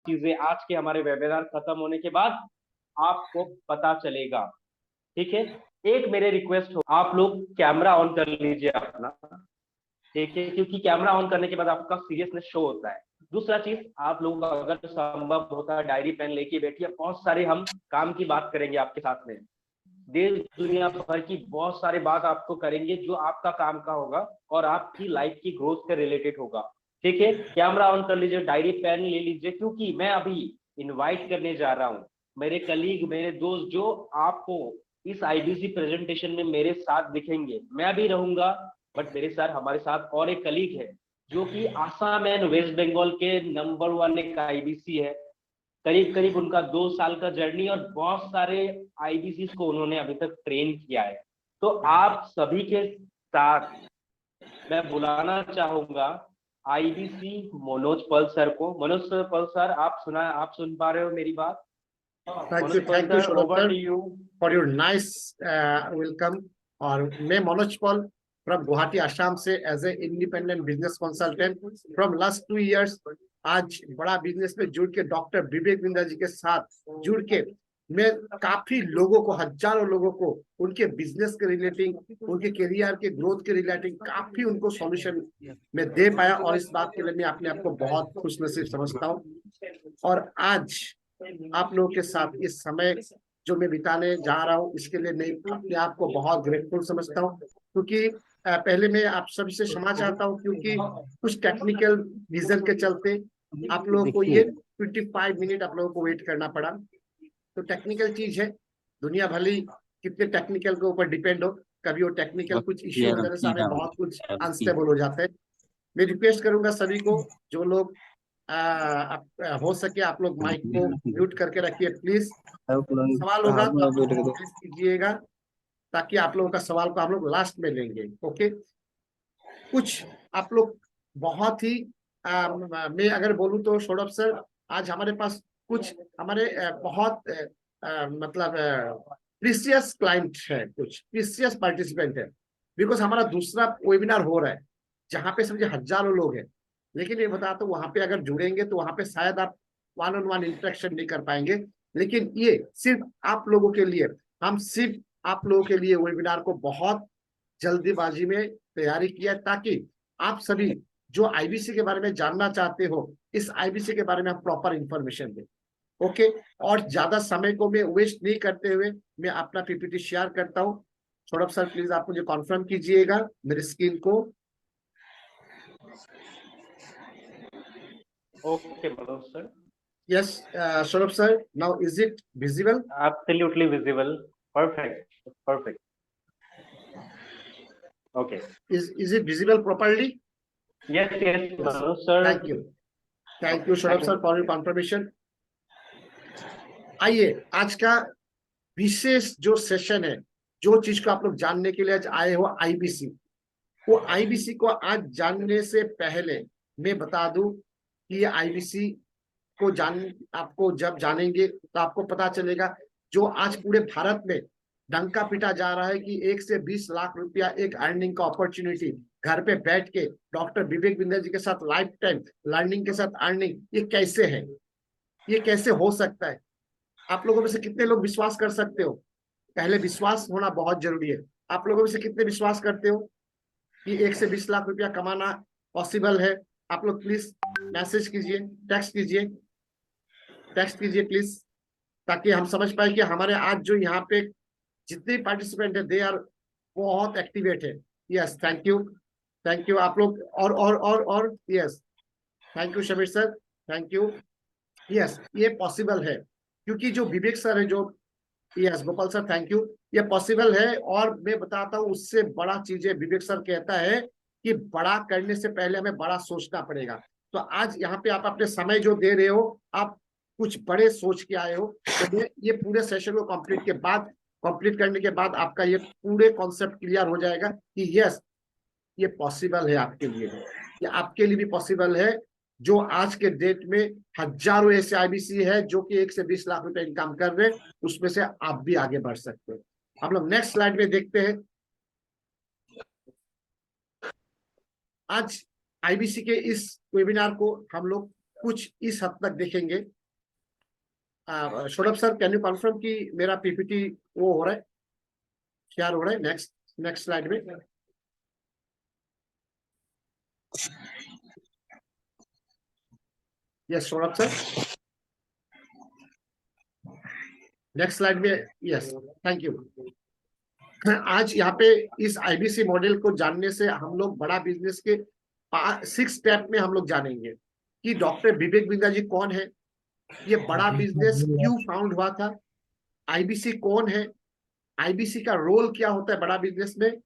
चीजें आज के हमारे वेबिनार खत्म होने के बाद आपको पता चलेगा। ठीक है, एक मेरे रिक्वेस्ट हो, आप लोग कैमरा ऑन कर लीजिए अपना। ठीक है, क्योंकि कैमरा ऑन करने के बाद आपका सीरियसनेस शो होता है। दूसरा चीज, आप लोग अगर संभव होता है डायरी पेन लेके बैठिए, बहुत सारे हम काम की बात करेंगे आपके साथ में। देश दुनिया भर की बहुत सारी बात आपको करेंगे जो आपका काम का होगा और आपकी लाइफ की ग्रोथ से रिलेटेड होगा। ठीक है, कैमरा ऑन कर लीजिए, डायरी पेन ले लीजिए, क्योंकि मैं अभी इनवाइट करने जा रहा हूँ मेरे कलीग, मेरे दोस्त जो आपको इस आईबीसी प्रेजेंटेशन में मेरे साथ दिखेंगे। मैं भी रहूंगा, बट मेरे साथ हमारे साथ और एक कलीग है जो कि आसाम एंड वेस्ट बंगाल के नंबर 1 एक आईबीसी है। करीब करीब उनका 2 साल का जर्नी और बहुत सारे आईबीसी को उन्होंने अभी तक ट्रेन किया है। तो आप सभी के साथ मैं बुलाना चाहूंगा आईबीसी मनोज पल सर को। मनोज पल सर, आप सुन पा रहे हो मेरी बात? Manoj Pal thank you sir, Saurabh over sir to you. For your nice welcome. और मैं मनोज पॉल फ्रॉम गुवाहाटी आसाम से as a independent business consultant from last 2 years. आज बड़ा बिजनेस में जुड़ के डॉक्टर विवेक बिंद्रा जी के साथ जुड़ के मैं काफी लोगों को, हजारों लोगों को उनके बिजनेस के रिलेटिंग, उनके करियर के ग्रोथ के रिलेटिंग काफी उनको सॉल्यूशन में दे पाया। और इस बात के लिए मैं अपने आप को बहुत खुश नसीब समझता हूँ। और आज आप लोगों के साथ इस समय जो मैं बिताने जा रहा हूँ इसके लिए मैं अपने आप को बहुत ग्रेटफुल समझता हूँ। क्योंकि पहले मैं आप सभी से क्षमा चाहता हूँ, क्योंकि कुछ टेक्निकल रीजन के चलते आप लोगों को ये 25 मिनट आप लोगों को वेट करना पड़ा। तो टेक्निकल चीज है, दुनिया भली कितने टेक्निकल के ऊपर डिपेंड हो, कभी वो टेक्निकल कुछ इश्यू वगैरह से हमें बहुत कुछ अनस्टेबल हो जाता है। मैं रिक्वेस्ट करूंगा सभी को, जो लोग हो सके आप लोग माइक को म्यूट करके रखिए प्लीज। सवाल होगा तो आप लोग कीजिएगा, ताकि आप लोगों का सवाल को हम लोग लास्ट में लेंगे। ओके, कुछ आप लोग बहुत ही मैं अगर बोलूं तो सौरभ सर, आज हमारे पास कुछ हमारे बहुत मतलब प्रीसियस क्लाइंट है, कुछ प्रीसियस पार्टिसिपेंट है। बिकॉज हमारा दूसरा वेबिनार हो रहा है जहाँ पे समझे हजारों लोग हैं, लेकिन ये बताता हूँ वहां पे अगर जुड़ेंगे तो वहां पे शायद आप वन ऑन वन इंटरेक्शन नहीं कर पाएंगे। लेकिन ये सिर्फ आप लोगों के लिए, हम सिर्फ आप लोगों के लिए वेबिनार को बहुत जल्दीबाजी में तैयारी किया, ताकि आप सभी जो आईबीसी के बारे में जानना चाहते हो, इस आईबीसी के बारे में हम प्रॉपर इंफॉर्मेशन दें। ओके, और ज्यादा समय को मैं वेस्ट नहीं करते हुए मैं अपना पीपीटी शेयर करता हूँ। सौरभ सर प्लीज आप मुझे कॉन्फर्म कीजिएगा मेरी स्क्रीन को। Okay Manoj sir. Yes Saurabh sir, now is it visible? Absolutely visible. Perfect perfect. Okay. Is it visible properly? Yes yes yes, Manoj sir. Thank you okay, Saurabh sir for your conformation. आइए, आज का विशेष जो session है, जो चीज को आप लोग जानने के लिए आज आए हो आईबीसी, वो आईबीसी को आज जानने से पहले मैं बता दूं कि ये आईबीसी को आपको जब जानेंगे तो आपको पता चलेगा जो आज पूरे भारत में डंका पीटा जा रहा है कि 1 से 20 लाख रुपया एक अर्निंग का अपॉर्चुनिटी, घर पे बैठ के डॉक्टर विवेक बिंद्रा जी के साथ लाइफ टाइम लर्निंग के साथ अर्निंग, ये कैसे है, ये कैसे हो सकता है? आप लोगों में से कितने लोग विश्वास कर सकते हो? पहले विश्वास होना बहुत जरूरी है। आप लोगों में से कितने विश्वास करते हो कि 1 से 20 लाख रुपया कमाना पॉसिबल है? आप लोग प्लीज मैसेज कीजिए, टेक्स्ट कीजिए प्लीज, ताकि हम समझ पाए कि हमारे आज जो यहाँ पे जितने पार्टिसिपेंट है दे आर बहुत एक्टिवेट है। यस, थैंक यू आप लोग। और yes, thank you Shamir sir, thank you. Yes, ये पॉसिबल है, क्योंकि जो विवेक सर है, जो yes Gopal sir thank you, ये पॉसिबल है। और मैं बताता हूँ उससे बड़ा चीजें विवेक सर कहता है कि बड़ा करने से पहले हमें बड़ा सोचना पड़ेगा। तो आज यहाँ पे आप अपने समय जो दे रहे हो, आप कुछ बड़े सोच के आए हो। तो ये पूरे सेशन को कंप्लीट करने के बाद आपका ये पूरे कॉन्सेप्ट क्लियर हो जाएगा कि यस, ये पॉसिबल है आपके लिए भी, ये आपके लिए भी पॉसिबल है। जो आज के डेट में हजारों ऐसे आईबीसी है जो कि 1 से 20 लाख रुपए इनकम कर रहे हैं, उसमें से आप भी आगे बढ़ सकते हो। हम लोग नेक्स्ट स्लाइड में देखते हैं। आज आईबीसी के इस वेबिनार को हम लोग कुछ इस हद तक देखेंगे। Saurabh sir, can you confirm कि मेरा पीपीटी वो हो रहा है, शेयर हो रहा है? नेक्स्ट स्लाइड में। Yes Saurabh sir, next slide में। Yes, thank you. आज यहाँ पे इस आईबीसी मॉडल को जानने से हम लोग बड़ा बिजनेस के 6 स्टेप में हम लोग जानेंगे कि डॉक्टर विवेक बिंद्रा जी कौन है, ये बड़ा बिजनेस क्यों फाउंड हुआ था, आईबीसी कौन है, आईबीसी का रोल क्या होता है बड़ा बिजनेस में,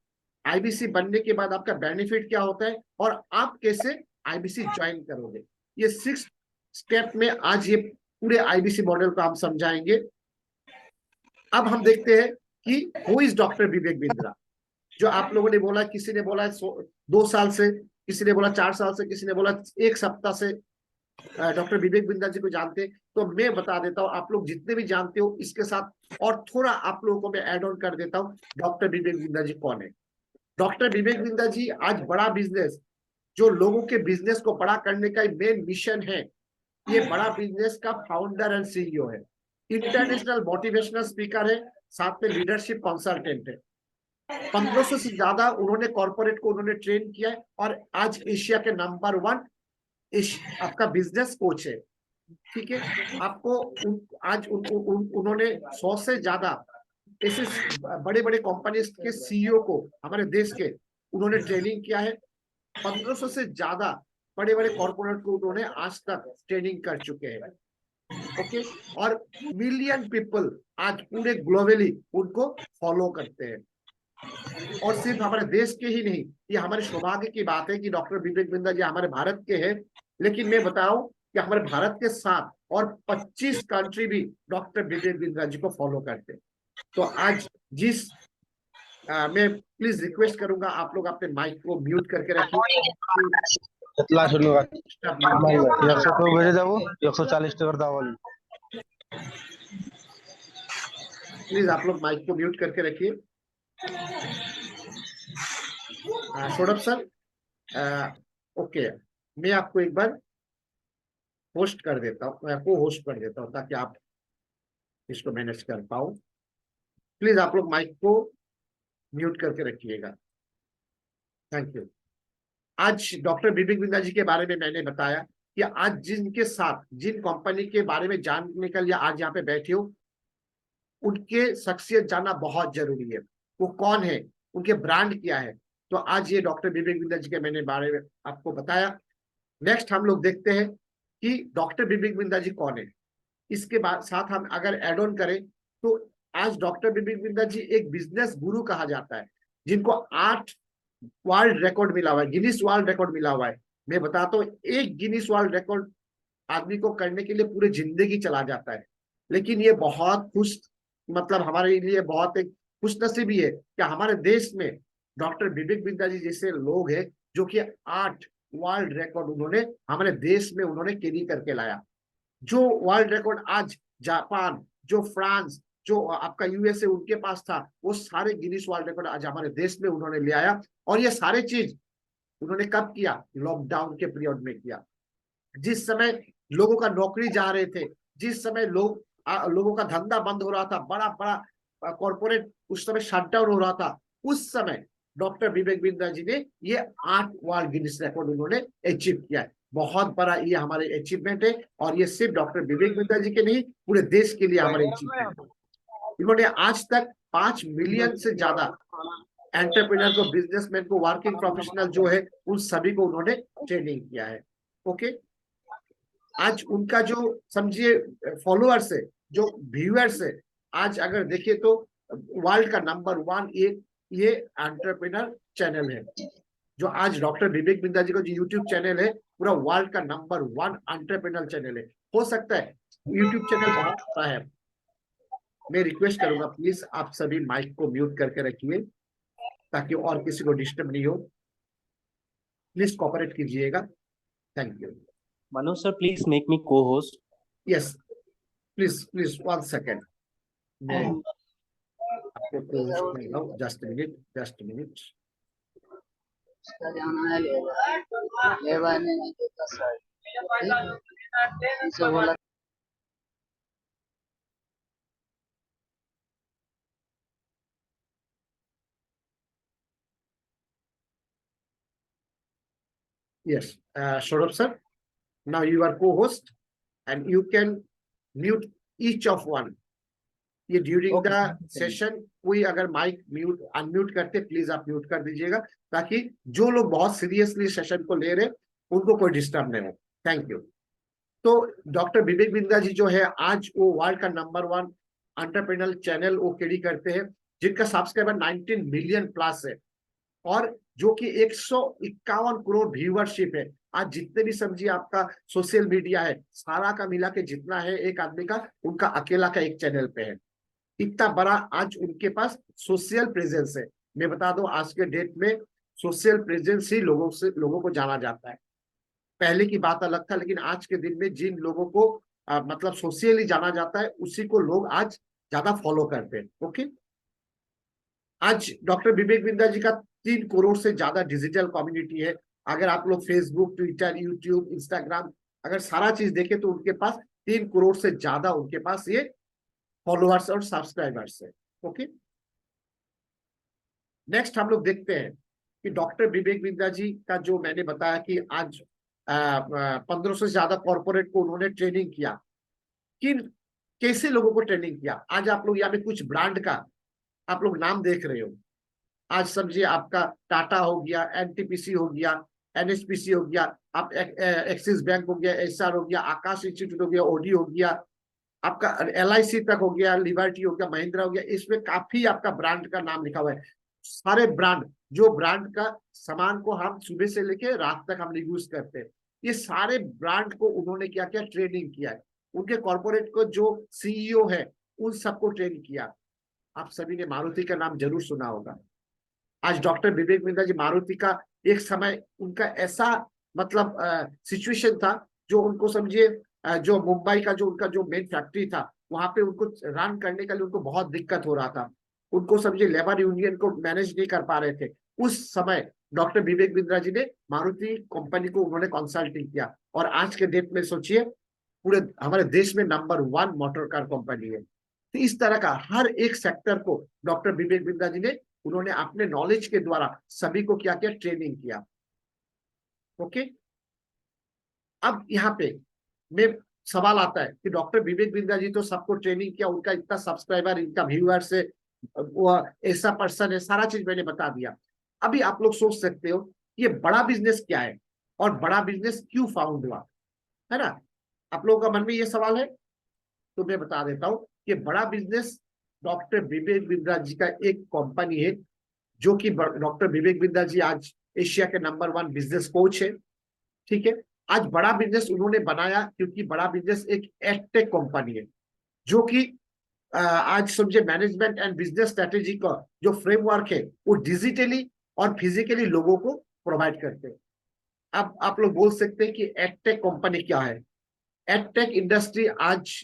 आईबीसी बनने के बाद आपका बेनिफिट क्या होता है, और आप कैसे आईबीसी ज्वाइन करोगे। ये 6 स्टेप में आज ये पूरे आईबीसी मॉडल को हम समझाएंगे। अब हम देखते हैं कि who is doctor Vivek Bindra. जो आप लोगों ने बोला, किसी ने बोला 2 साल से, किसी ने बोला 4 साल से, किसी ने बोला 1 सप्ताह से डॉक्टर विवेक बिंद्रा जी को जानते, तो मैं बता देता हूँ, आप लोग जितने भी जानते हो इसके साथ और थोड़ा आप लोगों को मैं ऐड ऑन कर देता हूँ, डॉक्टर विवेक बिंद्रा जी कौन है। डॉक्टर विवेक बिंद्रा जी आज बड़ा बिजनेस, जो लोगों के बिजनेस को बड़ा करने का मेन मिशन है, ये बड़ा बिजनेस का फाउंडर एंड सीईओ है, इंटरनेशनल मोटिवेशनल स्पीकर है, साथ में लीडरशिप कंसल्टेंट है। 1500 से ज्यादा उन्होंने कॉर्पोरेट को उन्होंने ट्रेन किया है, और आज एशिया के नंबर 1 आपका बिजनेस कोच है। ठीक है, आपको आज उन्होंने 100 से ज्यादा ऐसे बड़े बड़े कंपनीज के सीईओ को हमारे देश के उन्होंने ट्रेनिंग किया है। 1500 से ज्यादा बड़े बड़े कॉर्पोरेट को उन्होंने आज तक ट्रेनिंग कर चुके हैं। ओके, और मिलियन पीपल आज पूरे ग्लोबली उनको फॉलो करते हैं। और सिर्फ हमारे देश के ही नहीं, ये हमारे सौभाग्य की बात है कि डॉक्टर विवेक बिंद्रा जी हमारे भारत के हैं, लेकिन मैं बताऊं कि हमारे भारत के साथ और 25 कंट्री भी डॉक्टर विवेक बिंद्रा जी को फॉलो करते हैं। तो आज जिस मैं प्लीज रिक्वेस्ट करूंगा, आप लोग अपने माइक को म्यूट करके रखिए। કેટલા સુનું 100 તો ભેજે દેવું 140 टे करता वाली। प्लीज आप लोग माइक को म्यूट करके रखिए। सौरभ सर, ओके, मैं आपको एक बार होस्ट कर देता हूँ, मैं आपको होस्ट कर देता हूँ ताकि आप इसको मैनेज कर पाओ। प्लीज आप लोग माइक को म्यूट करके रखिएगा। Thank you. आज डॉक्टर विवेक बिंद्रा जी के बारे में मैंने बताया कि आज जिनके साथ, जिन कंपनी के बारे में जानने के लिए आज यहाँ पे बैठे हो, उनके शख्सियत जानना बहुत जरूरी है। वो कौन है, उनके ब्रांड क्या है। तो आज ये डॉक्टर विवेक बिंद्रा जी के मैंने बारे में आपको बताया। नेक्स्ट हम लोग देखते हैं कि डॉक्टर विवेक बिंद्रा जी कौन है। इसके बाद साथ हम अगर एड ऑन करें तो आज डॉक्टर विवेक बिंद्रा जी एक बिजनेस गुरु कहा जाता है, जिनको 8 वर्ल्ड रिकॉर्ड मिला हुआ है, गिनीज वर्ल्ड रिकॉर्ड मिला हुआ है। मैं बताता हूँ, एक गिनीज वर्ल्ड रिकॉर्ड आदमी को करने के लिए पूरी जिंदगी चला जाता है, लेकिन ये बहुत खुश, मतलब हमारे लिए बहुत एक खुश नसीबी है कि हमारे देश में डॉक्टर विवेक बिंद्रा जी जैसे लोग हैं जो कि 8 वर्ल्ड रिकॉर्ड उन्होंने हमारे देश में उन्होंने कैरी करके लाया। जो वर्ल्ड रिकॉर्ड आज जापान, जो फ्रांस, जो आपका यूएसए उनके पास था, वो सारे गिनीज वर्ल्ड रिकॉर्ड आज हमारे देश में उन्होंने ले आया। और ये सारे चीज उन्होंने कब किया? लॉकडाउन के पीरियड में किया, जिस समय लोगों का नौकरी जा रहे थे, जिस समय लोगों का धंधा बंद हो रहा था, बड़ा बड़ा कॉर्पोरेट उस समय शटडाउन हो रहा था, उस समय डॉक्टर विवेक बिंद्रा जी ने ये 8 वर्ल्ड गिनीज रिकॉर्ड उन्होंने अचीव किया है। बहुत बड़ा ये हमारे अचीवमेंट है, और ये सिर्फ डॉक्टर विवेक बिंद्रा जी के नहीं, पूरे देश के लिए हमारे अचीवमेंट है। इन्होंने आज तक 5 मिलियन से ज्यादा एंटरप्रेन्योर को, बिजनेसमैन को, वर्किंग प्रोफेशनल जो है, उन सभी को उन्होंने ट्रेनिंग किया है। ओके, आज उनका जो समझिए फॉलोअर्स है, जो व्यूअर्स है, आज अगर देखिए तो वर्ल्ड का नंबर 1 ये एंटरप्रेन्योर चैनल है, जो आज डॉक्टर विवेक बिंद्रा जी का जो यूट्यूब चैनल है, पूरा वर्ल्ड का नंबर 1 एंटरप्रेन्योर चैनल है। हो सकता है यूट्यूब चैनल बहुत बड़ा है। मैं रिक्वेस्ट करूंगा, प्लीज आप सभी माइक को म्यूट करके रखिए ताकि और किसी को डिस्टर्ब नहीं हो। प्लीज कोऑपरेट कीजिएगा। Thank you. Manoj sir, please make me co-host. Yes, please 1 second, मैं आपको co-host कर रहा हूं। Just minute. इसका जाना है लेबर नहीं देता सर। से बोला Yes, Saurabh sir, now you are co-host and you can mute each of one. ये ड्यूरिंग द सेशन कोई अगर माइक म्यूट अनम्यूट करते प्लीज आप म्यूट कर दीजिएगा, ताकि जो लोग बहुत सीरियसली सेशन को ले रहे उनको कोई डिस्टर्ब नहीं हो। Thank you. तो डॉक्टर विवेक बिंद्रा जी जो है आज वो वर्ल्ड का नंबर 1 एंटरप्रेन्योर चैनल वो कैरी करते हैं, जिनका सब्सक्राइबर 19 मिलियन प्लस है और जो कि 151 करोड़ व्यूअरशिप है। आज जितने भी समझिए आपका सोशल मीडिया है सारा का मिला के जितना है एक आदमी का, उनका अकेला का एक चैनल पे है। इतना बड़ा आज उनके पास सोशल प्रेजेंस है। मैं बता दूं आज के डेट में सोशल प्रेजेंस ही लोगों को जाना जाता है। पहले की बात अलग था, लेकिन आज के दिन में जिन लोगों को मतलब सोशली जाना जाता है उसी को लोग आज ज्यादा फॉलो करते हैं। ओके, आज डॉक्टर विवेक बिंद्रा जी का 3 करोड़ से ज्यादा डिजिटल कम्युनिटी है। अगर आप लोग फेसबुक, ट्विटर, यूट्यूब, इंस्टाग्राम अगर सारा चीज देखें तो उनके पास 3 करोड़ से ज्यादा उनके पास ये फॉलोअर्स और सब्सक्राइबर्स है। ओके, नेक्स्ट हम लोग देखते हैं कि डॉक्टर विवेक बिंद्रा जी का जो मैंने बताया कि आज 1500 से ज्यादा कॉर्पोरेट को उन्होंने ट्रेनिंग किया। किन कैसे लोगों को ट्रेनिंग किया? आज आप लोग यहाँ पे कुछ ब्रांड का आप लोग नाम देख रहे हो। आज समझिए आपका टाटा हो गया, एनटीपीसी हो गया, एनएचपीसी हो गया, आप एक्सिस बैंक हो गया, एसआर हो गया, आकाश इंस्टीट्यूट हो गया, ओडी हो गया, आपका एलआईसी तक हो गया, लिबर्टी हो गया, महिंद्रा हो गया। इसमें काफी आपका ब्रांड का नाम लिखा हुआ है। सारे ब्रांड, जो ब्रांड का सामान को हम सुबह से लेके रात तक हम यूज करते हैं, ये सारे ब्रांड को उन्होंने क्या किया? ट्रेनिंग किया है। उनके कॉर्पोरेट को जो सीईओ है उन सबको ट्रेन किया। आप सभी ने मारुति का नाम जरूर सुना होगा। आज डॉक्टर विवेक बिंद्रा जी, मारुति का एक समय उनका ऐसा मतलब सिचुएशन था जो उनको समझिए जो मुंबई का जो उनका जो मेन फैक्ट्री था वहां पे उनको रन करने के लिए उनको बहुत दिक्कत हो रहा था। उनको समझिए लेबर यूनियन को मैनेज नहीं कर पा रहे थे। उस समय डॉक्टर विवेक बिंद्रा जी ने मारुति कंपनी को उन्होंने कंसल्टिंग किया और आज के डेट में सोचिए पूरे हमारे देश में नंबर 1 मोटर कार कंपनी है। तो इस तरह का हर एक सेक्टर को डॉक्टर विवेक बिंद्रा जी ने उन्होंने अपने नॉलेज के द्वारा सभी को क्या किया? ट्रेनिंग किया। ओके, अब यहाँ पे में सवाल आता है कि डॉक्टर विवेक बिंद्रा जी तो सबको ट्रेनिंग किया, उनका इतना सब्सक्राइबर, इनका व्यूअर्स है, वो ऐसा पर्सन है, सारा चीज मैंने बता दिया। अभी आप लोग सोच सकते हो ये बड़ा बिजनेस क्या है और बड़ा बिजनेस क्यों फाउंड हुआ, है ना? आप लोगों का मन में ये सवाल है तो मैं बता देता हूँ कि बड़ा बिजनेस डॉक्टर विवेक बिंद्रा जी का एक कंपनी है, जो कि डॉक्टर विवेक बिंद्रा जी आज एशिया के नंबर 1 बिजनेस कोच है। ठीक है, आज बड़ा बिजनेस उन्होंने बनाया क्योंकि बड़ा बिजनेस एक एडटेक कंपनी है, जो कि आज समझे मैनेजमेंट एंड बिजनेस स्ट्रेटेजी का जो फ्रेमवर्क है वो डिजिटली और फिजिकली लोगों को प्रोवाइड करते हैं। अब आप लोग बोल सकते हैं कि एडटेक कंपनी क्या है? एडटेक इंडस्ट्री आज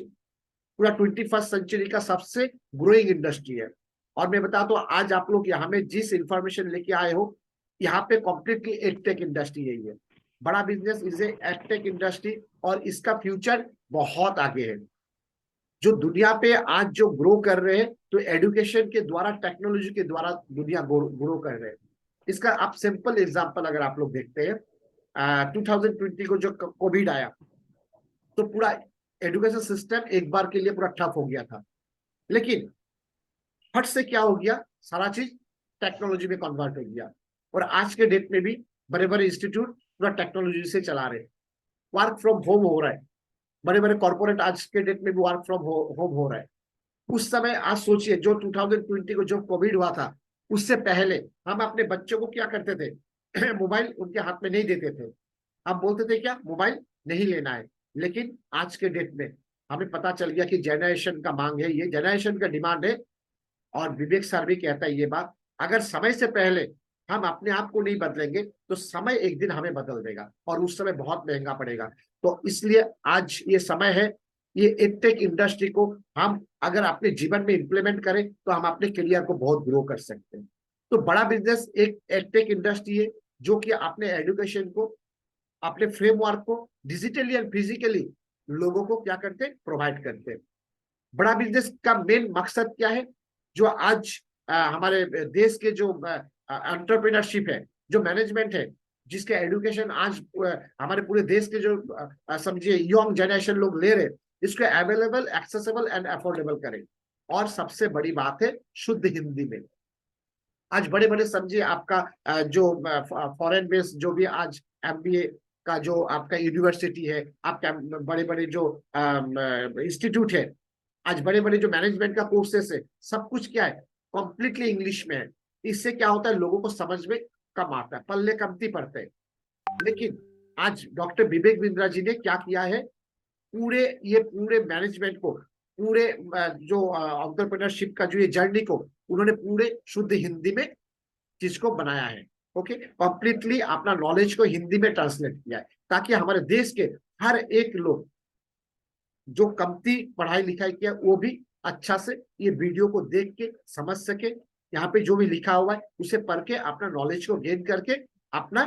पूरा 21st सेंचुरी का सबसे ग्रोइंग इंडस्ट्री है। और मैं बता दूं आज आप लोग यहाँ में जिस इंफॉर्मेशन लेके आए हो यहाँ पे कम्प्लीटली एडटेक इंडस्ट्री यही है। बड़ा बिजनेस इज एडटेक इंडस्ट्री और इसका फ्यूचर बहुत आगे है। जो दुनिया पे आज जो ग्रो कर रहे हैं तो एजुकेशन के द्वारा, टेक्नोलॉजी के द्वारा दुनिया ग्रो कर रहे हैं। इसका आप सिंपल एग्जांपल अगर आप लोग देखते हैं 2020 को जो कोविड आया तो पूरा एजुकेशन सिस्टम एक बार के लिए पूरा ठप हो गया था, लेकिन फट से क्या हो गया? सारा चीज टेक्नोलॉजी में कन्वर्ट हो गया और आज के डेट में भी बड़े बड़े इंस्टीट्यूट पूरा टेक्नोलॉजी से चला रहे। वर्क फ्रॉम होम हो रहा है, बड़े बड़े कॉर्पोरेट आज के डेट में भी वर्क फ्रॉम होम हो रहा है। उस समय आज सोचिए जो 2020 को जो कोविड हुआ था उससे पहले हम अपने बच्चों को क्या करते थे? मोबाइल उनके हाथ में नहीं देते थे। हम बोलते थे क्या? मोबाइल नहीं लेना है। लेकिन आज के डेट में हमें पता चल गया कि जनरेशन का मांग है, ये जनरेशन का डिमांड है। और विवेक सर भी कहता है ये बात, अगर समय से पहले हम अपने आप को नहीं बदलेंगे तो समय एक दिन हमें बदल देगा और उस समय बहुत महंगा पड़ेगा। तो इसलिए आज ये समय है, ये एडटेक इंडस्ट्री को हम अगर अपने जीवन में इंप्लीमेंट करें तो हम अपने करियर को बहुत ग्रो कर सकते हैं। तो बड़ा बिजनेस एक एडटेक इंडस्ट्री है जो कि अपने एजुकेशन को, अपने फ्रेमवर्क को डिजिटली एंड फिजिकली लोगों को क्या करते हैं, प्रोवाइड करते हैं। बड़ा बिजनेस का मेन मकसद क्या है, जो आज हमारे देश के जो एंटरप्रेन्योरशिप है, जो मैनेजमेंट है, जिसके एजुकेशन आज हमारे पूरे देश के जो समझिए यंग जनरेशन लोग ले रहे, इसको अवेलेबल, एक्सेसिबल एंड अफोर्डेबल करें। और सबसे बड़ी बात है शुद्ध हिंदी में। आज बड़े बड़े समझिए आपका जो फॉरेन बेस्ड जो भी आज एमबीए का जो आपका यूनिवर्सिटी है, आपका बड़े बड़े जो इंस्टीट्यूट है, आज बड़े बड़े जो मैनेजमेंट का कोर्सेस है, सब कुछ क्या है, कंप्लीटली इंग्लिश में है। इससे क्या होता है, लोगों को समझ में कम आता है, पल्ले कमती पड़ते हैं। लेकिन आज डॉक्टर विवेक बिंद्रा जी ने क्या किया है, पूरे मैनेजमेंट को, पूरे जो एंटरप्रेन्योरशिप का जो ये जर्नी को उन्होंने पूरे शुद्ध हिंदी में चीज को बनाया है। ओके, कंप्लीटली अपना नॉलेज को हिंदी में ट्रांसलेट किया है, ताकि हमारे देश के हर एक लोग जो कमती पढ़ाई लिखाई किया वो भी अच्छा से ये वीडियो को देख के समझ सके, यहाँ पे जो भी लिखा हुआ है उसे पढ़ के अपना नॉलेज को गेन करके अपना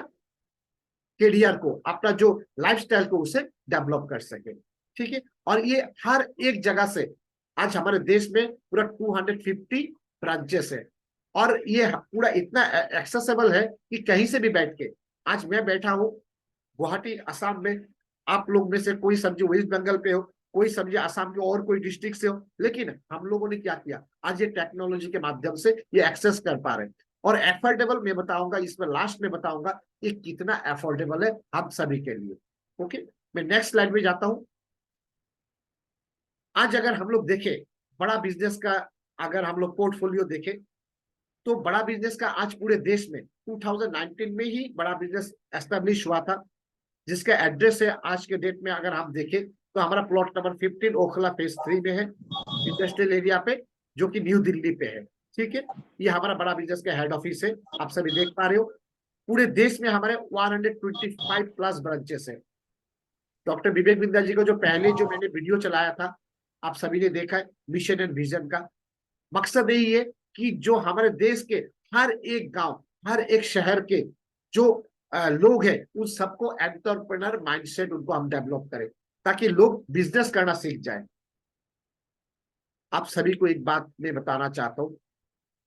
करियर को, अपना जो लाइफस्टाइल को उसे डेवलप कर सके। ठीक है, और ये हर एक जगह से आज हमारे देश में पूरा 250 ब्रांचेस है, और ये पूरा इतना एक्सेसिबल है कि कहीं से भी बैठ के, आज मैं बैठा हूँ गुवाहाटी असम में, आप लोग में से कोई समझे वेस्ट बंगाल पे हो, कोई समझे असम के और कोई डिस्ट्रिक्ट से हो, लेकिन हम लोगों ने क्या किया, आज ये टेक्नोलॉजी के माध्यम से ये एक्सेस कर पा रहे हैं। और एफोर्डेबल मैं बताऊंगा, इसमें लास्ट में बताऊंगा ये कितना एफोर्डेबल है हम सभी के लिए। ओके, मैं नेक्स्ट स्लाइड में जाता हूं। आज अगर हम लोग देखें बड़ा बिजनेस का, अगर हम लोग पोर्टफोलियो देखें, तो बड़ा बिजनेस का आज पूरे देश में 2019 में ही बड़ा बिजनेस एस्टेब्लिश हुआ था, जिसका एड्रेस है आज के डेट में अगर हम देखें तो हमारा प्लॉट नंबर 15 ओखला फेज 3 में है, इंडस्ट्रियल एरिया पे, जो कि न्यू दिल्ली पे है। ठीक है, ये हमारा बड़ा बिजनेस का हेड ऑफिस है, आप सभी देख पा रहे हो। पूरे देश में हमारे 125 प्लस ब्रांचेस है। डॉक्टर विवेक बिंद्रा जी को जो पहले जो मैंने वीडियो चलाया था, आप सभी ने देखा है, मिशन एंड विजन का मकसद यही है कि जो हमारे देश के हर एक गांव, हर एक शहर के जो लोग हैं, उन सबको एंटरप्रेन्योर माइंडसेट उनको हम डेवलप करें, ताकि लोग बिजनेस करना सीख जाए। आप सभी को एक बात मैं बताना चाहता हूं,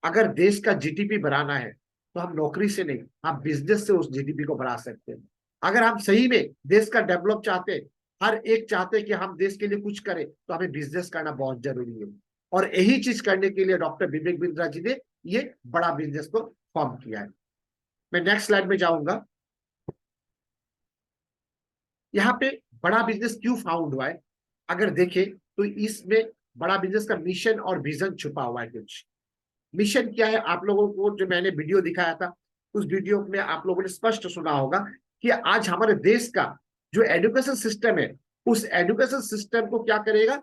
अगर देश का जीडीपी बढ़ाना है तो हम नौकरी से नहीं, हम बिजनेस से उस जीडीपी को बढ़ा सकते हैं। अगर हम सही में देश का डेवलप चाहते हैं, हर एक चाहते हैं कि हम देश के लिए कुछ करें, तो हमें बिजनेस करना बहुत जरूरी है। और यही चीज करने के लिए डॉक्टर विवेक बिंद्रा जी ने ये बड़ा बिजनेस को फॉर्म किया है। मैं नेक्स्ट स्लाइड में जाऊंगा। यहाँ पे बड़ा बिजनेस क्यों फाउंड हुआ है, अगर देखें तो इसमें बड़ा बिजनेस का मिशन और विजन छुपा हुआ है। कुछ मिशन क्या है, आप लोगों को जो मैंने वीडियो दिखाया था, उस वीडियो में आप लोगों ने स्पष्ट सुना होगा कि आज हमारे देश का जो एजुकेशन सिस्टम है, उस एजुकेशन सिस्टम को क्या करेगा,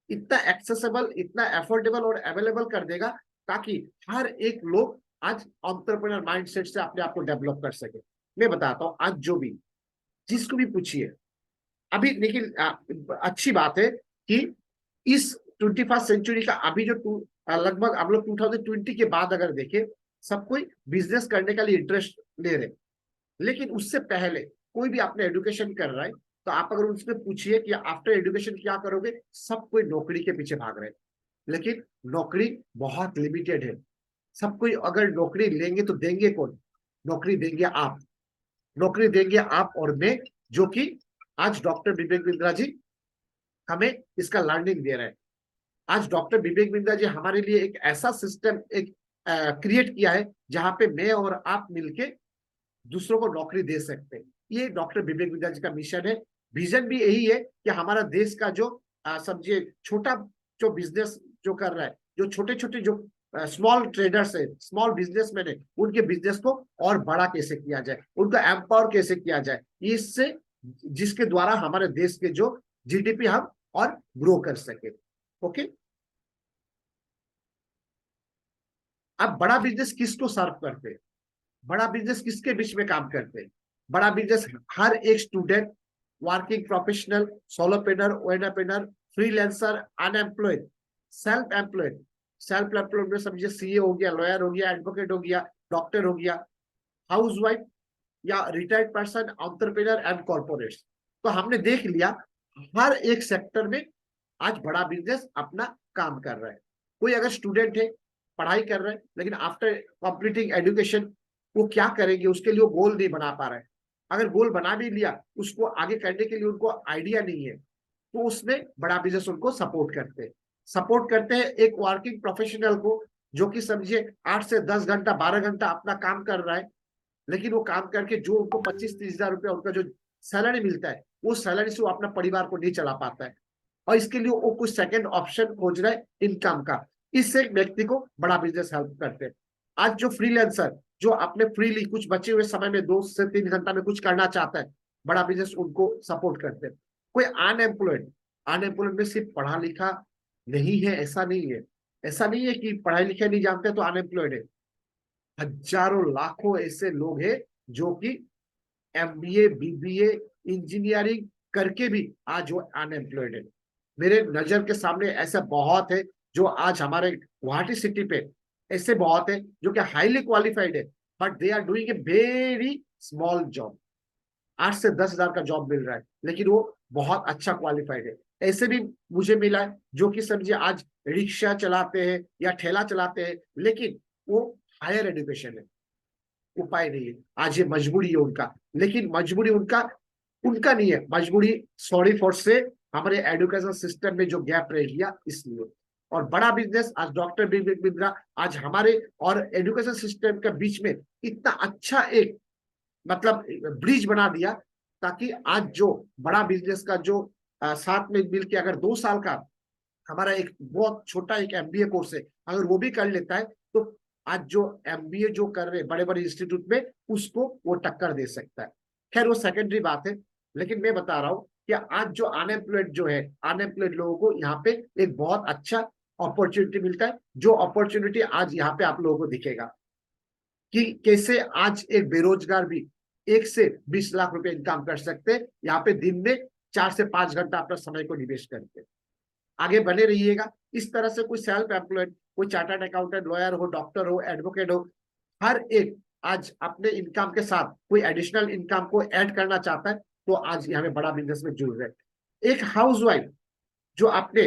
इतना एक्सेसिबल, इतना अफोर्डेबल और अवेलेबल कर देगा, ताकि हर एक लोग आज एंटरप्रेन्योर माइंडसेट से अपने आप को डेवलप कर सके। मैं बताता हूँ, आज जो भी जिसको भी पूछिए, अभी लेकिन अच्छी बात है कि इस 21st सेंचुरी का अभी जो लगभग हम लोग 2020 के बाद अगर देखें, सब कोई बिजनेस करने का लिए इंटरेस्ट ले रहे, लेकिन उससे पहले कोई भी अपने एजुकेशन कर रहा है, तो आप अगर उससे पूछिए कि आफ्टर एजुकेशन क्या करोगे, सब कोई नौकरी के पीछे भाग रहे हैं। लेकिन नौकरी बहुत लिमिटेड है। सब कोई अगर नौकरी लेंगे तो देंगे कौन, नौकरी देंगे आप, नौकरी देंगे आप और मैं, जो कि आज डॉक्टर विवेक बिंद्रा जी हमें इसका लर्निंग दे रहे हैं। आज डॉक्टर विवेक बिंद्रा जी हमारे लिए एक ऐसा सिस्टम एक क्रिएट किया है, जहां पे मैं और आप मिलके दूसरों को नौकरी दे सकते हैं। ये डॉक्टर विवेक बिंद्रा जी का मिशन है। विजन भी यही है कि हमारा देश का जो समझिए छोटा जो बिजनेस जो कर रहा है, जो छोटे छोटे जो स्मॉल ट्रेडर्स है, स्मॉल बिजनेसमैन है, उनके बिजनेस को और बड़ा कैसे किया जाए, उनको एम्पावर कैसे किया जाए, इससे जिसके द्वारा हमारे देश के जो जीडीपी हम और ग्रो कर सके। ओके, अब बड़ा बिजनेस किसको सर्व करते हैं, बड़ा बिजनेस किसके बीच में काम करते हैं, बड़ा बिजनेस हर एक student, working professional, solopreneur, ownerpreneur, freelancer, unemployed, self employed. Self employed में समझिए सीए हो गया, लॉयर हो गया, एडवोकेट हो गया, डॉक्टर हो गया, हाउसवाइफ या retired person, entrepreneur and corporates. तो हमने देख लिया हर एक सेक्टर में आज बड़ा बिजनेस अपना काम कर रहा है। कोई अगर स्टूडेंट है, पढ़ाई कर रहा है, लेकिन आफ्टर कंप्लीटिंग एजुकेशन वो क्या करेंगे उसके लिए वो गोल नहीं बना पा रहा है। अगर गोल बना भी लिया, उसको आगे करने के लिए उनको आइडिया नहीं है, तो उसमें बड़ा बिजनेस उनको सपोर्ट करते हैं एक वर्किंग प्रोफेशनल को, जो कि समझिए 8 से 10 घंटा 12 घंटा अपना काम कर रहा है, लेकिन वो काम करके जो उनको 25-30 हजार रुपया उनका जो सैलरी मिलता है, वो सैलरी से वो अपना परिवार को नहीं चला पाता है, और इसके लिए वो कुछ सेकंड ऑप्शन खोज रहे हैं इनकम का। इससे एक व्यक्ति को बड़ा बिजनेस हेल्प करते हैं। आज जो फ्रीलांसर जो अपने फ्रीली कुछ बचे हुए समय में 2 से 3 घंटा में कुछ करना चाहता है, बड़ा बिजनेस उनको सपोर्ट करते हैं। कोई अनएम्प्लॉयड में सिर्फ पढ़ा लिखा नहीं है, ऐसा नहीं है कि पढ़ाई लिखा नहीं जानते तो अनएम्प्लॉयड है। हजारों लाखों ऐसे लोग हैं जो कि एमबीए बीबीए इंजीनियरिंग करके भी आज वो अनएम्प्लॉयड है। मेरे नजर के सामने ऐसे बहुत है जो आज हमारे गुवाहाटी सिटी पे ऐसे बहुत है जो कि हाईली क्वालिफाइड है, but they are doing a very small job. 8 से 10 हजार का जॉब मिल रहा है, लेकिन वो बहुत अच्छा क्वालिफाइड है। ऐसे भी मुझे मिला है जो कि समझिए आज रिक्शा चलाते हैं या ठेला चलाते हैं, लेकिन वो हायर एजुकेशन है, उपाय नहीं है, आज ये मजबूरी है उनका। लेकिन मजबूरी उनका उनका नहीं है, मजबूरी सॉरी फॉर से हमारे एजुकेशन सिस्टम में जो गैप रह गया इसलिए। और बड़ा बिजनेस आज डॉक्टर विवेक बिंद्रा आज हमारे और एजुकेशन सिस्टम के बीच में इतना अच्छा एक मतलब ब्रिज बना दिया, ताकि आज जो बड़ा बिजनेस का जो साथ में मिलकर अगर 2 साल का हमारा एक बहुत छोटा एक एमबीए कोर्स है, अगर वो भी कर लेता है, तो आज जो एमबीए जो कर रहे बड़े बड़े इंस्टीट्यूट में उसको वो टक्कर दे सकता है। खैर वो सेकेंडरी बात है, लेकिन मैं बता रहा हूँ कि आज जो अनएम्प्लॉयड जो है, अनएम्प्लॉयड लोगों को यहाँ पे एक बहुत अच्छा अपॉर्चुनिटी मिलता है, जो अपॉर्चुनिटी आज यहाँ पे आप लोगों को दिखेगा कि कैसे आज एक बेरोजगार भी 1 से 20 लाख रुपए इनकम कर सकते हैं यहाँ पे, दिन में 4 से 5 घंटा अपना समय को निवेश करके। आगे बने रहिएगा इस तरह से। कोई सेल्फ एम्प्लॉयड, कोई चार्टर्ड अकाउंटेंट, लॉयर हो, डॉक्टर हो, एडवोकेट हो, हर एक आज अपने इनकम के साथ कोई एडिशनल इनकम को ऐड करना चाहता है, तो आज यहाँ में बड़ा बिजनेस में जुड़ रहे हैं। एक हाउसवाइफ जो आपने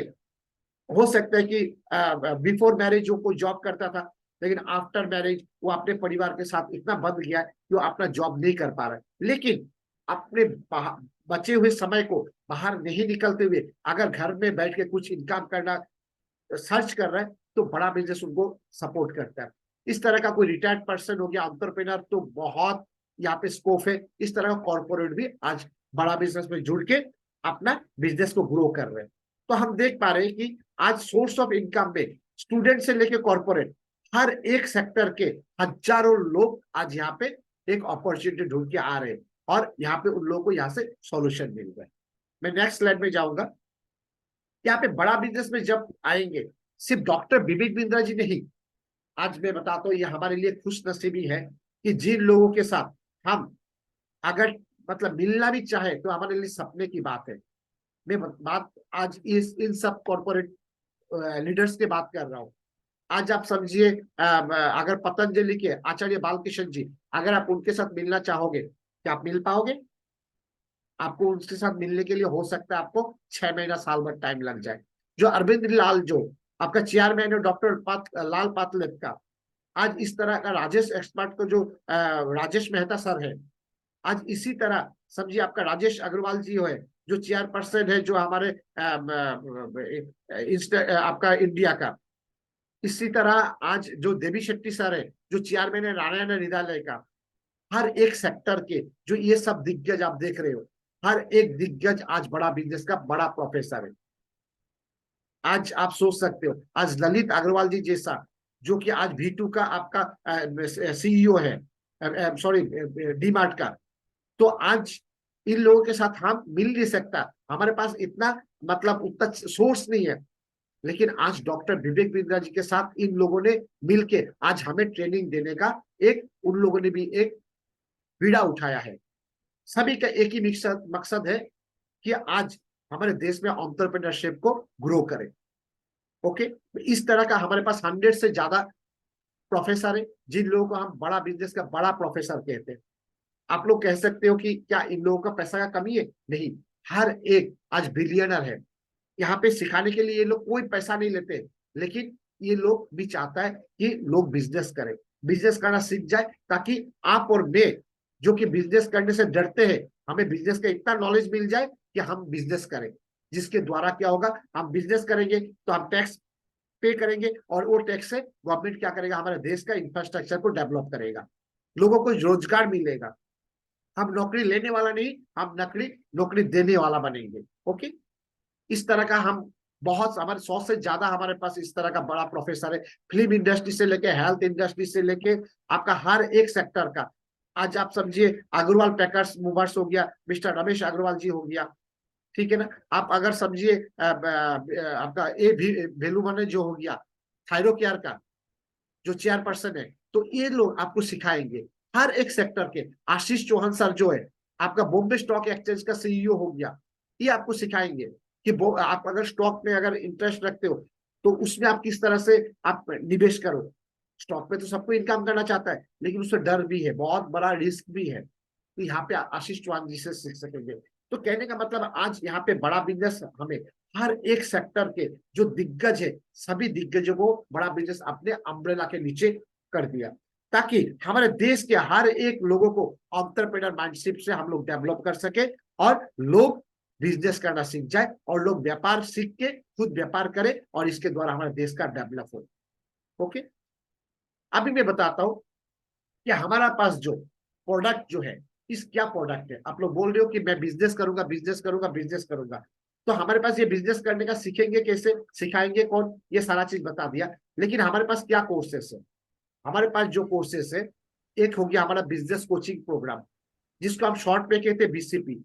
हो सकता है कि बिफोर मैरिज जो कोई जॉब करता था, लेकिन आफ्टर मैरिज वो अपने परिवार के साथ इतना बंध गया है कि वो अपना जॉब नहीं कर पा रहा है, लेकिन अपने बचे हुए समय को बाहर नहीं निकलते हुए अगर घर में बैठ के कुछ इनकम करना सर्च कर रहा है, तो बड़ा बिजनेस उनको सपोर्ट करता है। इस तरह का कोई रिटायर्ड पर्सन हो गया एंटरप्रेन्योर, तो बहुत यहाँ पे स्कोप है। इस तरह का कॉर्पोरेट भी आज बड़ा बिजनेस में जुड़ के अपना बिजनेस को ग्रो कर रहे हैं। तो हम देख पा रहे हैं कि आज सोर्स ऑफ इनकम में स्टूडेंट से लेके कॉर्पोरेट हर एक सेक्टर के हजारों लोग आज यहाँ पे एक अपॉर्चुनिटी ढूंढ के आ रहे हैं, और यहाँ पे उन लोगों को यहाँ से सॉल्यूशन मिल रहा है। मैं नेक्स्ट स्लाइड में जाऊंगा। यहाँ पे बड़ा बिजनेस में जब आएंगे, सिर्फ डॉक्टर विवेक बिंद्रा जी नहीं, आज मैं बताता हूँ ये हमारे लिए खुश नसीबी है कि जिन लोगों के साथ हम अगर मतलब मिलना भी चाहे तो हमारे लिए सपने की बात है। मैं बात आज इस इन सब कॉर्पोरेट लीडर्स की बात कर रहा हूँ। आज आप समझिए अगर पतंजलि के आचार्य बालकृष्ण जी, अगर आप उनके साथ मिलना चाहोगे, क्या आप मिल पाओगे? आपको उनके साथ मिलने के लिए हो सकता है आपको 6 महीना साल भर टाइम लग जाए। जो अरविंद लाल जो आपका चेयरमैन है डॉक्टर लाल पातलेप का, आज इस तरह का राजेश एक्सपर्ट को जो राजेश मेहता सर है, आज इसी तरह समझिए आपका राजेश अग्रवाल जी है जो चेयरपर्सन है जो हमारे आपका इंडिया का। इसी तरह आज जो देवी शेट्टी सर है जो चेयरमैन है नारायण हृदयालय का। हर एक सेक्टर के जो ये सब दिग्गज आप देख रहे हो, हर एक दिग्गज आज बड़ा बिजनेस का बड़ा प्रोफेसर है। आज आप सोच सकते हो आज ललित अग्रवाल जी जैसा जो कि आज V2 का आपका सीईओ है, सॉरी डीमार्ट का, तो आज इन लोगों के साथ हम मिल नहीं सकता, हमारे पास इतना मतलब उतना सोर्स नहीं है, लेकिन आज डॉक्टर विवेक बिंद्रा जी के साथ इन लोगों ने मिलके आज हमें ट्रेनिंग देने का एक उन लोगों ने भी एक बीड़ा उठाया है। सभी का एक ही मकसद है कि आज हमारे देश में एंटरप्रेन्योरशिप को ग्रो करें। ओके, इस तरह का हमारे पास 100 से ज्यादा प्रोफेसर है जिन लोगों को हम बड़ा बिजनेस का बड़ा प्रोफेसर कहते हैं। आप लोग कह सकते हो कि क्या इन लोगों का पैसा का कमी है? नहीं, हर एक आज बिलियनर है। यहाँ पे सिखाने के लिए ये लोग कोई पैसा नहीं लेते, लेकिन ये लोग भी चाहता है कि लोग बिजनेस करें, बिजनेस करना सीख जाए, ताकि आप और मैं जो कि बिजनेस करने से डरते हैं, हमें बिजनेस का इतना नॉलेज मिल जाए कि हम बिजनेस करें, जिसके द्वारा क्या होगा, हम बिजनेस करेंगे तो हम टैक्स पे करेंगे, और वो टैक्स से गवर्नमेंट क्या करेगा, हमारे देश का इंफ्रास्ट्रक्चर को डेवलप करेगा, लोगों को रोजगार मिलेगा। हम नौकरी लेने वाला नहीं, हम नौकरी नौकरी देने वाला बनेंगे। ओके, इस तरह का हम बहुत, हमारे 100 से ज्यादा हमारे पास इस तरह का बड़ा प्रोफेसर है, फिल्म इंडस्ट्री से लेके हेल्थ इंडस्ट्री से लेके आपका हर एक सेक्टर का। आज आप समझिए अग्रवाल पैकर्स मूवर्स हो गया, मिस्टर रमेश अग्रवाल जी हो गया, ठीक है ना। आप अगर समझिए आपका ए भी भेलुमने जो हो गया थायरो केयर का जो चेयरपर्सन है, तो ये लोग आपको सिखाएंगे हर एक सेक्टर के। आशीष चौहान सर जो है आपका बॉम्बे स्टॉक एक्सचेंज का सीईओ हो गया, ये आपको सिखाएंगे कि आप अगर स्टॉक में अगर इंटरेस्ट रखते हो तो उसमें आप किस तरह से आप निवेश करो। स्टॉक में तो सबको इनकम करना चाहता है, लेकिन उसमें डर भी है, बहुत बड़ा रिस्क भी है, तो यहाँ पे आशीष चौहान जी से सीख सकेंगे। तो कहने का मतलब आज यहाँ पे बड़ा बिजनेस हमें हर एक सेक्टर के जो दिग्गज है, सभी दिग्गजों को बड़ा बिजनेस अपने अम्ब्रेला के नीचे कर दिया, ताकि हमारे देश के हर एक लोगों को एंटरप्रेन्योर माइंडसेट से हम लोग डेवलप कर सके, और लोग बिजनेस करना सीख जाए, और लोग व्यापार सीख के खुद व्यापार करें, और इसके द्वारा हमारे देश का डेवलप हो। ओके, अभी मैं बताता हूं कि हमारा पास जो प्रोडक्ट जो है, इस क्या प्रोडक्ट है। आप लोग बोल रहे हो कि मैं बिजनेस करूंगा, बिजनेस करूंगा, बिजनेस करूंगा, तो हमारे पास ये बिजनेस करने का सीखेंगे कैसे, सिखाएंगे कौन, ये सारा चीज बता दिया। लेकिन हमारे पास क्या कोर्सेस है, हमारे पास जो कोर्सेस है, एक हो गया हमारा बिजनेस कोचिंग प्रोग्राम, जिसको हम शॉर्ट में कहते हैं बीसीपी।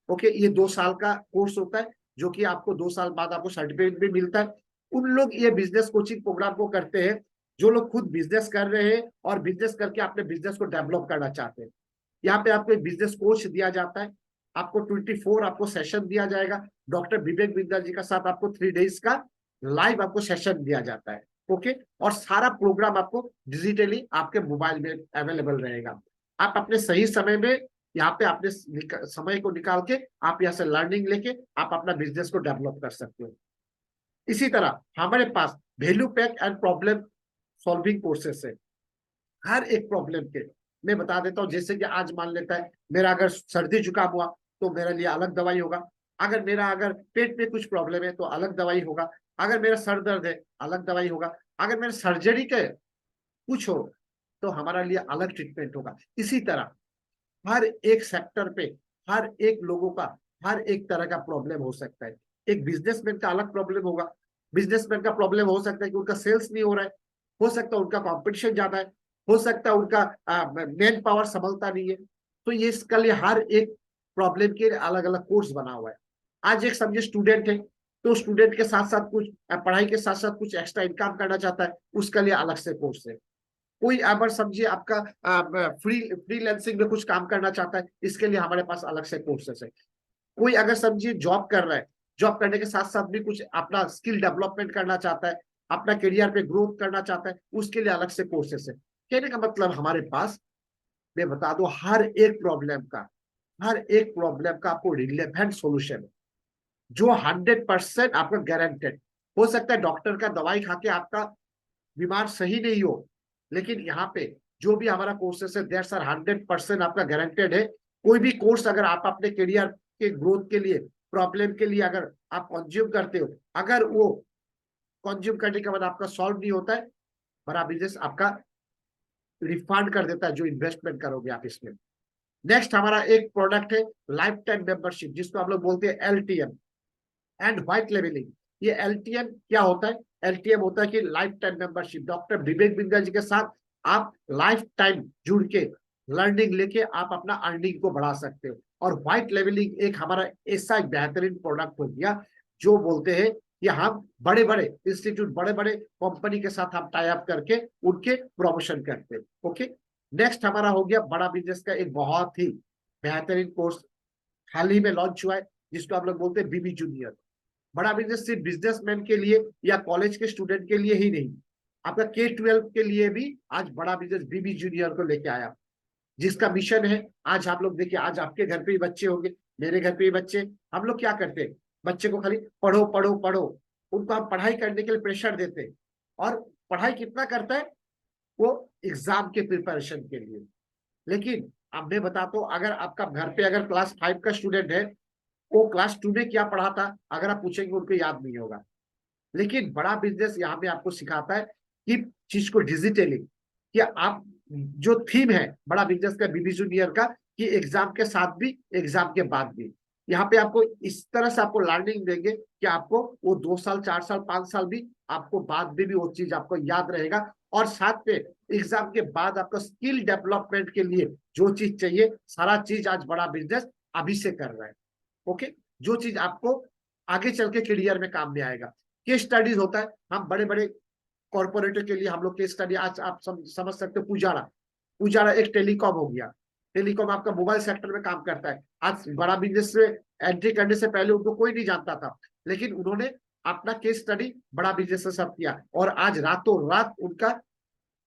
ओके, ये 2 साल का कोर्स होता है, जो कि आपको 2 साल बाद आपको सर्टिफिकेट भी मिलता है। उन लोग ये बिजनेस कोचिंग प्रोग्राम को करते हैं जो लोग खुद बिजनेस कर रहे हैं और बिजनेस करके अपने बिजनेस को डेवलप करना चाहते हैं। यहाँ पे आपको एक बिजनेस कोच दिया जाता है, आपको 24 आपको सेशन दिया जाएगा। डॉक्टर विवेक बिंदल जी का साथ आपको 3 डेज का लाइव आपको सेशन दिया जाता है। ओके, और सारा प्रोग्राम आपको डिजिटली आपके मोबाइल में अवेलेबल रहेगा। आप अपने सही समय में यहाँ पे अपने समय को निकाल के आप यहाँ से लर्निंग लेके आप अपना बिजनेस को डेवलप कर सकते हो। इसी तरह हमारे पास value pack and problem solving courses है। हर एक प्रॉब्लम के मैं बता देता हूँ। जैसे कि आज मान लेता है मेरा अगर सर्दी जुकाम हुआ तो मेरे लिए अलग दवाई होगा, अगर मेरा अगर पेट में कुछ प्रॉब्लम है तो अलग दवाई होगा, अगर मेरा सर दर्द है अलग दवाई होगा, अगर मेरे सर्जरी के कुछ हो तो हमारा लिए अलग ट्रीटमेंट होगा। इसी तरह हर एक सेक्टर पे हर एक लोगों का हर एक तरह का प्रॉब्लम हो सकता है। एक बिजनेसमैन का अलग प्रॉब्लम होगा, बिजनेसमैन का प्रॉब्लम हो सकता है कि उनका सेल्स नहीं हो रहा है, हो सकता है उनका कंपटीशन ज्यादा है, हो सकता है उनका मैन पावर संभलता नहीं है। तो ये इसके लिए हर एक प्रॉब्लम के अलग अलग कोर्स बना हुआ है। आज एक समझे स्टूडेंट है, तो स्टूडेंट के साथ साथ कुछ पढ़ाई के साथ साथ कुछ एक्स्ट्रा इनकम करना चाहता है, उसके लिए अलग से कोर्स है। कोई अगर समझिए आपका फ्रीलांसिंग में कुछ काम करना चाहता है, इसके लिए हमारे पास अलग से कोर्सेस है। कोई अगर समझिए जॉब कर रहा है, जॉब करने के साथ साथ भी कुछ अपना स्किल डेवलपमेंट करना चाहता है, अपना करियर पे ग्रोथ करना चाहता है, उसके लिए अलग से कोर्सेस है। कहने का मतलब हमारे पास, मैं बता दूं, हर एक प्रॉब्लम का आपको रिलेवेंट सॉल्यूशन है, जो 100% आपका गारंटेड। हो सकता है डॉक्टर का दवाई खा के आपका बीमार सही नहीं हो, लेकिन यहाँ पे जो भी हमारा कोर्सेस है दैट्स आर 100% आपका गारंटेड है। कोई भी कोर्स अगर आप अपने करियर के ग्रोथ के लिए, प्रॉब्लम के लिए अगर आप कंज्यूम करते हो, अगर वो कंज्यूम करने के बाद आपका सॉल्व नहीं होता है, बड़ा बिजनेस आपका रिफंड कर देता है जो इन्वेस्टमेंट करोगे आप इसमें। नेक्स्ट हमारा एक प्रोडक्ट है लाइफ टाइम मेंबरशिप, जिसको आप लोग बोलते हैं एलटीएम एंड व्हाइट लेवलिंग। ये एलटीएम क्या होता है? एलटीएम होता है कि लाइफ टाइम मेंबरशिप। डॉक्टर विवेक बिंदल जी के साथ आप लाइफ टाइम जुड़ के लर्निंग लेके आप अपना अर्निंग को बढ़ा सकते हो। और व्हाइट लेवलिंग एक हमारा ऐसा एक बेहतरीन प्रोडक्ट हो गया, जो बोलते हैं कि हम बड़े बड़े इंस्टीट्यूट, बड़े बड़े कंपनी के साथ हम टाई अप करके उनके प्रमोशन करते हैं। ओके, नेक्स्ट हमारा हो गया बड़ा बिजनेस का एक बहुत ही बेहतरीन कोर्स, हाल ही में लॉन्च हुआ है, जिसको आप लोग बोलते हैं बीबी जूनियर। बड़ा बिजनेस सिर्फ बिजनेसमैन के लिए या कॉलेज के स्टूडेंट के लिए ही नहीं, आपका K-12 के लिए भी आज बड़ा बिजनेस बीबी जूनियर को लेके आया, जिसका मिशन है, आज आप लोग देखिए, आज आपके घर पे ही बच्चे होंगे, मेरे घर पे भी बच्चे, हम लोग क्या करते हैं, बच्चे को खाली पढ़ो पढ़ो पढ़ो, उनको हम पढ़ाई करने के लिए प्रेशर देते हैं। और पढ़ाई कितना करता है वो, एग्जाम के प्रिपरेशन के लिए। लेकिन अब मैं बताता हूँ, अगर आपका घर पे अगर क्लास 5 का स्टूडेंट है, वो क्लास 2 में क्या पढ़ा था अगर आप पूछेंगे उनको याद नहीं होगा। लेकिन बड़ा बिजनेस यहाँ पे आपको सिखाता है कि चीज को डिजिटली, कि आप जो थीम है बड़ा बिजनेस का बीबी जूनियर का, कि एग्जाम के साथ भी एग्जाम के बाद भी, यहाँ पे आपको इस तरह से आपको लर्निंग देंगे कि आपको वो 2 साल 4 साल 5 साल भी आपको बाद में भी वो चीज आपको याद रहेगा। और साथ में एग्जाम के बाद आपको स्किल डेवलपमेंट के लिए जो चीज चाहिए, सारा चीज आज बड़ा बिजनेस अभी से कर रहा है। ओके, जो चीज आपको आगे चल के करियर में काम में आएगा। केस स्टडीज होता है, हम बड़े बड़े कॉर्पोरेटर के लिए हम लोग केस स्टडी, आज आप समझ सकते हो, पुजारा। पुजारा एक टेलीकॉम हो गया, टेलीकॉम आपका मोबाइल सेक्टर में काम करता है। आज बड़ा बिजनेस में एंट्री करने से पहले उनको कोई नहीं जानता था, लेकिन उन्होंने अपना केस स्टडी बड़ा बिजनेस से सब किया, और आज रातों रात उनका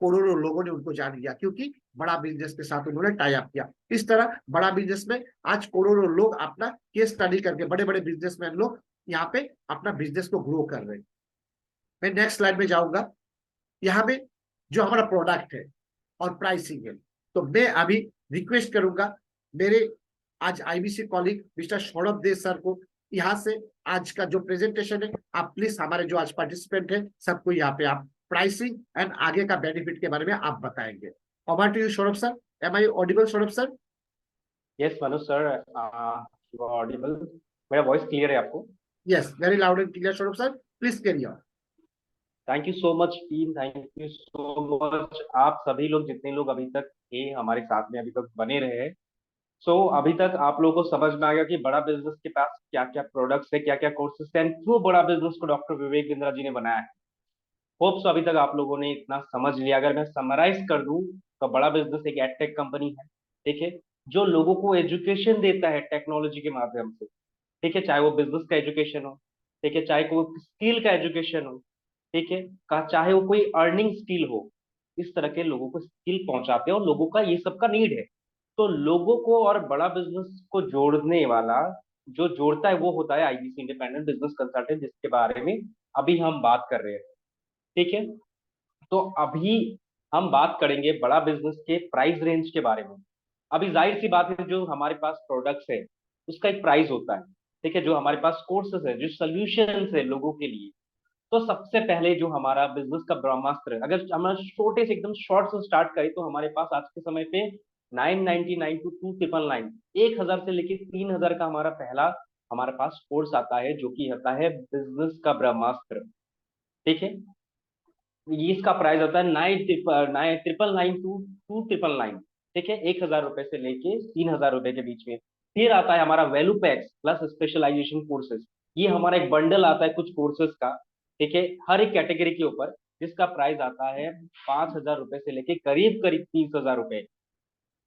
करोड़ों लोगों ने उनको जान लिया, क्योंकि बड़ा बिजनेस के साथ उन्होंने टाई अप किया। इस तरह बड़ा बिजनेस में आज करोड़ों लोग अपना केस स्टडी करके, बड़े बड़े बिजनेसमैन लोग यहाँ पे अपना बिजनेस को ग्रो कर रहे हैं। मैं नेक्स्ट स्लाइड में जाऊंगा। यहाँ पे जो हमारा प्रोडक्ट है और प्राइसिंग है, तो मैं अभी रिक्वेस्ट करूंगा मेरे आज आईबीसी कॉलीग मिस्टर सौरभ दे सर को, यहाँ से आज का जो प्रेजेंटेशन है आप प्लीज हमारे जो आज पार्टिसिपेंट है सबको यहाँ पे आप प्राइसिंग एंड आगे का बेनिफिट के बारे में आप बताएंगे। Over to you Saurabh sir. Am I audible Saurabh sir? Yes Manoj sir, you are audible. मेरा वॉइस क्लियर है आपको? Yes, very loud and clear Saurabh sir, please carry on. Thank you so much team, thank you so much आप सभी लोग, जितने लोग अभी तक थे हमारे साथ में, अभी तक बने रहे। अभी तक आप लोगों को समझ में आ गया कि बड़ा बिजनेस के पास क्या क्या प्रोडक्ट्स है, क्या क्या कोर्सेस हैं, क्यों बड़ा बिजनेस को डॉक्टर विवेक बिंद्रा जी ने बनाया है। होप सो अभी तक आप लोगों ने इतना समझ लिया। अगर मैं समराइज कर दूं तो बड़ा बिजनेस एक एडटेक कंपनी है, ठीक है, जो लोगों को एजुकेशन देता है टेक्नोलॉजी के माध्यम से, ठीक है, चाहे वो बिजनेस का एजुकेशन हो, ठीक है, चाहे कोई स्किल का एजुकेशन हो, ठीक है, का चाहे वो कोई अर्निंग स्किल हो, इस तरह के लोगों को स्किल पहुंचाते हैं और लोगों का ये सब का नीड है। तो लोगों को और बड़ा बिजनेस को जोड़ने वाला जो जोड़ता है वो होता है आईबीसी इंडिपेंडेंट बिजनेस कंसल्टेंट, जिसके बारे में अभी हम बात कर रहे हैं, ठीक है। तो अभी हम बात करेंगे बड़ा बिजनेस के प्राइस रेंज के बारे में। अभी जाहिर सी बात है, जो हमारे पास प्रोडक्ट्स है उसका एक प्राइस होता है, ठीक है, जो हमारे पास कोर्सेस है, जो सॉल्यूशंस है लोगों के लिए। तो सबसे पहले जो हमारा बिजनेस का ब्रह्मास्त्र है, अगर हम छोटे से एकदम शॉर्ट से स्टार्ट करें, तो हमारे पास आज के समय पे 999 टू 2999, 1000 से लेके 3000 का हमारा पहला हमारे पास कोर्स आता है, जो कि आता है बिजनेस का ब्रह्मास्त्र, ठीक है। ये इसका प्राइस होता है 9,999 टू 2,999, ठीक है, 1000 रुपए से लेके 3000 रुपए के बीच में। फिर आता है हमारा value packs plus specialisation courses. ये हमारा एक बंडल आता है कुछ कोर्सेज का, ठीक है, हर एक कैटेगरी के ऊपर, जिसका प्राइस आता है 5,000 रुपए से लेके करीब करीब 30,000 रुपए।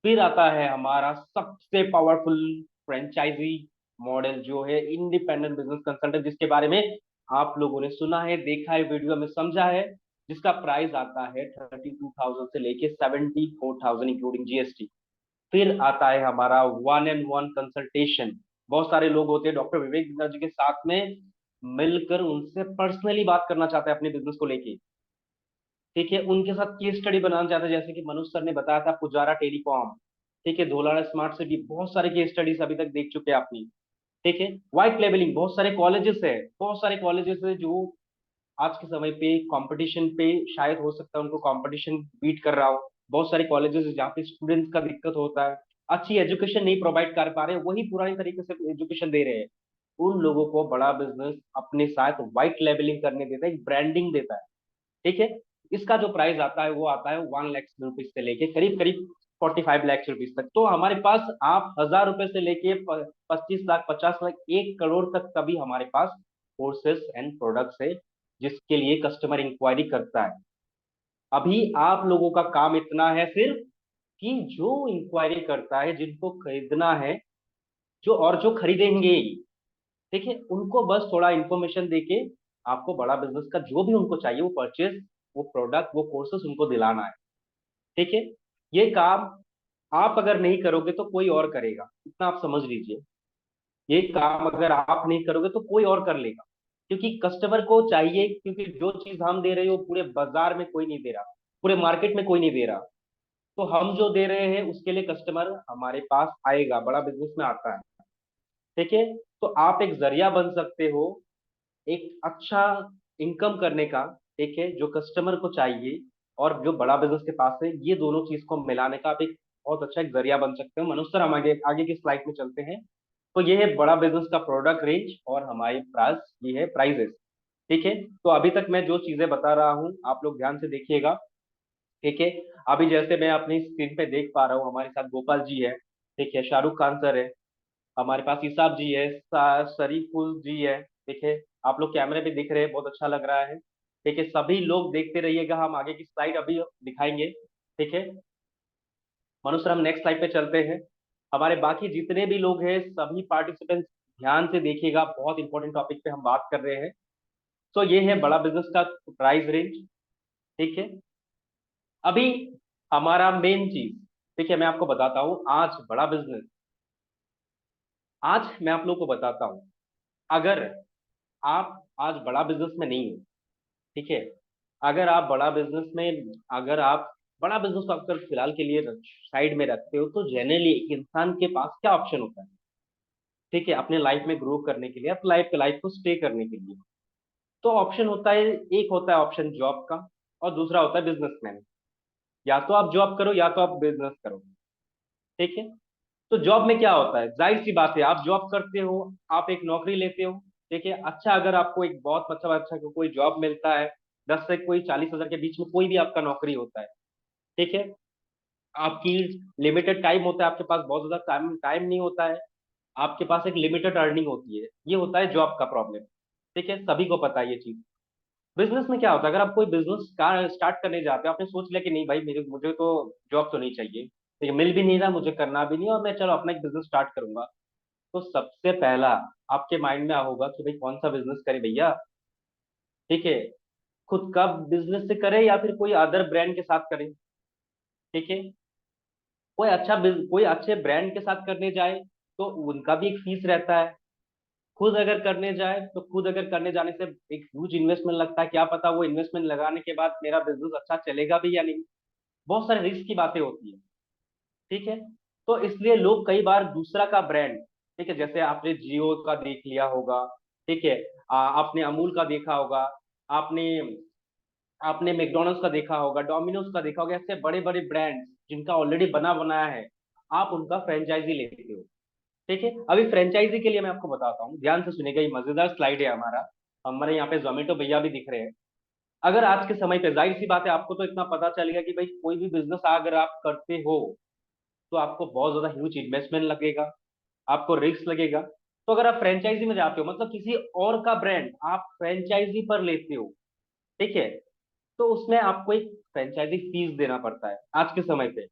फिर आता है हमारा सबसे पावरफुल फ्रेंचाइजी मॉडल, जो है इंडिपेंडेंट बिजनेस कंसल्टेंट, जिसके बारे में आप लोगों ने सुना है, देखा है, वीडियो में समझा है, जिसका प्राइस आता है 32,000 से लेके 74,000 इंक्लूडिंग जीएसटी। फिर आता है हमारा 1-on-1 कंसल्टेशन। बहुत सारे लोग होते हैं डॉक्टर विवेक बिंद्रा जी के साथ में मिलकर उनसे पर्सनली बात करना चाहते हैं अपने बिजनेस को लेके, ठीक है, उनके साथ केस स्टडी बनाना चाहते हैं, जैसे कि मनोज सर ने बताया था पुजारा टेलीकॉम, ठीक है, धोलारा स्मार्ट सिटी, बहुत सारे केस स्टडीज अभी तक देख चुके हैं आपने, ठीक है। व्हाइट लेबलिंग, बहुत सारे कॉलेजेस है, बहुत सारे कॉलेजेस है जो आज के समय पे कंपटीशन पे शायद हो सकता है उनको कंपटीशन बीट कर रहा हो। बहुत सारे कॉलेजेस जहाँ पे स्टूडेंट्स का दिक्कत होता है, अच्छी एजुकेशन नहीं प्रोवाइड कर पा रहे, वही पुराने तरीके से एजुकेशन दे रहे हैं, उन लोगों को बड़ा बिजनेस अपने साथ व्हाइट लेबलिंग करने देता है, एक ब्रांडिंग देता है, ठीक है। इसका जो प्राइस आता है वो आता है 1 लाख रुपीज से लेके करीब करीब 45 लाख रुपीज तक। तो हमारे पास आप 1000 रुपए से लेके 25 लाख, 50 लाख, 1 करोड़ तक का भी हमारे पास कोर्सेस एंड प्रोडक्ट्स है, जिसके लिए कस्टमर इंक्वायरी करता है। अभी आप लोगों का काम इतना है सिर्फ कि जो इंक्वायरी करता है, जिनको खरीदना है, जो और जो खरीदेंगे, ठीक है, उनको बस थोड़ा इंफॉर्मेशन देके आपको बड़ा बिजनेस का जो भी उनको चाहिए वो परचेज, वो प्रोडक्ट, वो कोर्सेस उनको दिलाना है, ठीक है। ये काम आप अगर नहीं करोगे तो कोई और करेगा, इतना आप समझ लीजिए। ये काम अगर आप नहीं करोगे तो कोई और कर लेगा, क्योंकि कस्टमर को चाहिए, क्योंकि जो चीज हम दे रहे हो पूरे बाजार में कोई नहीं दे रहा, पूरे मार्केट में कोई नहीं दे रहा। तो हम जो दे रहे हैं उसके लिए कस्टमर हमारे पास आएगा, बड़ा बिजनेस में आता है। ठीक है। तो आप एक जरिया बन सकते हो एक अच्छा इनकम करने का। ठीक है, जो कस्टमर को चाहिए और जो बड़ा बिजनेस के पास है, ये दोनों चीज को मिलाने का आप एक बहुत अच्छा एक जरिया बन सकते हो। मनोज सर, हम आगे आगे की स्लाइड में चलते हैं। तो ये है बड़ा बिजनेस का प्रोडक्ट रेंज और हमारे पास ये है प्राइजेस। ठीक है। तो अभी तक मैं जो चीजें बता रहा हूँ आप लोग ध्यान से देखिएगा। ठीक है। अभी जैसे मैं अपनी स्क्रीन पे देख पा रहा हूँ, हमारे साथ गोपाल जी है। ठीक है, शाहरुख खान सर है, हमारे पास ईसाब जी है, शरीफुल जी है। ठीक है, आप लोग कैमरे पे दिख रहे हैं, बहुत अच्छा लग रहा है। ठीक है, सभी लोग देखते रहिएगा, हम आगे की स्लाइड अभी दिखाएंगे। ठीक है, मनुष्य, हम नेक्स्ट स्लाइड पे चलते हैं। हमारे बाकी जितने भी लोग हैं सभी पार्टिसिपेंट्स ध्यान से देखिएगा, बहुत इंपॉर्टेंट टॉपिक पे हम बात कर रहे हैं। तो ये है बड़ा बिजनेस का प्राइस रेंज। ठीक है, अभी हमारा मेन चीज, ठीक है, मैं आपको बताता हूँ आज बड़ा बिजनेस। आज मैं आप लोग को बताता हूँ, अगर आप आज बड़ा बिजनेस में नहीं हो, ठीक है, अगर आप बड़ा बिजनेस में, अगर आप बड़ा बिजनेस को अगर फिलहाल के लिए साइड में रखते हो, तो जनरली एक इंसान के पास क्या ऑप्शन होता है? ठीक है, अपने लाइफ में ग्रो करने के लिए, अपने लाइफ को स्टे करने के लिए, तो ऑप्शन होता है, एक होता है ऑप्शन जॉब का और दूसरा होता है बिजनेसमैन। या तो आप जॉब करो या तो आप बिजनेस करो। ठीक है। तो जॉब में क्या होता है, जाहिर सी बात है, आप जॉब करते हो, आप एक नौकरी लेते हो। ठीक है, अच्छा, अगर आपको एक बहुत अच्छा कोई जॉब मिलता है, 10 से कोई 40 हजार के बीच में कोई भी आपका नौकरी होता है। ठीक है, आपकी लिमिटेड टाइम होता है, आपके पास बहुत ज्यादा टाइम टाइम नहीं होता है, आपके पास एक लिमिटेड अर्निंग होती है, ये होता है जॉब का प्रॉब्लम। ठीक है, सभी को पता है ये चीज। बिजनेस में क्या होता है, अगर आप कोई बिजनेस का स्टार्ट करने जाते हो, आपने सोच लिया कि नहीं भाई, मेरे मुझे तो जॉब तो नहीं चाहिए, ठीक है, मिल भी नहीं रहा, मुझे करना भी नहीं, और मैं चलो अपना एक बिजनेस स्टार्ट करूंगा। तो सबसे पहला आपके माइंड में होगा कि भाई कौन सा बिजनेस करे भैया। ठीक है, खुद का बिजनेस से करे या फिर कोई अदर ब्रांड के साथ करे। ठीक है, कोई अच्छे ब्रांड के साथ करने जाए तो उनका भी एक फीस रहता है। खुद अगर करने जाए तो खुद अगर करने जाने से एक ह्यूज इन्वेस्टमेंट लगता है, क्या पता वो इन्वेस्टमेंट लगाने के बाद मेरा बिजनेस अच्छा चलेगा भी या नहीं। बहुत सारे रिस्क की बातें होती है। ठीक है, तो इसलिए लोग कई बार दूसरा का ब्रांड, ठीक है, जैसे आपने जियो का देख लिया होगा। ठीक है, आपने अमूल का देखा होगा, आपने आपने मैकडोनल्ड्स का देखा होगा, डोमिनोज का देखा होगा, ऐसे बड़े बड़े ब्रांड जिनका ऑलरेडी बना बनाया है, आप उनका फ्रेंचाइजी लेते हो। ठीक है, अभी फ्रेंचाइजी के लिए मैं आपको बताता हूँ, ध्यान से सुनिएगा, ये मजेदार स्लाइड है हमारा। हमारे यहाँ पे जोमेटो भैया भी दिख रहे हैं। अगर आज के समय पे, जाहिर सी बात है, आपको तो इतना पता चलेगा कि भाई कोई भी बिजनेस अगर आप करते हो तो आपको बहुत ज्यादा ह्यूज इन्वेस्टमेंट लगेगा, आपको रिस्क लगेगा। तो अगर आप फ्रेंचाइजी में जाते हो, मतलब किसी और का ब्रांड आप फ्रेंचाइजी पर लेते हो, ठीक है, तो उसमें आपको एक फ्रेंचाइजी फीस देना पड़ता है आज के समय पे।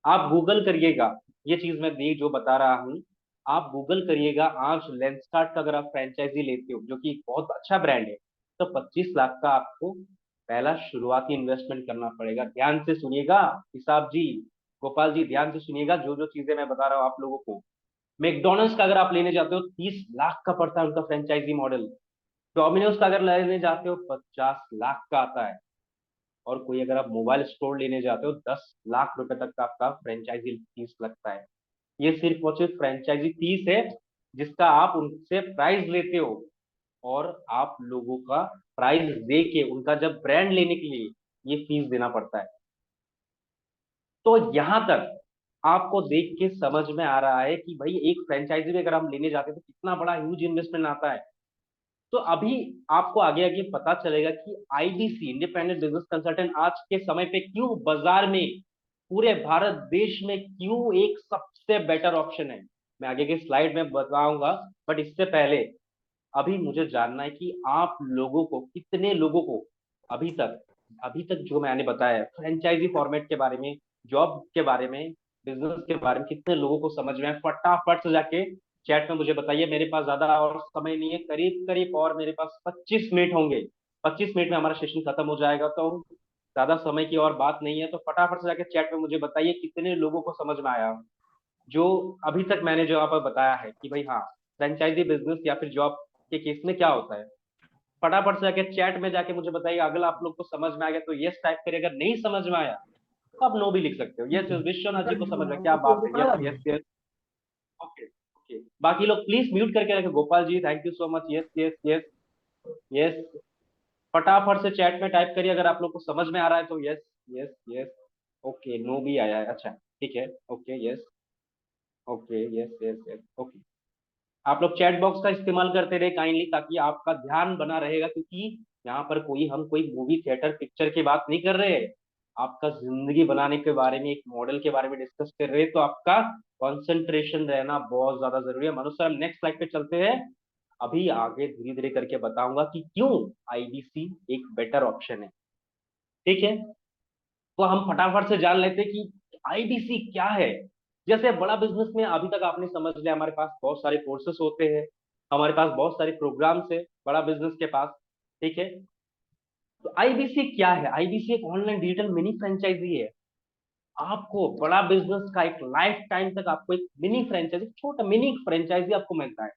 आप गूगल करिएगा, ये चीज मैं दी जो बता रहा हूँ, आप गूगल करिएगा, आज लेंसकार्ट का अगर आप फ्रेंचाइजी लेते हो जो कि एक बहुत अच्छा ब्रांड है, तो 25 लाख का आपको पहला शुरुआती इन्वेस्टमेंट करना पड़ेगा। ध्यान से सुनिएगा हिसाब जी, गोपाल जी, ध्यान से सुनिएगा जो जो चीजें मैं बता रहा हूँ आप लोगों को। मैकडोनल्ड्स का अगर आप लेने जाते हो 30 लाख का पड़ता है उनका फ्रेंचाइजी मॉडल। डोमिनोज का अगर लेने जाते हो 50 लाख का आता है। और कोई अगर आप मोबाइल स्टोर लेने जाते हो 10 लाख रुपए तक का आपका फ्रेंचाइजी फीस लगता है। ये सिर्फ और सिर्फ फ्रेंचाइजी फीस है जिसका आप उनसे प्राइस लेते हो, और आप लोगों का प्राइस दे के उनका जब ब्रांड लेने के लिए ये फीस देना पड़ता है। तो यहां तक आपको देख के समझ में आ रहा है कि भाई एक फ्रेंचाइजी में अगर हम लेने जाते हैं तो कितना बड़ा ह्यूज इन्वेस्टमेंट आता है। तो अभी आपको आगे आगे पता चलेगा कि आईबीसी, इंडिपेंडेंट बिजनेस कंसल्टेंट, आज के समय पे क्यों बाजार में, पूरे भारत देश में क्यों एक सबसे बेटर ऑप्शन है। मैं आगे के स्लाइड में बताऊंगा, बट इससे पहले अभी मुझे जानना है कि आप लोगों को, कितने लोगों को अभी तक अभी तक जो मैंने बताया फ्रेंचाइजी फॉर्मेट के बारे में, जॉब के बारे में, बिजनेस के बारे में, कितने लोगों को समझ में आए, फटाफट से जाके चैट में मुझे बताइए। मेरे पास ज्यादा और समय नहीं है, करीब करीब और मेरे पास 25 मिनट होंगे, 25 मिनट में हमारा सेशन खत्म हो जाएगा, तो ज्यादा समय की और बात नहीं है। तो फटाफट से जाके चैट में मुझे बताइए कितने लोगों को समझ में आया जो अभी तक मैंने जो आप बताया है कि भाई हाँ, फ्रेंचाइजी बिजनेस या फिर जॉब के केस में क्या होता है? फटाफट से जाके चैट में जाके मुझे बताइए, अगर आप लोग को समझ में आ गया तो यस टाइप करिए, अगर नहीं समझ में आया तो आप नो भी लिख सकते हो। यस यस, विश्वनाथ जी को समझ में, क्या बात है, yes yes yes. Okay okay, बाकी लोग प्लीज म्यूट करके रखें। Gopal ji thank you so much, yes yes yes yes. फटाफट से चैट में टाइप करिए अगर आप लोग को समझ में आ रहा है तो yes yes yes. Okay, no भी आया है, अच्छा ठीक है, okay yes, okay yes yes yes okay. आप लोग चैट बॉक्स का इस्तेमाल करते रहे काइंडली, ताकि आपका ध्यान बना रहेगा, क्योंकि यहाँ पर हम कोई मूवी थिएटर पिक्चर की बात नहीं कर रहे हैं। आपका जिंदगी बनाने के बारे में, एक मॉडल के बारे में डिस्कस कर रहे हैं, तो आपका कंसंट्रेशन रहना बहुत ज्यादा जरूरी है। मनुष्य सर नेक्स्ट स्लाइड पे चलते हैं। अभी आगे धीरे धीरे करके बताऊंगा कि क्यों आईबीसी एक बेटर ऑप्शन है। ठीक है, तो हम फटाफट से जान लेते हैं कि आईबीसी क्या है। जैसे बड़ा बिजनेस में अभी तक आपने समझ लिया, हमारे पास बहुत सारे कोर्सेस होते हैं, हमारे पास बहुत सारे प्रोग्राम्स है बड़ा बिजनेस के पास। ठीक है, तो आईबीसी क्या है? आईबीसी एक ऑनलाइन डिजिटल मिनी फ्रेंचाइजी है। आपको बड़ा बिजनेस का एक लाइफ टाइम तक आपको एक मिनी फ्रेंचाइजी, छोटा मिनी फ्रेंचाइजी आपको मिलता है।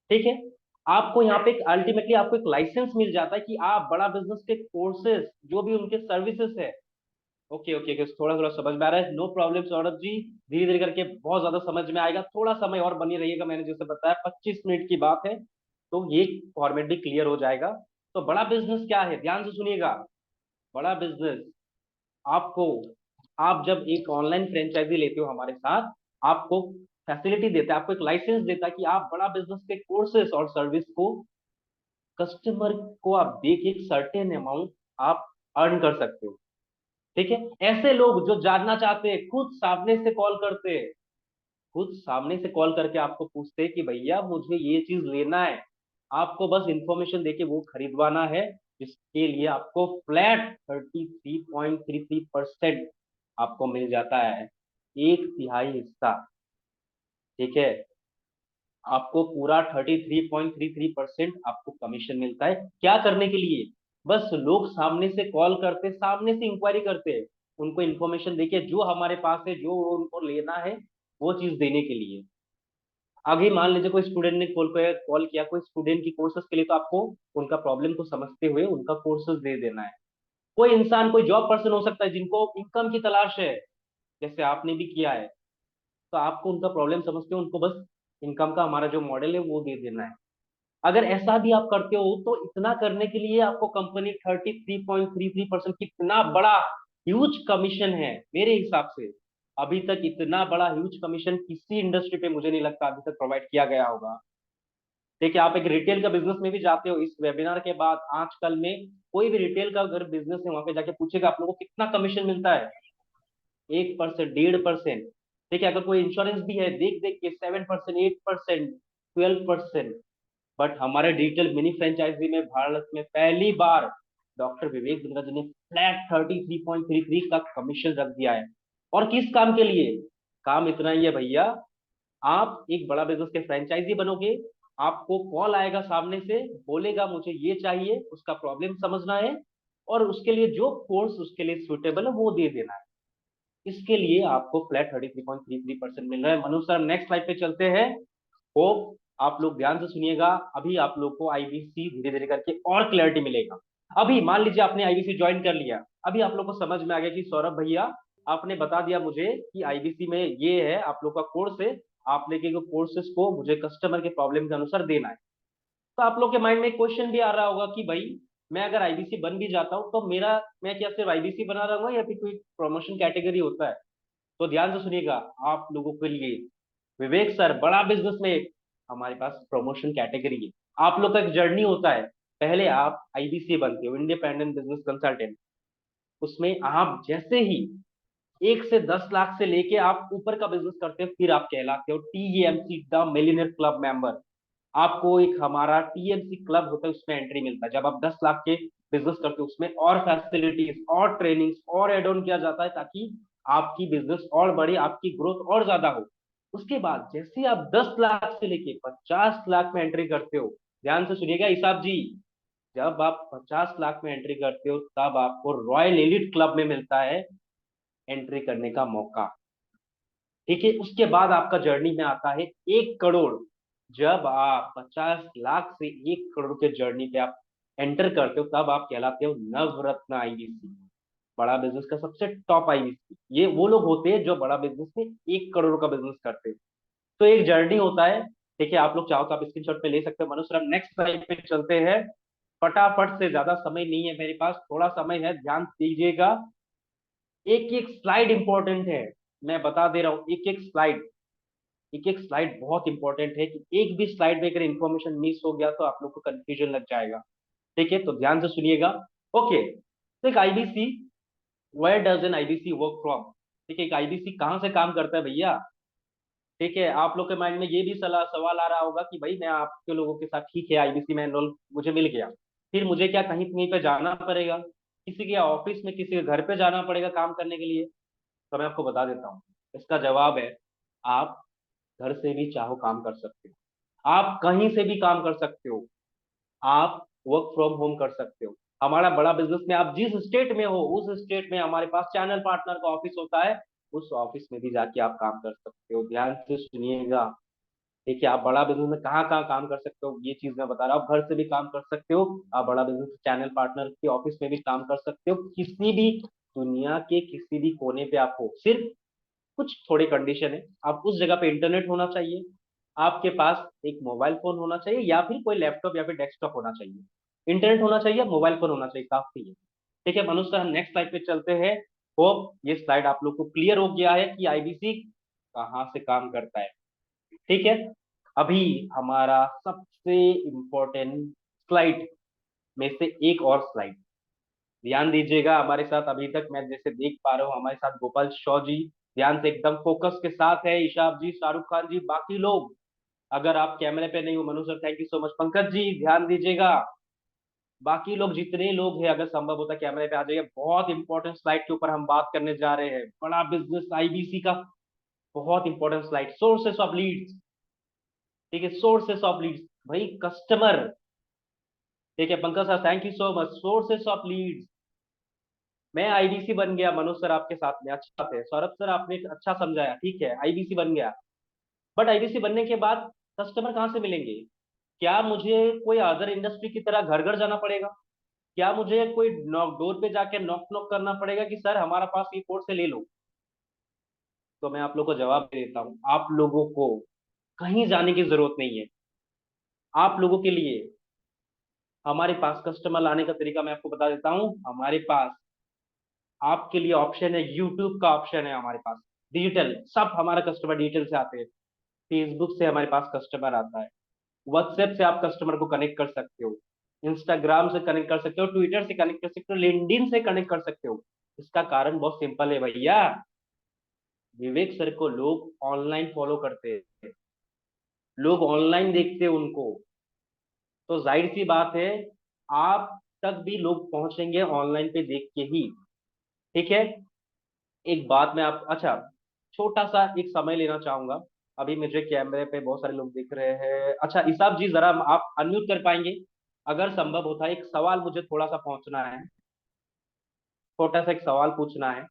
ठीक है, आपको यहाँ पे अल्टीमेटली आपको एक लाइसेंस मिल जाता है कि आप बड़ा बिजनेस के कोर्सेज, जो भी उनके सर्विसेज है। ओके ओके ओके, थोड़ा थोड़ा समझ में आ रहा है, नो प्रॉब्लम सौरभ जी, धीरे धीरे करके बहुत ज्यादा समझ में आएगा। थोड़ा समय और बनी रहिएगा, मैंने जैसे बताया 25 मिनट की बात है, तो ये फॉर्मेट भी क्लियर हो जाएगा। तो बड़ा बिजनेस क्या है, ध्यान से सुनिएगा। बड़ा बिजनेस आपको, आप जब एक ऑनलाइन फ्रेंचाइजी लेते हो हमारे साथ, आपको फैसिलिटी देता है, आपको एक लाइसेंस देता है कि आप बड़ा बिजनेस के कोर्सेस और सर्विस को कस्टमर को आप दे के एक सर्टेन अमाउंट आप अर्न कर सकते हो। ठीक है, ऐसे लोग जो जानना चाहते हैं खुद सामने से कॉल करते हैं, खुद सामने से कॉल करके आपको पूछते हैं कि भैया मुझे ये चीज लेना है, आपको बस इंफॉर्मेशन देके वो खरीदवाना है, जिसके लिए आपको फ्लैट 33.33% आपको मिल जाता है, एक तिहाई हिस्सा। ठीक है, आपको पूरा 33.33% आपको कमीशन मिलता है। क्या करने के लिए? बस लोग सामने से कॉल करते, सामने से इंक्वायरी करते हैं, उनको इन्फॉर्मेशन देके जो हमारे पास है, जो उनको लेना है, वो चीज देने के लिए। आगे मान लीजिए कोई स्टूडेंट ने कॉल किया कोई स्टूडेंट की कोर्सेज के लिए, तो आपको उनका प्रॉब्लम को समझते हुए उनका कोर्सेज दे देना है। कोई इंसान, कोई जॉब पर्सन हो सकता है जिनको इनकम की तलाश है, जैसे आपने भी किया है, तो आपको उनका प्रॉब्लम समझते हो, उनको बस इनकम का हमारा जो मॉडल है वो दे देना है। अगर ऐसा भी आप करते हो तो इतना करने के लिए आपको कंपनी 33.33%, कितना बड़ा ह्यूज कमीशन है मेरे हिसाब से। अभी तक इतना बड़ा ह्यूज कमीशन किसी इंडस्ट्री पे मुझे नहीं लगता अभी तक प्रोवाइड किया गया होगा। देखिए, आप एक रिटेल का बिजनेस में भी जाते हो, इस वेबिनार के बाद आजकल में कोई भी रिटेल का अगर बिजनेस है, वहां पे जाके पूछेगा आप लोगों को कितना कमीशन मिलता है, 1%, 1.5%। ठीक है, अगर कोई इंश्योरेंस भी है, देख देख के 7%, 8%, 12%। बट हमारे डिजिटल मिनी फ्रेंचाइजी में भारत में पहली बार डॉक्टर विवेक बिंद्रा जी ने फ्लैट 33.33 का कमीशन रख दिया है। और किस काम के लिए? काम इतना ही है भैया, आप एक बड़ा बिजनेस के फ्रेंचाइजी बनोगे, आपको कॉल आएगा सामने से, बोलेगा मुझे ये चाहिए, उसका प्रॉब्लम समझना है, और उसके लिए जो कोर्स उसके लिए सुटेबल है वो दे देना है। इसके लिए आपको फ्लैट 33.33% मिल रहा है। मनु सर नेक्स्ट स्लाइड पे चलते हैं। होप आप लोग ध्यान से सुनिएगा, अभी आप लोग को आईबीसी धीरे धीरे करके और क्लैरिटी मिलेगा। अभी मान लीजिए आपने आईबीसी ज्वाइन कर लिया, अभी आप लोग को समझ में आ गया कि सौरभ भैया आपने बता दिया मुझे कि आईबीसी में ये है आप लोग का कोर्स है, आप लेके कोर्सेस को मुझे कस्टमर के प्रॉब्लम के अनुसार देना है। तो आप लोग के माइंड में एक क्वेश्चन भी आ रहा होगा कि भाई मैं अगर आईबीसी बन भी जाता हूँ तो मेरा, मैं क्या सिर्फ आईबीसी बना रहूंगा या फिर कोई प्रमोशन कैटेगरी होता है? तो ध्यान से सुनिएगा, आप लोगों के लिए विवेक सर बड़ा बिजनेस में हमारे पास प्रमोशन कैटेगरी है। आप लोग का एक जर्नी होता है, पहले आप आईबीसी बनते हो, इंडिपेंडेंट बिजनेस कंसल्टेंट। उसमें आप जैसे ही 1 से 10 लाख से लेके आप ऊपर का बिजनेस करते हो, फिर आप कहलाते हो TMC, the millionaire club member. आपको एक हमारा टीएमसी क्लब होता है, उसमें एंट्री मिलता है। जब आप 10 लाख के बिजनेस करते हो, उसमें और फैसिलिटीज और ट्रेनिंग्स और एड ऑन किया जाता है, ताकि आपकी बिजनेस और बढ़े, आपकी ग्रोथ और ज्यादा हो। उसके बाद जैसे आप 10 लाख से लेके 50 लाख में एंट्री करते हो, ध्यान से सुनिएगा ईसाब जी, जब आप 50 लाख में एंट्री करते हो तब आपको रॉयल एलिट क्लब में मिलता है एंट्री करने का मौका। ठीक है, उसके बाद आपका जर्नी में आता है 1 करोड़। जब आप 50 लाख से 1 करोड़ के जर्नी पे आप एंटर करते हो तब आप कहलाते हो नवरत्न आईबीसी, बड़ा बिजनेस का सबसे टॉप आईबीसी। ये वो लोग होते हैं जो बड़ा बिजनेस में 1 करोड़ का बिजनेस करते हैं। तो एक जर्नी होता है। देखिए आप लोग चाहो तो आप स्क्रीनशॉट पे ले सकते हो। मनुष्य, हम नेक्स्ट स्लाइड पे चलते हैं फटाफट से, ज्यादा समय नहीं है मेरे पास, थोड़ा समय है, ध्यान दीजिएगा। एक एक स्लाइड इंपॉर्टेंट है, मैं बता दे रहा हूँ। एक एक स्लाइड, एक एक स्लाइड बहुत इंपॉर्टेंट है कि एक भी स्लाइड में अगर इंफॉर्मेशन मिस हो गया तो आप लोग को कंफ्यूजन लग जाएगा। ठीक है, तो ध्यान से सुनिएगा। ओके, तो एक IBC, where does an IBC work from? ठीक है, एक आईबीसी कहाँ से काम करता है भैया? ठीक है, आप लोग के माइंड में ये भी सलाह सवाल आ रहा होगा कि भाई मैं आपके लोगों के साथ, ठीक है आईबीसी में एनरोल मुझे मिल गया, फिर मुझे क्या कहीं कहीं पे जाना पड़ेगा, किसी के ऑफिस में, किसी के घर पे जाना पड़ेगा काम करने के लिए? तो मैं आपको बता देता हूँ, इसका जवाब है आप घर से भी चाहो काम कर सकते हो, आप कहीं से भी काम कर सकते हो, आप वर्क फ्रॉम होम कर सकते हो। हमारा बड़ा बिजनेस में आप जिस स्टेट में हो उस स्टेट में हमारे पास चैनल पार्टनर का ऑफिस होता है, उस ऑफिस में भी जाके आप काम कर सकते हो। ध्यान से सुनिएगा। देखिए आप बड़ा बिजनेस में कहाँ कहाँ काम कर सकते हो, ये चीज मैं बता रहा हूँ। आप घर से भी काम कर सकते हो, आप बड़ा बिजनेस चैनल पार्टनर के ऑफिस में भी काम कर सकते हो, किसी भी दुनिया के किसी भी कोने पे आप हो। सिर्फ कुछ थोड़ी कंडीशन है, आप उस जगह पे इंटरनेट होना चाहिए, आपके पास एक मोबाइल फोन होना चाहिए या फिर कोई लैपटॉप या फिर डेस्कटॉप होना चाहिए। इंटरनेट होना चाहिए, मोबाइल फोन होना चाहिए, काफी है। ठीक है मनुष्य, हम नेक्स्ट स्लाइड पे चलते हैं। होप ये स्लाइड आप लोग को क्लियर हो गया है कि आईबीसी कहाँ से काम करता है। ठीक है, अभी हमारा सबसे इंपॉर्टेंट स्लाइड में से एक और स्लाइड, ध्यान दीजिएगा हमारे साथ। अभी तक मैं जैसे देख पा रहा हूँ हमारे साथ गोपाल शॉ जी ध्यान से एकदम फोकस के साथ है, ईशाब जी, शाहरुख खान जी, बाकी लोग अगर आप कैमरे पे नहीं हो, Manu sir thank you so much, Pankaj ji ध्यान दीजिएगा, बाकी लोग जितने लोग हैं अगर संभव होता कैमरे पे आ जाइए। बहुत इंपॉर्टेंट स्लाइड के ऊपर हम बात करने जा रहे हैं, बड़ा बिजनेस आईबीसी का बहुत important slide, sources of leads. ठीक है, सोर्सेस ऑफ लीड्स, भाई कस्टमर। ठीक है Pankaj sir thank you so much, sources of leads. मैं आईबीसी बन गया, मनोज सर आपके साथ में, अच्छा बात है, सौरभ सर आपने अच्छा समझाया, ठीक है आईबीसी बन गया। बट आईबीसी बनने के बाद कस्टमर कहाँ से मिलेंगे? क्या मुझे कोई अदर इंडस्ट्री की तरह घर घर जाना पड़ेगा? क्या मुझे कोई नॉक डोर पे जाके नॉक नॉक करना पड़ेगा कि सर हमारा पास ये कोड से ले लो? तो मैं आप लोगों को जवाब दे देता हूँ, आप लोगों को कहीं जाने की जरूरत नहीं है। आप लोगों के लिए हमारे पास कस्टमर लाने का तरीका मैं आपको बता देता हूँ। हमारे पास आपके लिए ऑप्शन है, यूट्यूब का ऑप्शन है हमारे पास, डिजिटल सब हमारा कस्टमर डिजिटल से आते हैं। फेसबुक से हमारे पास कस्टमर आता है, व्हाट्सएप से आप कस्टमर को कनेक्ट कर सकते हो, इंस्टाग्राम से कनेक्ट कर सकते हो, ट्विटर से कनेक्ट कर सकते हो, लिंक्डइन से कनेक्ट कर सकते हो। इसका कारण बहुत सिंपल है भैया, विवेक सर को लोग ऑनलाइन फॉलो करते हैं, लोग ऑनलाइन देखते हैं उनको, तो जाहिर सी बात है आप तक भी लोग पहुंचेंगे ऑनलाइन पे देख के ही। ठीक है, एक बात मैं आप, अच्छा छोटा सा एक समय लेना चाहूंगा। अभी मुझे कैमरे पे बहुत सारे लोग दिख रहे हैं। अच्छा इसाब जी जरा आप अनम्यूट कर पाएंगे? अगर संभव होता है, एक सवाल मुझे थोड़ा सा पहुंचना है, छोटा सा एक सवाल पूछना है,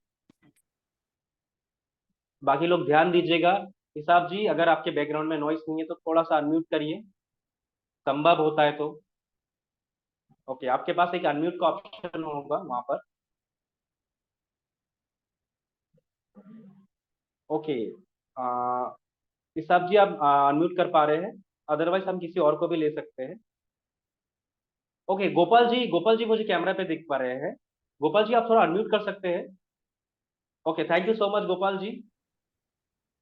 बाकी लोग ध्यान दीजिएगा। इसाब जी अगर आपके बैकग्राउंड में नॉइस नहीं है तो थोड़ा सा अनम्यूट करिए, संभव होता है तो। ओके, आपके पास एक अनम्यूट का ऑप्शन होगा वहां पर। ओके, इसाब जी आप अनम्यूट कर पा रहे हैं, अदरवाइज हम किसी और को भी ले सकते हैं। ओके गोपाल जी, गोपाल जी मुझे कैमरा पे दिख पा रहे हैं, गोपाल जी आप थोड़ा अनम्यूट कर सकते हैं। Okay thank you so much Gopal ji.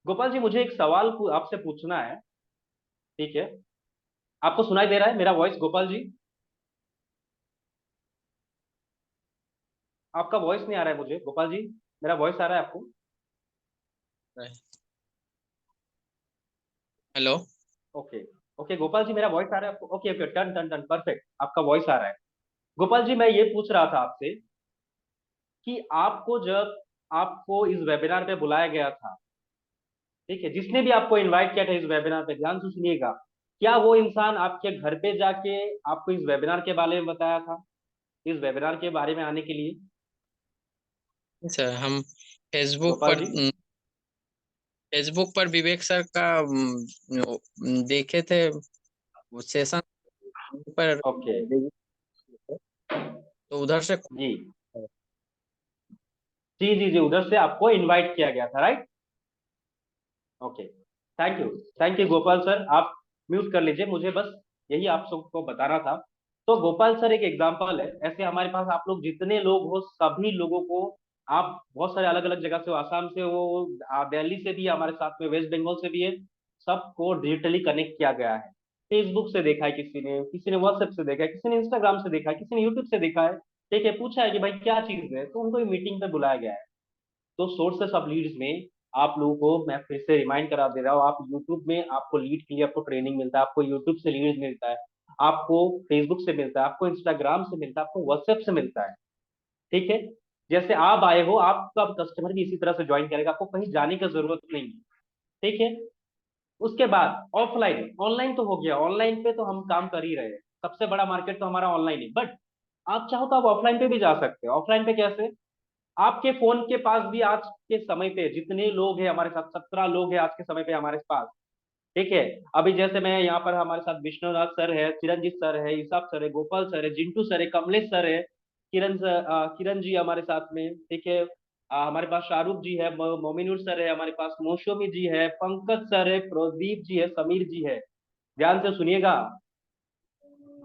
Gopal ji मुझे एक सवाल आपसे पूछना है, ठीक है? आपको सुनाई दे रहा है मेरा वॉइस गोपाल जी? आपका वॉइस नहीं आ रहा है मुझे गोपाल जी, मेरा वॉइस आ रहा है आपको? Hello. Okay, okay Gopal ji मेरा वॉइस आ रहा है आपको? ओके ओके, टन टन टन परफेक्ट, आपका वॉइस आ रहा है। गोपाल जी मैं ये पूछ रहा था आपसे कि आपको जब आपको इस वेबिनार पे बुलाया गया था, ठीक है, जिसने भी आपको इनवाइट किया था इस वेबिनार पे, ध्यान से सुनिएगा, क्या वो इंसान आपके घर पे जाके आपको इस वेबिनार के बारे में बताया था, इस वेबिनार के बारे में आने के लिए? सर हम फेसबुक गोपाल पर जी फेसबुक पर विवेक सर का देखे थे सेशन पर, ओके तो उधर से। जी जी जी जी, उधर से आपको इनवाइट किया गया था, right? Okay, thank you Gopal sir. आप म्यूट कर लीजिए, मुझे बस यही आप सबको बताना था। तो गोपाल सर एक एग्जांपल है, ऐसे हमारे पास आप लोग जितने लोग हो सभी लोगों को, आप बहुत सारे अलग अलग जगह से हो, आसाम से हो, दिल्ली से भी हमारे साथ में, वेस्ट बंगाल से भी है, सबको डिजिटली कनेक्ट किया गया है। फेसबुक से देखा है किसी ने व्हाट्सएप से देखा है, किसी ने इंस्टाग्राम से देखा है, किसी ने यूट्यूब से देखा है। ठीक है, पूछा है कि भाई क्या चीज है, तो उनको मीटिंग पे बुलाया गया है। तो सोर्सेस ऑफ लीड्स में आप लोगों को मैं फिर से रिमाइंड करा दे रहा हूँ, आप यूट्यूब में आपको लीड के लिए आपको ट्रेनिंग मिलता है, आपको यूट्यूब से लीड मिलता है, आपको फेसबुक से मिलता है, आपको इंस्टाग्राम से मिलता है, आपको व्हाट्सएप से मिलता है। ठीक है, जैसे आप आए हो, आपका कस्टमर भी इसी तरह से ज्वाइन करेगा, आपको कहीं जाने की जरूरत नहीं है। ठीक है, उसके बाद ऑफलाइन, ऑनलाइन तो हो गया, ऑनलाइन पे तो हम काम कर ही रहे हैं, सबसे बड़ा मार्केट तो हमारा ऑनलाइन है, बट आप चाहो तो आप ऑफलाइन पे भी जा सकते हो। ऑफलाइन पे कैसे? आपके फोन के पास भी आज के समय पे जितने लोग हैं हमारे साथ, 17 लोग हैं आज के समय पे हमारे पास। ठीक है, अभी जैसे मैं यहाँ पर, हमारे साथ विष्णुनाथ सर है, चिरंजीत सर है, ईसाब सर है, गोपाल सर है, जिंटू सर है, कमलेश सर है, किरण जी हमारे साथ में। ठीक है, हमारे पास शाहरुख जी है, मोमिनुर सर है, हमारे पास मौसमी जी है, पंकज सर है, प्रदीप जी है, समीर जी है। ध्यान से सुनिएगा,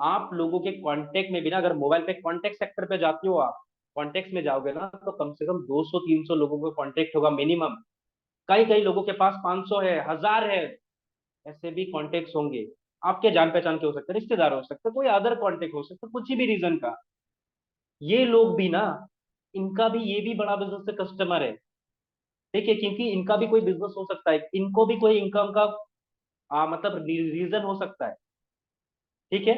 आप लोगों के कांटेक्ट में भी ना, अगर मोबाइल पे कांटेक्ट सेक्टर पे जाती हो, आप कॉन्टेक्ट में जाओगे ना, तो कम से कम 200-300 लोगों का कांटेक्ट होगा मिनिमम। कई कई लोगों के पास 500 है, 1000 है, ऐसे भी कॉन्टेक्ट होंगे। आपके जान पहचान के हो सकते हैं, रिश्तेदार हो सकते हैं, कोई अदर कॉन्टेक्ट हो सकता है, कुछ भी रीजन का। ये लोग भी ना, इनका भी, ये भी बड़ा बिजनेस से कस्टमर है। ठीक है, क्योंकि इनका भी कोई बिजनेस हो सकता है, इनको भी कोई इनकम का मतलब रीजन हो सकता है। ठीक है,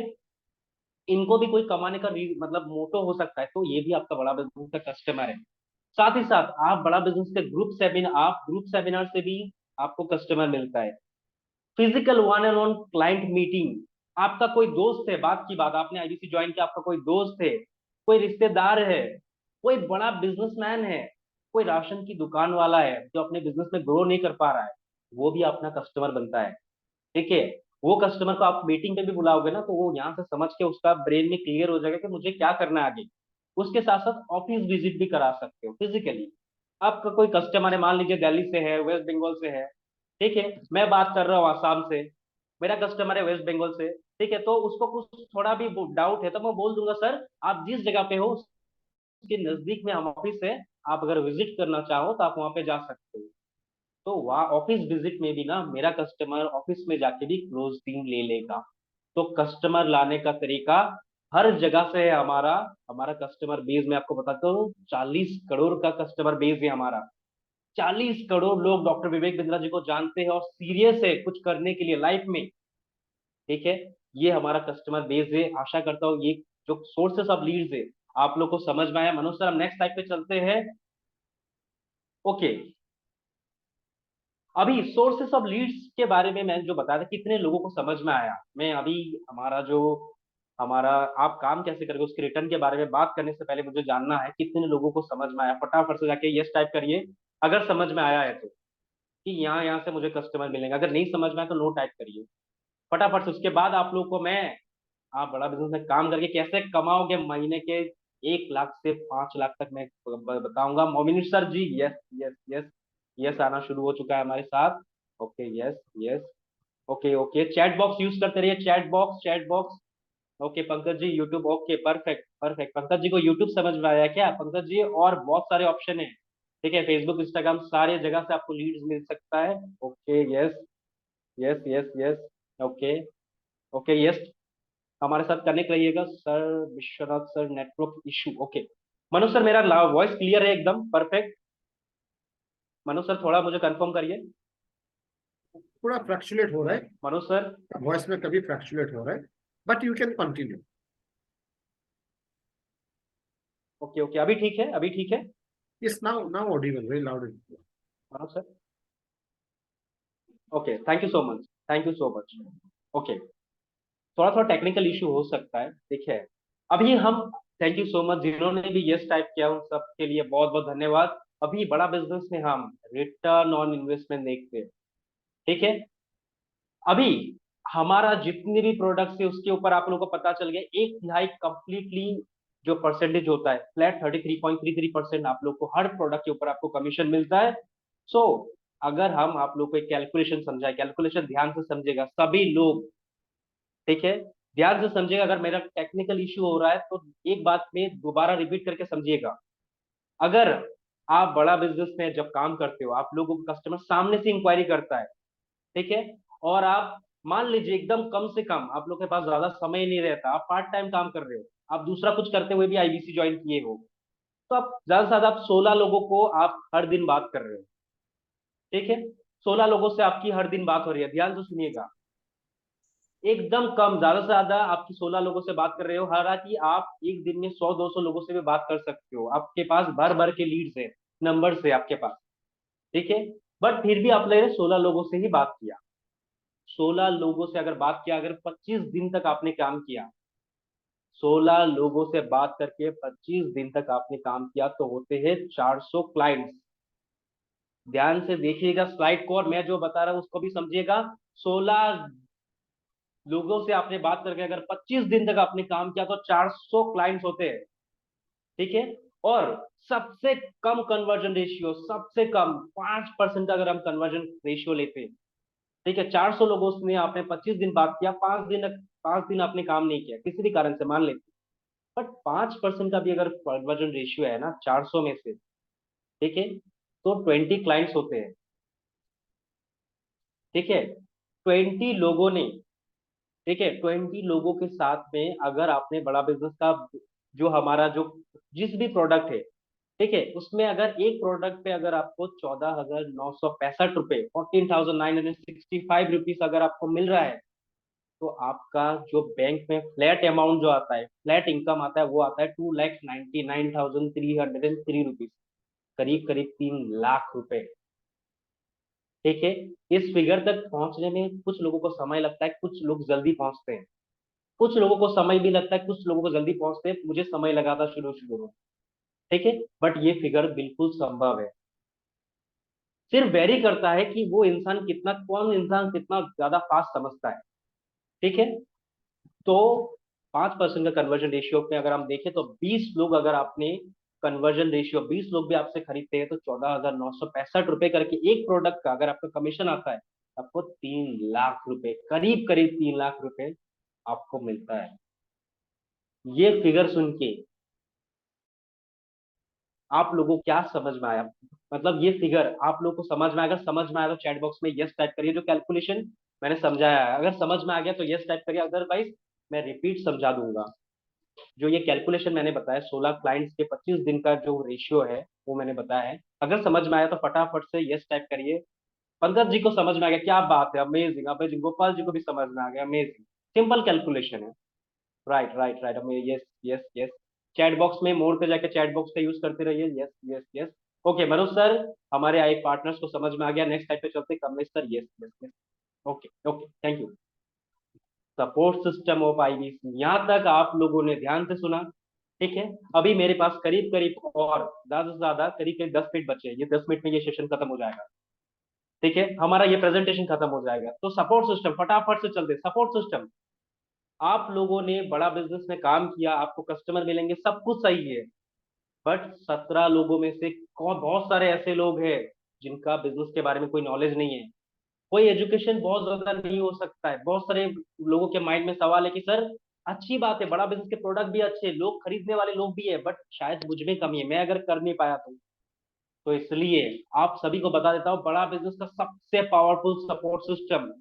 इनको भी कोई कमाने का मतलब मोटो हो सकता है, तो ये भी आपका बड़ा बिजनेस का कस्टमर है। साथ ही साथ आप बड़ा बिजनेस के ग्रुप सेमिनार से भी आपको कस्टमर मिलता है। Physical one and one client meeting, आपका कोई दोस्त है, बात की बात, आपने आईबीसी ज्वाइन किया, आपका कोई दोस्त है, कोई रिश्तेदार है, कोई बड़ा बिजनेसमैन है, कोई राशन की दुकान वाला है जो अपने बिजनेस में ग्रो नहीं कर पा रहा है, वो भी अपना कस्टमर बनता है। ठीक है, वो कस्टमर को आप मीटिंग पे भी बुलाओगे ना, तो वो यहाँ से समझ के उसका ब्रेन में क्लियर हो जाएगा कि मुझे क्या करना है आगे। उसके साथ साथ ऑफिस विजिट भी करा सकते हो फिजिकली। आपका कोई कस्टमर है, मान लीजिए दिल्ली से है, वेस्ट बंगाल से है। ठीक है, मैं बात कर रहा हूँ आसाम से, मेरा कस्टमर है वेस्ट बंगाल से। ठीक है, तो उसको कुछ थोड़ा भी डाउट है तो मैं बोल दूंगा, सर आप जिस जगह पे हो उसके नजदीक में हम ऑफिस है, आप अगर विजिट करना चाहो तो आप वहां पे जा सकते हो। तो वहाँ ऑफिस विजिट में भी ना मेरा कस्टमर ऑफिस में जाके भी क्लोजिंग ले लेगा। तो कस्टमर लाने का तरीका हर जगह से है हमारा। हमारा कस्टमर बेस मैं आपको बताता हूँ, 40 करोड़ का कस्टमर बेस है हमारा। 40 करोड़ लोग डॉक्टर विवेक बिंद्रा जी को जानते हैं और सीरियस है कुछ करने के लिए लाइफ में। ठीक है, ये हमारा कस्टमर बेस है। आशा करता हूँ ये जो सोर्सेस ऑफ लीड्स है आप लोग को समझ में आया। मनोज सर, हम नेक्स्ट टाइप पे चलते हैं। ओके, अभी सोर्सेस ऑफ लीड्स के बारे में मैं जो बताया था, कितने लोगों को समझ में आया? मैं अभी हमारा जो हमारा आप काम कैसे करेंगे उसके रिटर्न के बारे में बात करने से पहले मुझे जानना है कितने लोगों को समझ में आया। फटाफट से जाके यस टाइप करिए अगर समझ में आया है तो, कि यहाँ यहाँ से मुझे कस्टमर मिलेंगे। अगर नहीं समझ में आया तो नो टाइप करिए फटाफट से। उसके बाद आप लोग को मैं, आप बड़ा बिजनेस में काम करके कैसे कमाओगे महीने के 1 लाख से 5 लाख तक मैं बताऊंगा। Momini sir ji, yes yes yes, yes आना शुरू हो चुका है हमारे साथ। Okay, yes yes, okay okay, chat box use करते रहिए, chat box. Okay Pankaj ji, YouTube, okay perfect perfect. Pankaj ji को यूट्यूब समझ में आया क्या पंकज जी? और बहुत सारे ऑप्शन है। ठीक है, फेसबुक इंस्टाग्राम सारे जगह से आपको लीड्स मिल सकता है। Okay, yes yes yes yes, okay okay, yes, हमारे साथ कनेक्ट रहिएगा sir. Vishwanath sir, network issue, okay. Manoj sir, मेरा वॉइस क्लियर है एकदम परफेक्ट? मनोज सर थोड़ा मुझे कंफर्म करिए। थोड़ा फ्लक्चुएट हो रहा है, मनोज सर, वॉइस में कभी फ्लक्चुएट हो रहा है, but you can continue. Okay okay, अभी ठीक है, अभी ठीक है Yes, now audible, very loud and clear. Manoj sir? Okay, thank you so much, thank you so much. Okay, थोड़ा थोड़ा टेक्निकल इशू हो सकता है, ठीक है। अभी हम, थैंक यू सो मच जिन्होंने भी यस टाइप किया उन सब के लिए बहुत बहुत धन्यवाद। अभी बड़ा बिजनेस में हम रिटर्न ऑन इन्वेस्टमेंट देखते हैं, ठीक है। अभी हमारा जितने भी प्रोडक्ट्स है उसके ऊपर आप लोगों को पता चल गया, एक तिहाई कंप्लीटली जो परसेंटेज होता है फ्लैट 33.33% आप लोग को हर प्रोडक्ट के ऊपर आपको कमीशन मिलता है। सो अगर हम आप लोग को एक कैलकुलेशन समझाए, कैलकुलेशन ध्यान से समझेगा सभी लोग, ठीक है, ध्यान से समझिएगा। अगर मेरा टेक्निकल इश्यू हो रहा है तो एक बात में दोबारा रिपीट करके समझिएगा। अगर आप बड़ा बिजनेस में जब काम करते हो, आप लोगों को कस्टमर सामने से इंक्वायरी करता है, ठीक है, और आप मान लीजिए एकदम कम से कम आप लोग के पास ज्यादा समय नहीं रहता, आप पार्ट टाइम काम कर रहे हो, आप दूसरा कुछ करते हुए भी आईबीसी ज्वाइन किए हो, तो आप ज्यादा से ज्यादा आप 16 लोगों को आप हर दिन बात कर रहे हो, ठीक है। 16 लोगों से आपकी हर दिन बात हो रही है, ध्यान से सुनिएगा, एकदम कम, ज्यादा से ज्यादा आपकी 16 लोगों से बात कर रहे हो। हालांकि आप एक दिन में 100-200 लोगों से भी बात कर सकते हो, आपके पास भर भर के लीड्स है, नंबर है आपके पास, ठीक है, बट फिर भी आपने 16 लोगों से ही बात किया। 16 लोगों से अगर बात किया, अगर 25 दिन तक आपने काम किया, 16 लोगों से बात करके 25 दिन तक आपने काम किया, तो होते हैं 400 क्लाइंट्स। ध्यान से देखिएगा स्लाइड को, और मैं जो बता रहा हूं उसको भी समझिएगा। 16 लोगों से आपने बात करके अगर 25 दिन तक आपने काम किया तो 400 क्लाइंट्स होते हैं, ठीक है। और सबसे कम कन्वर्जन रेशियो, सबसे कम 5% का अगर हम कन्वर्जन रेशियो लेते हैं, ठीक है, 400 लोगों ने आपने 25 दिन बात किया, 5 दिन आपने काम नहीं किया किसी भी कारण से मान लेते, बट 5% का भी अगर कन्वर्जन रेशियो है ना 400 में से, ठीक है, तो 20 क्लाइंट्स होते हैं, ठीक है। 20 लोगों ने, ठीक है, 20 लोगों के साथ में अगर आपने बड़ा बिजनेस का जो हमारा जो जिस भी प्रोडक्ट है, ठीक है, उसमें अगर एक प्रोडक्ट पे अगर आपको 14,965 रुपए, 14,965 रुपीज अगर आपको मिल रहा है, तो आपका जो बैंक में फ्लैट अमाउंट जो आता है, फ्लैट इनकम आता है, वो आता है 2,99,303 रुपीज, करीब करीब 3 लाख रुपए, ठीक है। इस फिगर तक पहुंचने में कुछ लोगों को समय लगता है, कुछ लोग जल्दी पहुंचते हैं, कुछ लोगों को समय भी लगता है, कुछ लोगों को जल्दी पहुंचते हैं, मुझे समय लगा था शुरू शुरू में, ठीक है, बट ये फिगर बिल्कुल संभव है। सिर्फ वेरी करता है कि वो इंसान कितना, कौन इंसान कितना ज्यादा फास्ट समझता है, ठीक है। तो 5% का कन्वर्जन रेशियो पे अगर हम देखें तो 20 लोग अगर आपने कन्वर्जन रेशियो 20 लोग भी आपसे खरीदते हैं तो 14,965 रुपए करके एक प्रोडक्ट का अगर आपका कमीशन आता है, आपको 3 लाख रुपए, करीब करीब 3 लाख रुपए आपको मिलता है। ये फिगर सुन के आप लोगों को क्या समझ में आया? मतलब ये फिगर आप लोगों को समझ में आया? अगर समझ में आया तो चैट बॉक्स में यस टाइप करिए, जो कैलकुलेशन मैंने समझाया है। अगर समझ में आ गया तो यस टाइप करिए, अदरवाइज मैं रिपीट समझा दूंगा। जो ये कैलकुलेशन मैंने बताया 16 क्लाइंट्स के 25 दिन का जो रेशियो है वो मैंने बताया है। अगर समझ में आया तो फटाफट से यस टाइप करिए। पंकज जी को समझ में आ गया, क्या बात है, अमेजिंग। अमेजिंग, गोपाल जी को भी समझ में आ गया, अमेजिंग, सिंपल कैलकुलेशन है। राइट राइट राइट, हमें yes yes yes. Chat box में मोड़ पे जाके चैट बॉक्स का यूज करते रहिए, yes yes yes. Okay Manoj sir, हमारे आई पार्टनर्स को समझ में आ गया, नेक्स्ट टाइप पे चलते Kamlesh sir, yes yes yes. Okay okay, thank you. Support system of IBC, यहाँ तक आप लोगों ने ध्यान से सुना, ठीक है। अभी मेरे पास करीब करीब और ज्यादा से ज्यादा करीब करीब 10 मिनट बचे हैं, ये 10 मिनट में ये सेशन खत्म हो जाएगा, ठीक है, हमारा ये प्रेजेंटेशन खत्म हो जाएगा। तो सपोर्ट सिस्टम फटाफट से चलते, सपोर्ट सिस्टम। आप लोगों ने बड़ा बिजनेस में काम किया, आपको कस्टमर मिलेंगे, सब कुछ सही है, बट 17 लोगों में से कौन, बहुत सारे ऐसे लोग हैं जिनका बिजनेस के बारे में कोई नॉलेज नहीं है, कोई एजुकेशन बहुत ज्यादा नहीं हो सकता है। बहुत सारे लोगों के माइंड में सवाल है कि सर अच्छी बात है, बड़ा बिजनेस के प्रोडक्ट भी अच्छे हैं, लोग खरीदने वाले लोग भी है, बट शायद मुझ में कमी है, मैं अगर कर नहीं पाया तो इसलिए आप सभी को बता देता हूँ, बड़ा बिजनेस का सबसे पावरफुल सपोर्ट सिस्टम,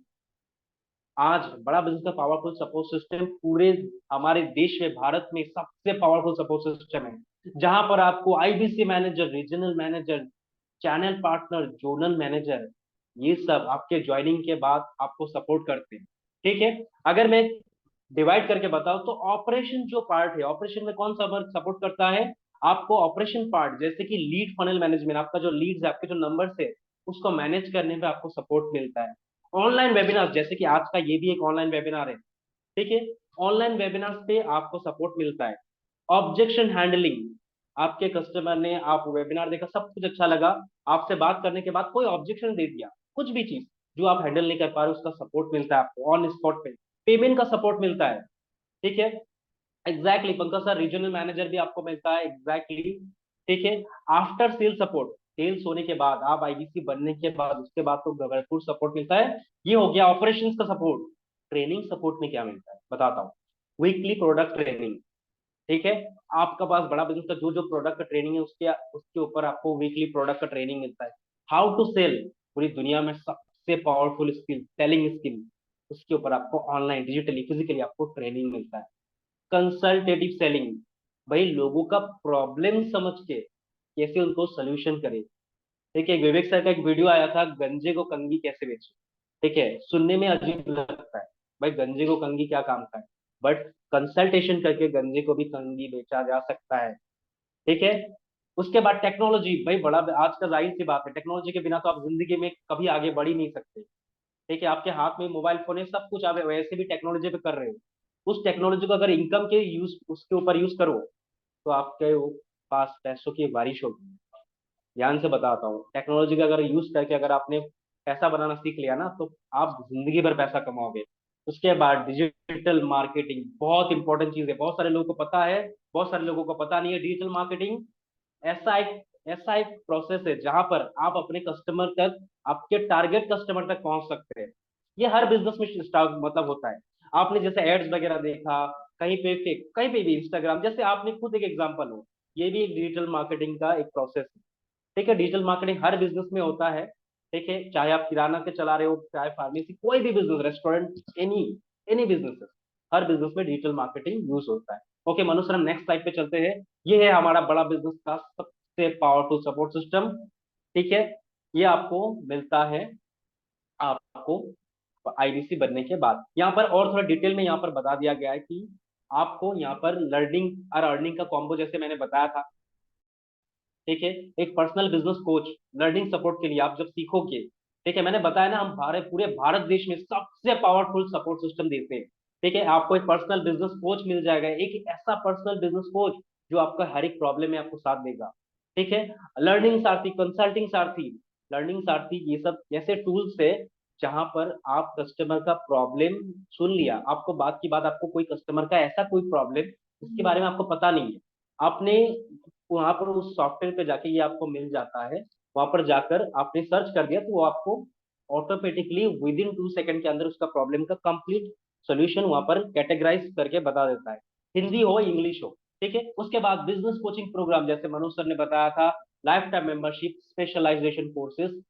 आज बड़ा बिजनेस का पावरफुल सपोर्ट सिस्टम पूरे हमारे देश में, भारत में सबसे पावरफुल सपोर्ट सिस्टम है, जहां पर आपको IBC manager, regional manager, channel partner, zonal manager, ये सब आपके ज्वाइनिंग के बाद आपको सपोर्ट करते हैं, ठीक है। अगर मैं डिवाइड करके बताऊं तो ऑपरेशन जो पार्ट है, ऑपरेशन में कौन सा वर्क सपोर्ट करता है आपको? ऑपरेशन पार्ट, जैसे कि लीड फनल मैनेजमेंट, आपका जो लीड्स है, आपके जो नंबर्स है, उसको मैनेज करने में आपको सपोर्ट मिलता है। ऑनलाइन वेबिनार, जैसे कि आज का ये भी एक ऑनलाइन वेबिनार है, ठीक है, ऑनलाइन वेबिनार पे आपको सपोर्ट मिलता है। ऑब्जेक्शन हैंडलिंग, आपके कस्टमर ने आप वेबिनार देखा, सब कुछ अच्छा लगा, आपसे बात करने के बाद कोई ऑब्जेक्शन दे दिया, कुछ भी चीज जो आप हैंडल नहीं कर पा रहे, उसका सपोर्ट मिलता है आपको ऑन स्पॉट पे, पेमेंट का सपोर्ट मिलता है। ठीक है, exactly Pankaj sir, regional manager भी आपको मिलता है, एग्जैक्टली। ठीक है, आफ्टर सेल सपोर्ट, सेल्स होने के बाद, आप आईबीसी बनने के बाद, उसके बाद तो भरपूर सपोर्ट मिलता है। ये हो गया ऑपरेशंस का सपोर्ट। ट्रेनिंग सपोर्ट में क्या मिलता है बताता हूँ। Weekly product training. ठीक है, आपका पास बड़ा बिजनेस का जो जो प्रोडक्ट का ट्रेनिंग है, उसके उसके ऊपर आपको वीकली प्रोडक्ट का ट्रेनिंग मिलता है। हाउ टू सेल, पूरी दुनिया में सबसे पावरफुल स्किल, सेलिंग स्किल, उसके ऊपर आपको ऑनलाइन, डिजिटली, फिजिकली आपको ट्रेनिंग मिलता है। कंसल्टेटिव सेलिंग, भाई लोगों का प्रॉब्लम समझ के कैसे उनको सोल्यूशन करे। ठीक है, विवेक सर का एक वीडियो आया था, गंजे को कंगी कैसे बेचे। ठीक है, सुनने में अजीब लगता है, भाई गंजे को कंगी क्या काम का है, बट कंसल्टेशन करके गंजे को भी कंगी बेचा जा सकता है। ठीक है, उसके बाद टेक्नोलॉजी, भाई बड़ा आज का जाहिर सी बात है, टेक्नोलॉजी के बिना तो आप जिंदगी में कभी आगे बढ़ ही नहीं सकते। ठीक है, आपके हाथ में मोबाइल फोन है, सब कुछ आप वैसे भी टेक्नोलॉजी पे कर रहे हो, उस टेक्नोलॉजी को अगर इनकम के यूज उसके ऊपर यूज करो, तो आपके पास पैसों की बारिश होगी। ध्यान से बताता हूँ, टेक्नोलॉजी का अगर यूज करके अगर आपने पैसा बनाना सीख लिया ना, तो आप जिंदगी भर पैसा कमाओगे। उसके बाद डिजिटल मार्केटिंग बहुत इंपॉर्टेंट चीज है, बहुत सारे लोगों को पता है, बहुत सारे लोगों को पता नहीं है। डिजिटल मार्केटिंग ऐसा एक प्रोसेस है जहां पर आप अपने कस्टमर तक, आपके टारगेट कस्टमर तक पहुंच सकते हैं। ये हर बिजनेस में स्टार्ट मतलब होता है। आपने जैसे एड्स वगैरह देखा, कहीं पे फेक, कहीं पे भी इंस्टाग्राम, जैसे आपने खुद एक एग्जांपल हो, ये भी एक डिजिटल मार्केटिंग का एक प्रोसेस है। ठीक है, डिजिटल मार्केटिंग हर बिजनेस में होता है। ठीक है, चाहे आप किराना के चला रहे हो, चाहे फार्मेसी, कोई भी business, restaurant, any any business, हर बिजनेस में डिजिटल मार्केटिंग यूज होता है। ओके मनु सर, हम नेक्स्ट स्लाइड पे चलते हैं। ये है हमारा बड़ा बिजनेस का सबसे पावरफुल सपोर्ट सिस्टम। ठीक है, ये आपको मिलता है आपको आईबीसी बनने के बाद। यहाँ पर और थोड़ा डिटेल में यहाँ पर बता दिया गया है कि आपको यहाँ पर लर्निंग और अर्निंग का कॉम्बो, जैसे मैंने बताया था। ठीक है, एक personal business coach, learning support के लिए आप जब सीखोगे। ठीक है, मैंने बताया ना, हम पूरे भारत देश में सबसे पावरफुल सपोर्ट सिस्टम देते हैं। ठीक है, आपको एक पर्सनल बिजनेस कोच मिल जाएगा, एक ऐसा पर्सनल बिजनेस कोच जो आपका हर एक प्रॉब्लम में आपको साथ देगा। ठीक है, लर्निंग सारथी, कंसल्टिंग सारथी, लर्निंग सारथी, ये सब ऐसे टूल्स है जहां पर आप कस्टमर का प्रॉब्लम सुन लिया, आपको बात की बात, आपको कोई कस्टमर का ऐसा कोई प्रॉब्लम जिसके बारे में आपको पता नहीं है, आपने वहां पर उस सॉफ्टवेयर पे जाके ये आपको मिल जाता है। वहां पर जाकर आपने सर्च कर दिया, तो वो आपको ऑटोमेटिकली विद इन 2 सेकंड के अंदर उसका प्रॉब्लम का कंप्लीट सोल्यूशन वहां पर कैटेगराइज करके बता देता है, हिंदी हो इंग्लिश हो। ठीक है, उसके बाद बिजनेस कोचिंग प्रोग्राम, जैसे मनोज सर ने बताया था, lifetime membership, specialisation courses,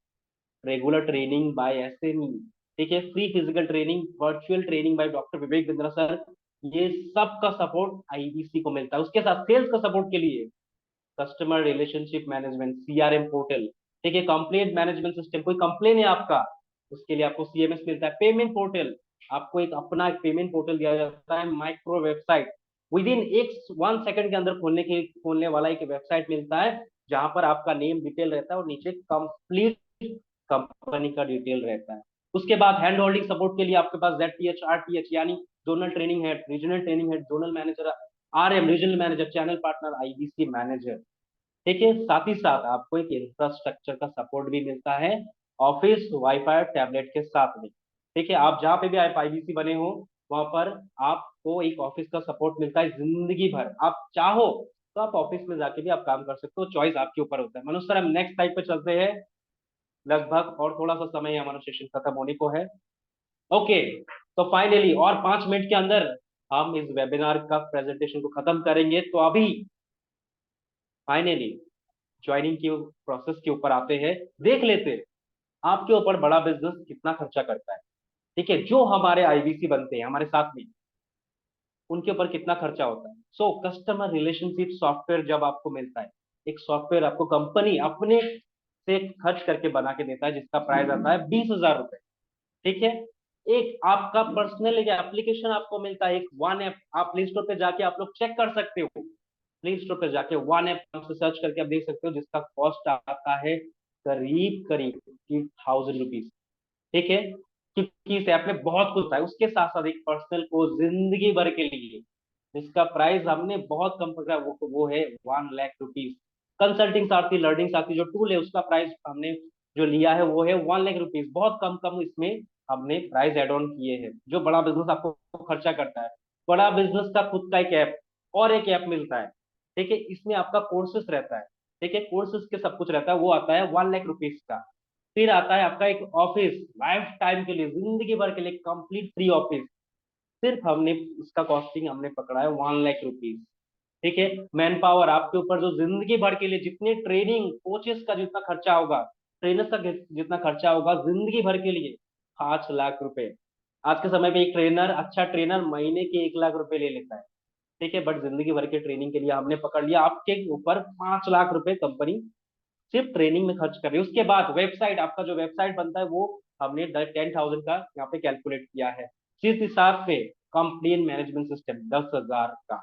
regular training by SME. ठीक है, free physical training, virtual training by doctor Vivek Bindra sir, ये सब का सपोर्ट आईबीसी को मिलता है। उसके साथ सेल्स का सपोर्ट के लिए customer relationship management, CRM portal. ठीक है, कंप्लेंट मैनेजमेंट सिस्टम, कोई कंप्लेन है आपका, उसके लिए आपको सीएमएस मिलता है। पेमेंट पोर्टल, आपको एक अपना एक पेमेंट पोर्टल दिया जाता है। माइक्रो वेबसाइट, विद इन एक 1 सेकंड के अंदर खोलने वाला एक वेबसाइट मिलता है, जहां पर आपका नेम डिटेल रहता है और नीचे कंप्लीट कंपनी का डिटेल रहता है। उसके बाद हैंड होल्डिंग सपोर्ट के लिए आपके पास ZTH RTH, यानी zonal training head, regional training head, zonal manager, RM regional manager, channel partner, IBC manager. ठीक है, साथ ही साथ आपको एक इंफ्रास्ट्रक्चर का सपोर्ट भी मिलता है, ऑफिस वाईफाई टैबलेट के साथ में। ठीक है, आप जहां पे भी आप आईबीसी बने हो, वहां पर आपको एक ऑफिस का सपोर्ट मिलता है जिंदगी भर। आप चाहो तो आप ऑफिस में जाके भी आप काम कर सकते हो, चॉइस आपके ऊपर होता है। मनोज सर, हम नेक्स्ट टाइप पे चलते हैं, लगभग और थोड़ा सा समय हमारा सेशन खत्म होने को है। ओके, तो फाइनली और 5 मिनट के अंदर हम इस वेबिनार का प्रेजेंटेशन को खत्म करेंगे। तो अभी फाइनली ज्वाइनिंग की प्रोसेस के ऊपर आते हैं, देख लेते हैं आपके ऊपर बड़ा बिजनेस कितना खर्चा करता है। ठीक है, जो हमारे आईबीसी बनते हैं हमारे साथ में, उनके ऊपर कितना खर्चा होता है। सो कस्टमर रिलेशनशिप सॉफ्टवेयर जब आपको मिलता है, एक सॉफ्टवेयर आपको कंपनी अपने से खर्च करके बना के देता है, जिसका प्राइस आता है 20,000 रुपए। ठीक है, एक आपका पर्सनल एक एप्लीकेशन आपको मिलता है, एक वन ऐप, आप प्ले स्टोर पे जाके आप लोग चेक कर सकते हो, प्ले स्टोर पे जाके वन ऐप से सर्च करके आप देख सकते हो, जिसका कॉस्ट आता है करीब करीब 50,000 रुपीज। ठीक है, क्योंकि इस ऐप में बहुत कुछ है। उसके साथ साथ एक पर्सनल को जिंदगी भर के लिए जिसका प्राइस हमने बहुत कम पकड़ा, वो है 1 लाख रुपीज। कंसल्टिंग साथ ही लर्निंग साथ ही जो टूल है उसका प्राइस हमने जो लिया है वो है 1 लाख रुपीज। बहुत कम कम इसमें हमने प्राइस एड ऑन किए हैं। जो बड़ा बिजनेस आपको खर्चा करता है, बड़ा बिजनेस का खुद का एक ऐप और एक ऐप मिलता है, ठीक है, इसमें आपका कोर्सेस रहता है, ठीक है, कोर्सेस के सब कुछ रहता है, वो आता है 1 लाख रुपीज का। फिर आता है आपका एक ऑफिस, लाइफ टाइम के लिए, जिंदगी भर के लिए कंप्लीट फ्री ऑफिस। सिर्फ हमने इसका कॉस्टिंग हमने पकड़ा है 1 लाख रुपीज, ठीक है। मैन पावर आपके ऊपर जो जिंदगी भर के लिए जितने ट्रेनिंग कोचेस का जितना खर्चा होगा, ट्रेनर्स का जितना खर्चा होगा जिंदगी भर के लिए, 5 लाख रुपए। आज के समय पे एक ट्रेनर, अच्छा ट्रेनर महीने के 1 लाख रुपए ले लेता है, ठीक है, बट जिंदगी भर के ट्रेनिंग के लिए हमने पकड़ लिया आपके ऊपर 5 लाख रुपए कंपनी सिर्फ ट्रेनिंग में खर्च कर रही है। उसके बाद वेबसाइट, आपका जो वेबसाइट बनता है वो हमने 10,000 का यहाँ पे कैलकुलेट किया है। जिस हिसाब से कंप्लेन मैनेजमेंट सिस्टम 10,000 का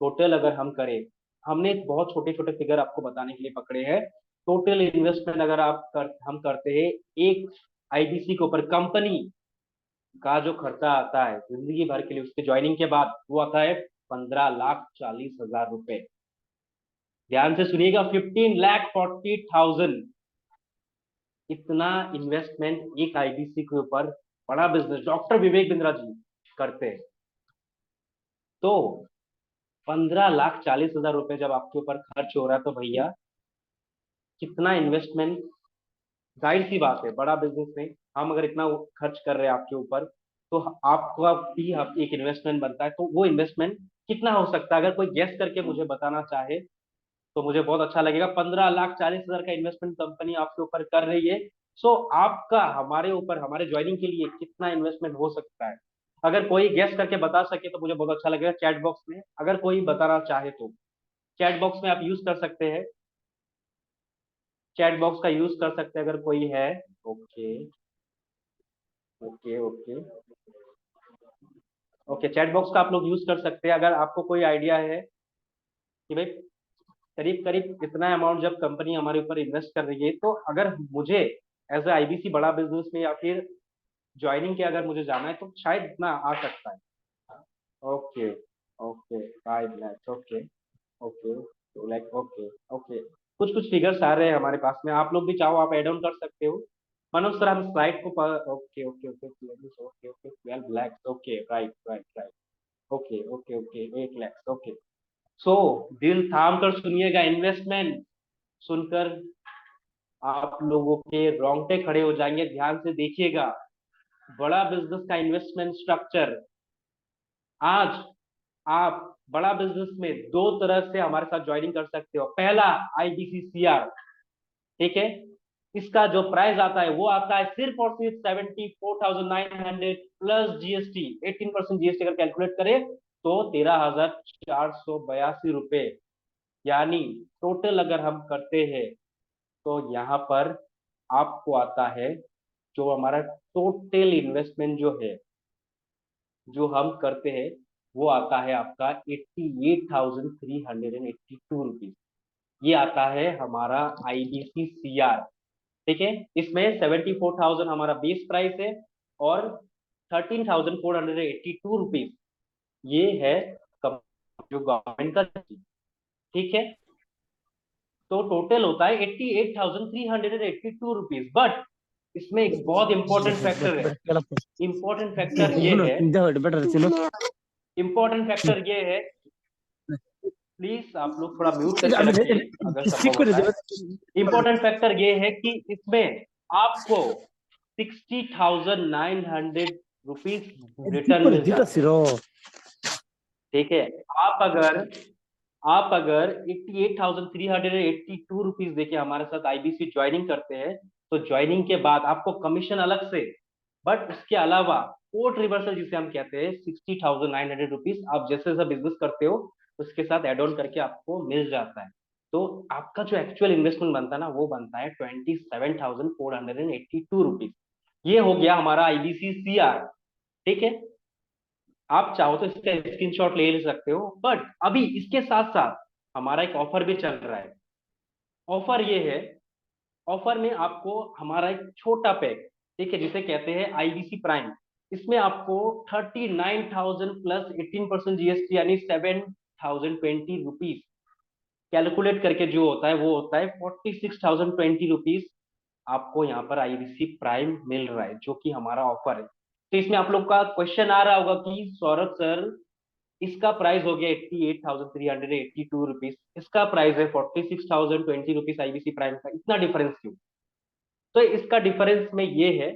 टोटल अगर हम करें, हमने बहुत छोटे छोटे फिगर आपको बताने के लिए पकड़े हैं। टोटल इन्वेस्टमेंट अगर हम करते हैं एक आईबीसी के ऊपर, कंपनी का जो खर्चा आता है जिंदगी भर के लिए उसके ज्वाइनिंग के बाद, वो आता है 15,40,000 रुपए। ध्यान से सुनिएगा, 15,40,000। इतना इन्वेस्टमेंट एक आईबीसी के ऊपर बड़ा बिजनेस डॉक्टर विवेक बिंद्रा जी करते हैं। तो 15,40,000 रुपए जब आपके ऊपर खर्च हो रहा है तो भैया कितना इन्वेस्टमेंट, जाहिर सी बात है बड़ा बिजनेस में हम अगर इतना खर्च कर रहे हैं आपके ऊपर, तो आपका भी एक इन्वेस्टमेंट बनता है। तो वो इन्वेस्टमेंट कितना हो सकता है, अगर कोई गेस करके मुझे बताना चाहे तो मुझे बहुत अच्छा लगेगा। 15,40,000 का इन्वेस्टमेंट कंपनी आपके ऊपर कर रही है। सो आपका हमारे ऊपर, हमारे ज्वाइनिंग के लिए कितना इन्वेस्टमेंट हो सकता है, अगर कोई गेस करके बता सके तो मुझे बहुत अच्छा लगेगा। चैट बॉक्स में अगर कोई बताना चाहे तो चैट बॉक्स में आप यूज कर सकते हैं, चैट बॉक्स का यूज कर सकते हैं अगर कोई है। Okay okay okay okay, chat box का आप लोग यूज कर सकते हैं अगर आपको कोई आइडिया है कि भाई करीब करीब कितना अमाउंट जब कंपनी हमारे ऊपर इन्वेस्ट कर रही है। तो अगर मुझे एज ए आईबीसी बड़ा बिजनेस में या फिर ज्वाइनिंग के अगर मुझे जाना है तो शायद इतना आ सकता है। Okay okay, 5 lakh, okay okay, 2 lakh, okay okay. कुछ कुछ फिगर्स आ रहे हैं हमारे पास में, आप लोग भी चाहो आप एड ऑन कर सकते हो। मनोज सर हम स्लाइड को okay okay okay okay okay, 12 lakh, okay, right right right, okay okay okay, 8 lakh, okay. So दिल थाम कर सुनिएगा, इन्वेस्टमेंट सुनकर आप लोगों के रोंगटे खड़े हो जाएंगे। ध्यान से देखिएगा, बड़ा बिजनेस का इन्वेस्टमेंट स्ट्रक्चर। आज आप बड़ा बिजनेस में दो तरह से हमारे साथ ज्वाइनिंग कर सकते हो। पहला आईबीसीसीआर, ठीक है, इसका जो प्राइस आता है वो आता है सिर्फ और सिर्फ 74,900 प्लस जीएसटी, 18% जीएसटी अगर कैलकुलेट करें तो 13,482 रुपए। यानी टोटल अगर हम करते हैं तो यहाँ पर आपको आता है जो हमारा टोटल इन्वेस्टमेंट जो है जो हम करते हैं वो आता है आपका 88,382 रुपीज। ये आता है हमारा आईबीसी सीआर, ठीक है। इसमें 74,000 हमारा बेस प्राइस है और 13,482 रुपीज ये है जो गवर्नमेंट का, ठीक है। तो टोटल होता है 88,382 रुपीज। बट इसमें एक बहुत इंपॉर्टेंट फैक्टर है, इंपॉर्टेंट फैक्टर ये है, इंपॉर्टेंट फैक्टर ये है, प्लीज आप लोग थोड़ा म्यूट करके रखिए अगर संभव होता है। इंपॉर्टेंट फैक्टर ये है कि इसमें आपको 60,900 रुपीज रिटर्न मिल जाते हैं, ठीक है। आप अगर 88,382 रुपीज देके हमारे साथ आईबीसी ज्वाइनिंग करते हैं तो ज्वाइनिंग के बाद आपको कमीशन अलग से, बट उसके अलावा पोर्ट रिवर्सल जिसे हम कहते हैं 60,900 रुपीज आप जैसे जैसा बिजनेस करते हो उसके साथ एड ऑन करके आपको मिल जाता है। तो आपका जो एक्चुअल इन्वेस्टमेंट बनता है ना वो बनता है 27,482 रुपीज। ये हो गया हमारा आईबीसी सीआर, ठीक है। आप चाहो तो इसका स्क्रीनशॉट ले सकते हो, बट अभी इसके साथ साथ हमारा एक ऑफर भी चल रहा है। ऑफर ये है, ऑफर में आपको हमारा एक छोटा पैक, ठीक है, जिसे कहते हैं आईबीसी प्राइम, इसमें आपको 39,000 प्लस 18% जीएसटी यानी 7,020 कैलकुलेट करके जो होता है वो होता है 46,020 रुपीज आपको यहाँ पर आईबीसी प्राइम मिल रहा है, जो कि हमारा ऑफर है। तो इसमें आप लोग का क्वेश्चन आ रहा होगा कि सौरभ सर इसका प्राइस हो गया 88,382 रुपीज, इसका प्राइस है 46,020 रुपीज आईबीसी प्राइम का, इतना डिफरेंस क्यों? तो इसका डिफरेंस में ये है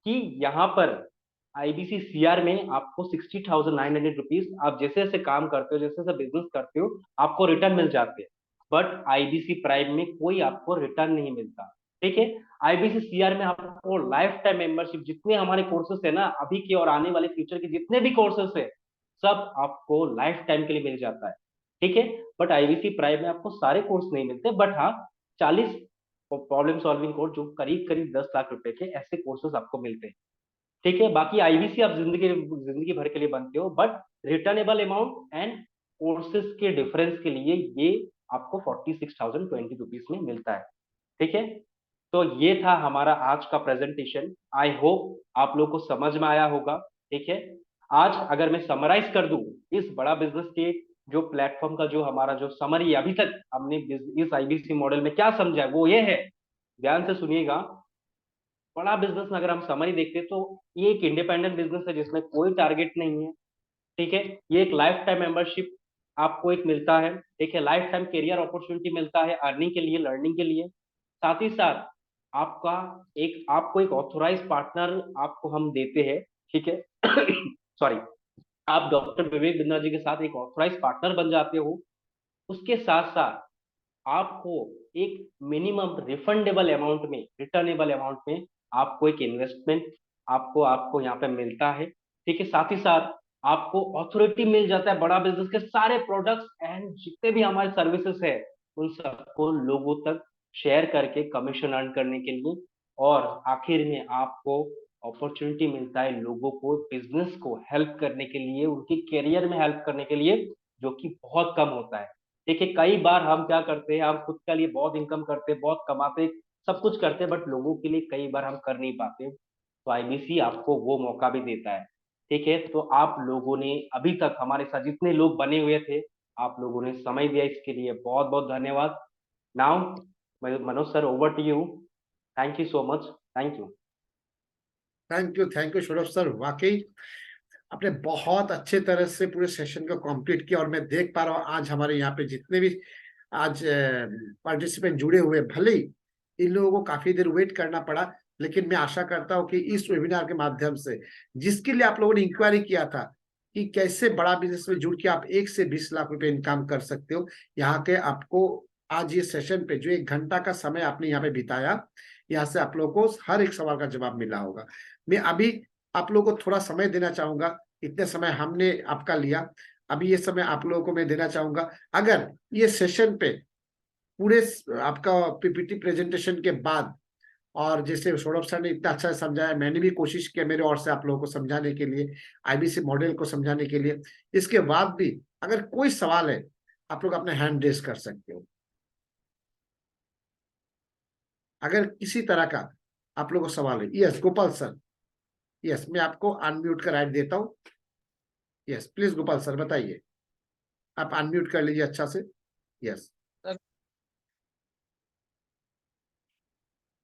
कि यहाँ पर आईबीसी सीआर में आपको 60,900 रुपीज आप जैसे जैसे काम करते हो, जैसे जैसे बिजनेस करते हो, आपको रिटर्न मिल जाते हैं। बट आईबीसी प्राइम में कोई आपको रिटर्न नहीं मिलता। ठीक है, आईबीसी सीआर में आपको लाइफ टाइम मेंबरशिप, जितने हमारे कोर्सेस है ना अभी के और आने वाले फ्यूचर के जितने भी कोर्सेस है, सब आपको लाइफ टाइम के लिए मिल जाता है। ठीक है, बट आईबीसी प्राइम में आपको सारे कोर्स नहीं मिलते, बट हाँ 40 प्रॉब्लम सॉल्विंग कोर्स जो करीब करीब 10 लाख रुपए के ऐसे कोर्सेस आपको मिलते हैं। ठीक है, बाकी आईबीसी आप जिंदगी भर के लिए बनते हो, but returnable amount and courses के डिफरेंस के लिए ये आपको 46,020 रुपीज में मिलता है। ठीक है, तो ये था हमारा आज का प्रेजेंटेशन। आई होप आप लोग को समझ में आया होगा। ठीक है, आज अगर मैं समराइज कर दूं इस बड़ा बिजनेस के जो प्लेटफॉर्म का जो हमारा जो समरी अभी तक हमने इस आईबीसी मॉडल में क्या समझा है वो ये है, ध्यान से सुनिएगा। बड़ा बिजनेस में अगर हम समरी देखते हैं तो ये एक इंडिपेंडेंट बिजनेस है जिसमें कोई टारगेट नहीं है। ठीक है, ये एक लाइफ टाइम मेंबरशिप आपको एक मिलता है। ठीक है, लाइफ टाइम करियर अपॉर्चुनिटी मिलता है अर्निंग के लिए, लर्निंग के लिए। साथ ही साथ आपको एक ऑथोराइज पार्टनर आपको हम देते हैं। ठीक है सॉरी, आप डॉक्टर विवेक बिंद्रा जी के साथ एक ऑथोराइज पार्टनर बन जाते हो। उसके साथ साथ आपको एक मिनिमम रिफंडेबल अमाउंट में, रिटर्नेबल अमाउंट में आपको एक इन्वेस्टमेंट आपको आपको यहाँ पे मिलता है। ठीक है, साथ ही साथ आपको अथॉरिटी मिल जाता है बड़ा बिजनेस के सारे प्रोडक्ट्स एंड जितने भी हमारे सर्विसेज है उन सबको लोगों तक शेयर करके कमीशन अर्न करने के लिए। और आखिर में आपको अपॉर्चुनिटी मिलता है लोगों को बिजनेस को हेल्प करने के लिए, उनके करियर में हेल्प करने के लिए, जो कि बहुत कम होता है। देखिए कई बार हम क्या करते हैं, हम खुद के लिए बहुत इनकम करते हैं, बहुत कमाते हैं, सब कुछ करते हैं, बट लोगों के लिए कई बार हम कर नहीं पाते। तो आईबीसी आपको वो मौका भी देता है। ठीक है, तो आप लोगों ने अभी तक हमारे साथ जितने लोग बने हुए थे, आप लोगों ने समय दिया, इसके लिए बहुत बहुत धन्यवाद। Now Manoj sir, over to you. Thank you so much. Thank you. Thank you Saurabh sir, वाकई आपने बहुत अच्छे तरह से पूरे सेशन को कंप्लीट किया। और मैं देख पा रहा हूँ आज हमारे यहाँ पे जितने भी आज पार्टिसिपेंट जुड़े हुए, भले ही इन लोगों को काफी देर वेट करना पड़ा, लेकिन मैं आशा करता हूँ कि इस वेबिनार के माध्यम से जिसके लिए आप लोगों ने इंक्वायरी किया था कि कैसे बड़ा बिजनेस में जुड़ के आप 1 से 20 लाख रुपए इनकम कर सकते हो, यहाँ के आपको आज ये सेशन पे जो 1 घंटा का समय आपने यहाँ पे बिताया, यहाँ से आप लोगों को हर एक सवाल का जवाब मिला होगा। मैं अभी आप लोगों को थोड़ा समय देना चाहूंगा, इतने समय हमने आपका लिया, अभी ये समय आप लोगों को मैं देना चाहूंगा। अगर ये सेशन पे पूरे आपका पीपीटी प्रेजेंटेशन के बाद, और जैसे सौरभ सर ने इतना अच्छा समझाया, मैंने भी कोशिश किया मेरे ओर से आप लोगों को समझाने के लिए, आईबीसी मॉडल को समझाने के लिए, इसके बाद भी अगर कोई सवाल है आप लोग अपने हैंड रेस कर सकते हो। अगर किसी तरह का आप लोगों को सवाल है। यस गोपाल सर, यस मैं आपको अनम्यूट का राइट देता हूँ। यस प्लीज गोपाल सर बताइए, आप अनम्यूट कर लीजिए अच्छा से। यस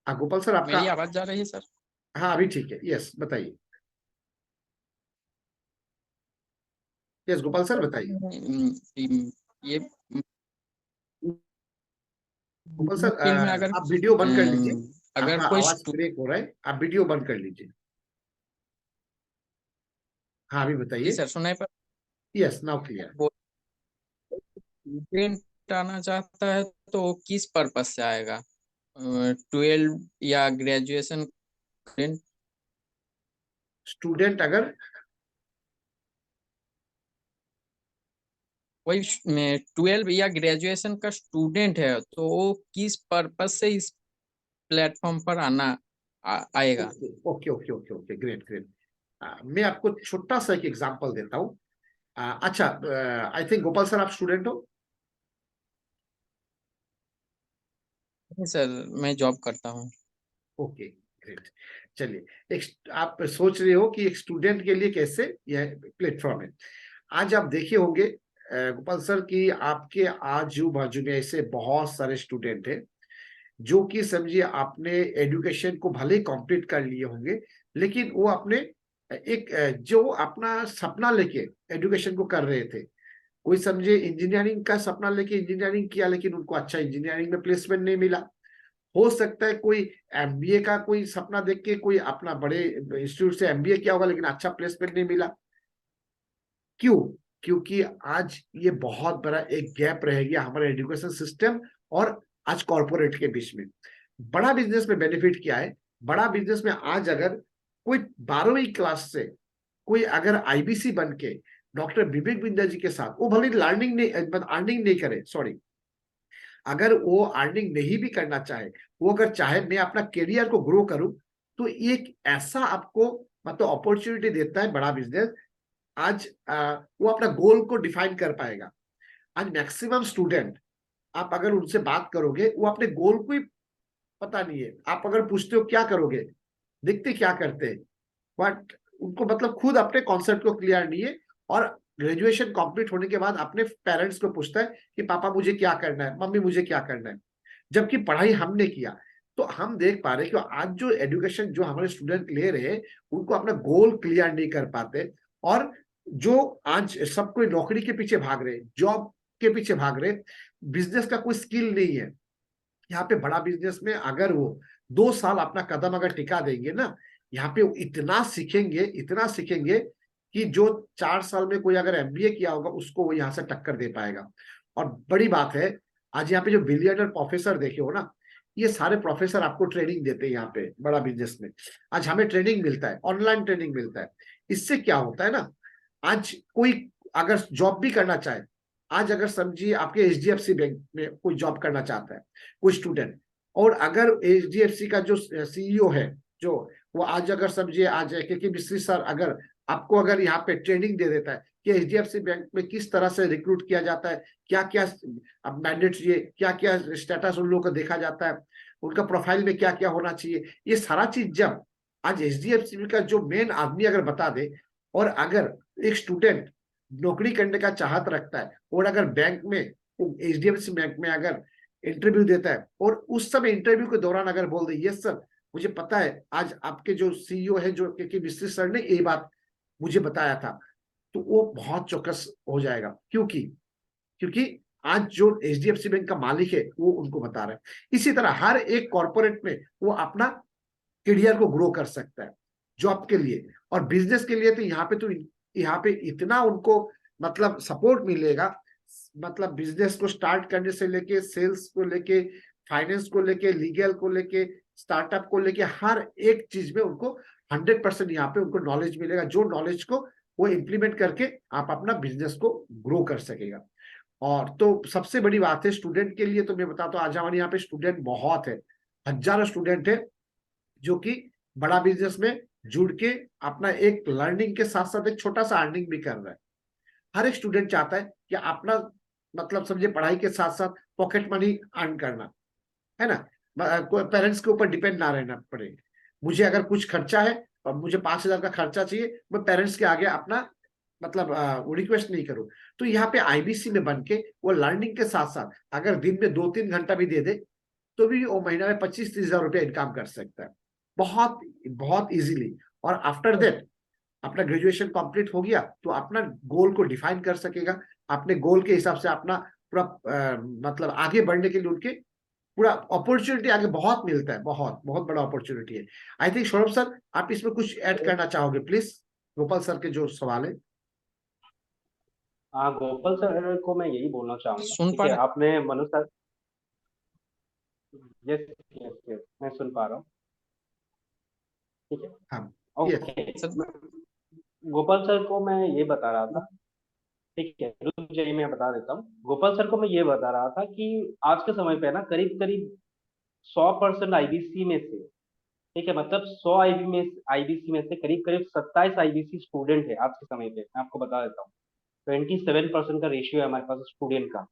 हाँ गोपाल सर आपका, मेरी आवाज जा रही है सर? हाँ अभी ठीक है। यस बताइए, यस गोपाल सर बताइए। ये गोपाल सर फील्ड में अगर आप वीडियो बंद कर लीजिए, अगर आपका कोई आवाज ब्रेक हो रहा है, आप वीडियो बंद कर लीजिए। हाँ अभी जी बताइए। सर सुनाई पर यस नाउ क्लियर। स्टूडेंट आना चाहता है तो किस पर्पस से आएगा? 12 या ग्रेजुएशन स्टूडेंट? स्टूडेंट अगर वही 12 या ग्रेजुएशन का स्टूडेंट है तो वो किस पर्पस से इस प्लेटफॉर्म पर आएगा? Okay okay okay okay great great. मैं आपको छोटा सा एक एग्जांपल देता हूँ। अच्छा आई थिंक गोपाल सर आप स्टूडेंट हो? नहीं सर, मैं जॉब करता हूँ। Okay great. चलिए, एक आप सोच रहे हो कि एक स्टूडेंट के लिए कैसे यह प्लेटफॉर्म है। आज आप देखे होंगे गोपाल सर की आपके आजू बाजू में ऐसे बहुत सारे स्टूडेंट हैं जो कि समझिए आपने एजुकेशन को भले ही कंप्लीट कर लिए होंगे, लेकिन वो अपने एक जो अपना सपना लेके एजुकेशन को कर रहे थे। कोई समझे इंजीनियरिंग का सपना लेके इंजीनियरिंग किया, लेकिन उनको अच्छा इंजीनियरिंग में प्लेसमेंट नहीं मिला। हो सकता है कोई एमबीए का कोई सपना देख के कोई अपना बड़े इंस्टीट्यूट से एमबीए किया होगा, लेकिन अच्छा प्लेसमेंट नहीं मिला। क्यों? क्योंकि आज ये बहुत बड़ा एक गैप रह गया हमारे एजुकेशन सिस्टम और आज कॉर्पोरेट के बीच में। बड़ा बिजनेस में बेनिफिट क्या है? बड़ा बिजनेस में आज अगर कोई 12वीं क्लास से कोई अगर आईबीसी बन के डॉक्टर विवेक बिंद्रा जी के साथ, वो भले अर्निंग नहीं करे, सॉरी, अगर वो अर्निंग नहीं भी करना चाहे, वो अगर चाहे मैं अपना करियर को ग्रो करूं, तो एक ऐसा आपको मतलब अपॉर्चुनिटी देता है बड़ा बिजनेस। आज वो अपना गोल को डिफाइन कर पाएगा। आज मैक्सिमम स्टूडेंट आप अगर उनसे बात करोगे, वो अपने गोल को ही पता नहीं है। आप अगर पूछते हो क्या करोगे, देखते क्या करते हैं, बट उनको मतलब खुद अपने कॉन्सेप्ट को क्लियर नहीं है। और ग्रेजुएशन कंप्लीट होने के बाद अपने पेरेंट्स को पूछता है कि पापा मुझे क्या करना है, मम्मी मुझे क्या करना है, जबकि पढ़ाई हमने किया। तो हम देख पा रहे हैं कि आज जो एजुकेशन जो हमारे स्टूडेंट ले रहे हैं, उनको अपना गोल क्लियर नहीं कर पाते। और जो आज सब कोई नौकरी के पीछे भाग रहे, जॉब के पीछे भाग रहे, बिजनेस का कोई स्किल नहीं है। यहाँ पे बड़ा बिजनेस में अगर वो 2 साल अपना कदम अगर टिका देंगे ना, यहाँ पे इतना सीखेंगे कि जो 4 साल में कोई अगर एमबीए किया होगा, उसको वो यहाँ से टक्कर दे पाएगा। और बड़ी बात है, आज यहाँ पे जो बिलियनर प्रोफेसर देखे हो ना, ये सारे प्रोफेसर आपको ट्रेनिंग देते हैं यहाँ पे बड़ा बिजनेस में। आज हमें ट्रेनिंग मिलता है, ऑनलाइन ट्रेनिंग मिलता है। इससे क्या होता है ना, आज कोई अगर जॉब भी करना चाहे, आज अगर समझिए आपके एचडीएफसी बैंक में कोई जॉब करना चाहता है कोई स्टूडेंट, और अगर एचडीएफसी का जो सीईओ है, जो वो आज अगर समझिए आज के मिस्त्री सर अगर आपको अगर यहाँ पे ट्रेनिंग दे देता है कि एचडीएफसी बैंक में किस तरह से रिक्रूट किया जाता है, क्या क्या मैंडेट चाहिए, क्या क्या स्टेटस उन लोगों को देखा जाता है, उनका प्रोफाइल में क्या क्या होना चाहिए, ये सारा चीज जब आज एचडीएफसी का जो मेन आदमी अगर बता दे, और अगर एक स्टूडेंट नौकरी करने का चाहत रखता है और अगर बैंक में एचडीएफसी बैंक में अगर इंटरव्यू देता है, और उस समय इंटरव्यू के दौरान अगर बोल दे यस सर मुझे पता है आज आपके जो सीईओ है जो के मिस्त्री सर ने ये बात मुझे बताया था, तो वो बहुत चौकस हो जाएगा। क्योंकि आज जो एचडीएफसी बैंक का मालिक है वो उनको बता रहा है। इसी तरह हर एक कॉर्पोरेट में वो अपना करियर को ग्रो कर सकता है जॉब के लिए और बिजनेस के लिए। तो यहाँ पे इतना उनको मतलब सपोर्ट मिलेगा, मतलब बिजनेस को स्टार्ट करने से लेके सेल्स को लेके, फाइनेंस को लेके, लीगल को लेके, स्टार्टअप को लेके, हर एक चीज में उनको 100% यहाँ पे उनको नॉलेज मिलेगा, जो नॉलेज को वो इम्प्लीमेंट करके आप अपना बिजनेस को ग्रो कर सकेगा। और तो सबसे बड़ी बात है स्टूडेंट के लिए, तो मैं बताता हूँ आज हमारे यहाँ पे स्टूडेंट बहुत है, हजारों स्टूडेंट है जो कि बड़ा बिजनेस में जुड़ के अपना एक लर्निंग के साथ साथ एक छोटा सा अर्निंग भी कर रहा है। हर एक स्टूडेंट चाहता है कि अपना मतलब समझे पढ़ाई के साथ साथ पॉकेट मनी अर्न करना है ना, पेरेंट्स के ऊपर डिपेंड ना रहना पड़े। मुझे अगर कुछ खर्चा है और मुझे 5,000 का खर्चा चाहिए, मैं पेरेंट्स के आगे अपना मतलब रिक्वेस्ट नहीं करूं। तो यहाँ पे आईबीसी में बन के वो लर्निंग के साथ साथ अगर दिन में 2-3 घंटा भी दे दे, तो भी वो महीना में 25-30 हजार रुपया इनकम कर सकता है बहुत बहुत इजीली। और आफ्टर दैट अपना ग्रेजुएशन कंप्लीट हो गया तो अपना गोल को डिफाइन कर सकेगा, अपने गोल के हिसाब से अपना पूरा मतलब आगे बढ़ने के लिए उनके पूरा अपॉर्चुनिटी आगे बहुत मिलता है, बहुत बहुत बड़ा अपॉर्चुनिटी है। आई थिंक सौरभ सर आप इसमें कुछ ऐड करना चाहोगे प्लीज, गोपाल सर के जो सवाल है। हाँ, गोपाल सर को मैं यही बोलना चाहूंगा। सुन ठीक पा है, रहे? आपने Manu sir, yes yes yes मैं सुन पा रहा हूँ। ठीक है, हाँ ओके। सर गोपाल सर को मैं ये बता रहा था, ठीक है, रुक जाइए मैं बता देता हूँ। गोपाल सर को मैं ये बता रहा था कि आज के समय पे ना करीब करीब 100% आईबीसी में से, ठीक है, मतलब 100 आईबीसी में से करीब करीब 27 आईबीसी स्टूडेंट है आज के समय पे। मैं आपको बता देता हूँ 27% का रेशियो है हमारे पास स्टूडेंट का।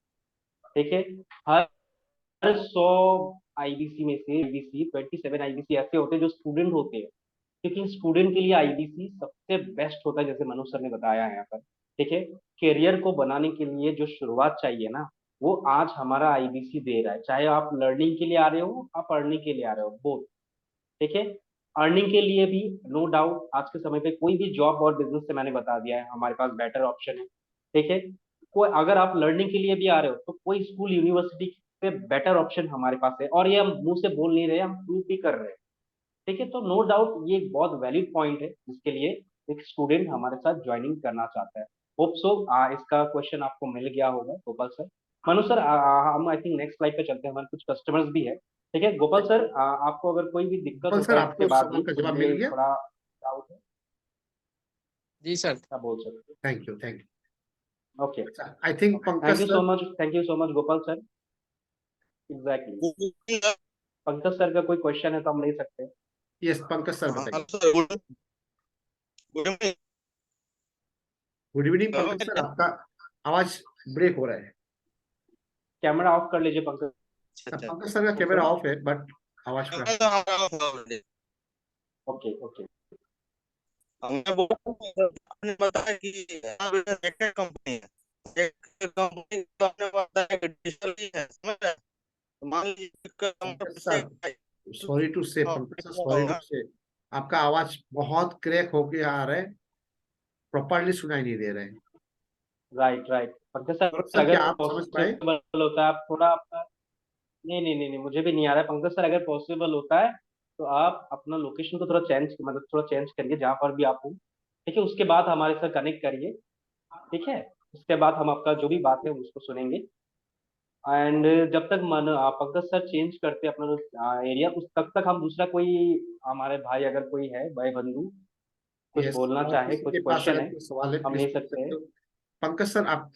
ठीक है, हर 100 आईबीसी में से आईबीसी 27 आईबीसी ऐसे होते हैं जो स्टूडेंट होते हैं, क्योंकि स्टूडेंट के लिए आईबीसी सबसे बेस्ट होता है, जैसे मनोज सर ने बताया है यहाँ पर। ठीक है, करियर को बनाने के लिए जो शुरुआत चाहिए ना, वो आज हमारा आईबीसी दे रहा है, चाहे आप लर्निंग के लिए आ रहे हो, आप अर्निंग के लिए आ रहे हो, बोथ। ठीक है, अर्निंग के लिए भी नो डाउट आज के समय पे कोई भी जॉब और बिजनेस से मैंने बता दिया है हमारे पास बेटर ऑप्शन है। ठीक है, कोई अगर आप लर्निंग के लिए भी आ रहे हो तो कोई स्कूल यूनिवर्सिटी से बेटर ऑप्शन हमारे पास है, और ये हम मुंह से बोल नहीं रहे, हम प्रूव भी कर रहे हैं। ठीक है, तो नो डाउट ये एक बहुत वैलिड पॉइंट है जिसके लिए एक स्टूडेंट हमारे साथ ज्वाइनिंग करना चाहता है। होप सो इसका क्वेश्चन आपको मिल गया होगा गोपाल सर। मनु सर, हम आई थिंक नेक्स्ट स्लाइड पे चलते हैं, हमारे कुछ कस्टमर्स भी है। ठीक है गोपाल सर, आपको अगर कोई भी दिक्कत गोपाल होता सर, है इसके आपको बाद सवाल भी, का जवाब मुझे मिल गया? थोड़ा डाउट है, जी सर। क्या बोल सकते थैंक यू, थैंक हैं? Okay, you. I think thank Pankaj you so sir. Much, thank you so much Gopal sir. Exactly, Pankaj sir का कोई क्वेश्चन है तो हम ले सकते हैं। यस, पंकज सर बताइए। गुड इवनिंग पंकज सर, आपका आवाज ब्रेक हो रहा है। कैमरा ऑफ कर लीजिए पंकज पंकज सर का कैमरा ऑफ है बट आवाज पूरा। Okay okay. हमने बोला आपने बताया कि यहाँ पे कंपनी है, कंपनी तो आपने बताया कि डिजिटल ही है, समझ रहे हैं? तो मान लीजिए पंकज सर, सॉरी टू से, पंकज सर सॉरी टू से, आपका आवाज बहुत क्रैक होके आ रहा है, प्रॉपरली सुनाई नहीं दे रहे हैं। Right right Pankaj Saurabh sir, sir, अगर क्या आप समझ पाए? पॉसिबल होता है आप थोड़ा आपका, नहीं, मुझे भी नहीं आ रहा है पंकज सर, अगर पॉसिबल होता है तो आप अपना लोकेशन को थोड़ा चेंज, मतलब थोड़ा चेंज करिए जहाँ पर भी आप हो। ठीक है, उसके बाद हमारे साथ कनेक्ट करिए। ठीक है, उसके बाद हम आपका जो भी बात है उसको सुनेंगे। एंड जब तक मन पंकज सर चेंज करते हैं अपना एरिया, उस तब तक हम दूसरा कोई हमारे भाई अगर कोई है, भाई बंधु कुछ यस, बोलना और चाहे, किसी कुछ के पास क्वेश्चन अगर है, कोई सवाल है हम प्लीज ले पूछ सकते सकते हैं। हो। पंकज सर, आप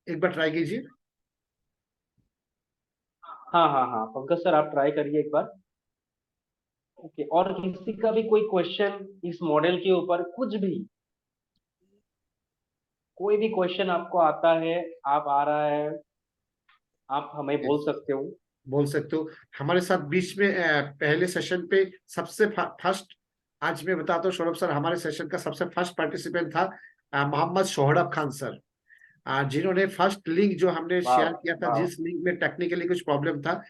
एक बार ट्राई कीजिए। हाँ, पंकज सर आप ट्राई करिए एक बार। ओके, और किसी का भी कोई क्वेश्चन इस मॉडल के ऊपर, कुछ भी, कोई भी क्वेश्चन आपको आता है, आप आ रहा है, आप हमें बोल Yes, सकते हो। बोल सकते हो। हमारे साथ बीच में पहले सेशन पे सबसे फर्स्ट, आज मैं बताता हूँ सौरभ सर, हमारे सेशन का सबसे फर्स्ट पार्टिसिपेंट था मोहम्मद शोहरब खान सर, जिन्होंने फर्स्ट लिंक जो हमने वाह शेयर किया था, वाह, जिस लिंक में टेक्निकली कुछ प्रॉब्लम था,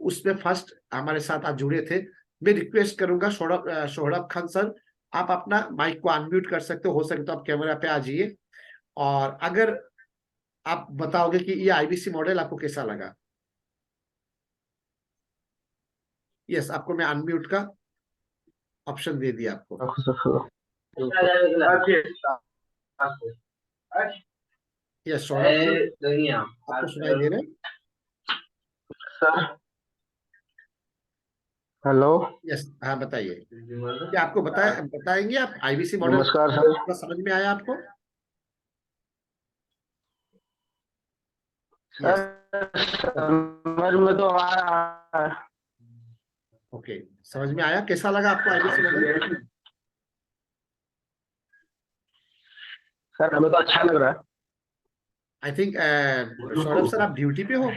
उसमें फर्स्ट हमारे साथ आज जुड़े थे। मैं रिक्वेस्ट करूंगा शोहरब खान सर, आप अपना माइक को अनम्यूट कर सकते हो सके तो आप कैमरा पे आ जाइए, और अगर आप बताओगे कि ये आईबीसी मॉडल आपको कैसा लगा। यस, आपको मैं अनम्यूट का ऑप्शन दे दिया आपको। यस शौरभ सर, आपको सुनाई दे रहा है? हेलो, यस, हाँ बताइए, क्या आपको बताएंगे आप आईबीसी मॉडल नमस्कार सर। पूरा समझ में आया आपको? यस, समझ में तो आ रहा है। ओके, समझ में आया। कैसा लगा आपको आईबीसी मॉडल? सर हमें तो अच्छा लग रहा है। आई थिंक सौरभ सर, आप ड्यूटी पे हो?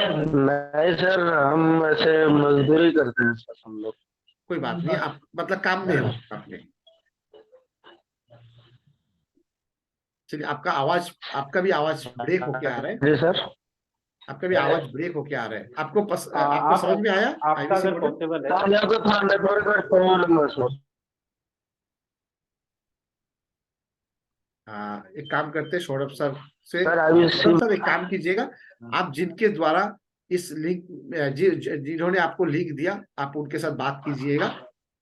नहीं सर, हम ऐसे मजदूरी करते हैं सर हम लोग। कोई बात नहीं, आप मतलब काम में हो अपने। चलिए, आपका भी आवाज ब्रेक होके आ रहा है, जी सर। आपका भी आवाज ब्रेक होके आ रहा है। आपको आप समझ में आया आपका आईबीसी अगर मॉडल? पॉसिबल है, सर यहाँ पे थोड़ा नेटवर्क का प्रॉब्लम है सर। एक काम करते हैं सौरभ सर से, सर अभी सौरभ सर एक काम कीजिएगा, आप जिनके द्वारा इस लिंक, जिन्होंने आपको लिंक दिया, आप उनके साथ बात कीजिएगा,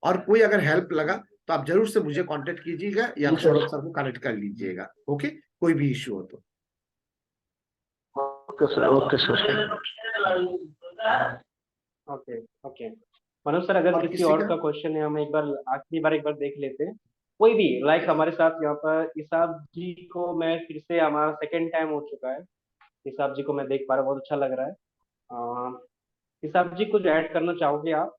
और कोई अगर हेल्प लगा तो आप जरूर से मुझे कांटेक्ट कीजिएगा या जी सर। सौरभ सर को कनेक्ट कर लीजिएगा। ओके, कोई भी इश्यू हो तो। Okay sir, okay sir. Okay okay. Manoj sir, अगर और किसी किसी और का? का क्वेश्चन है, हम एक बार आखिरी बार एक बार देख लेते हैं। कोई भी लाइक हमारे साथ यहाँ पर इसाब जी को मैं फिर से, हमारा सेकंड टाइम हो चुका है, इसाब जी को मैं देख पा रहा हूँ, बहुत अच्छा लग रहा है। इसाब जी कुछ ऐड करना चाहोगे आप,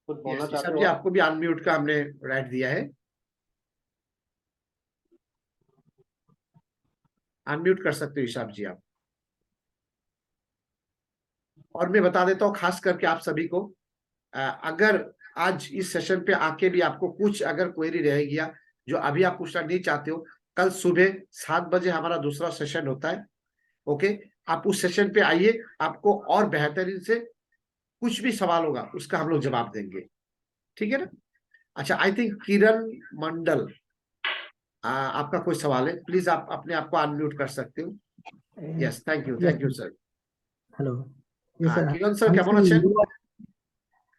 कुछ बोलना यस चाहते ईशा हो जी, आप? आपको भी अनम्यूट का हमने राइट दिया है। अनम्यूट कर सकते हो हिसाब जी आप। और मैं बता देता हूँ खास करके आप सभी को, अगर आज इस सेशन पे आके भी आपको कुछ अगर क्वेरी रह गया जो अभी आप पूछना नहीं चाहते हो, कल सुबह 7 बजे हमारा दूसरा सेशन होता है। ओके, आप उस सेशन पे आइए, आपको और बेहतरीन से कुछ भी सवाल होगा उसका हम लोग जवाब देंगे, ठीक है ना। अच्छा, आई थिंक किरण मंडल, आपका कोई सवाल है, प्लीज आप अपने आप को अनम्यूट कर सकते हो। Yes, thank you sir. Hello, sir Kiran sir আমি কেমন স্যার আছেন?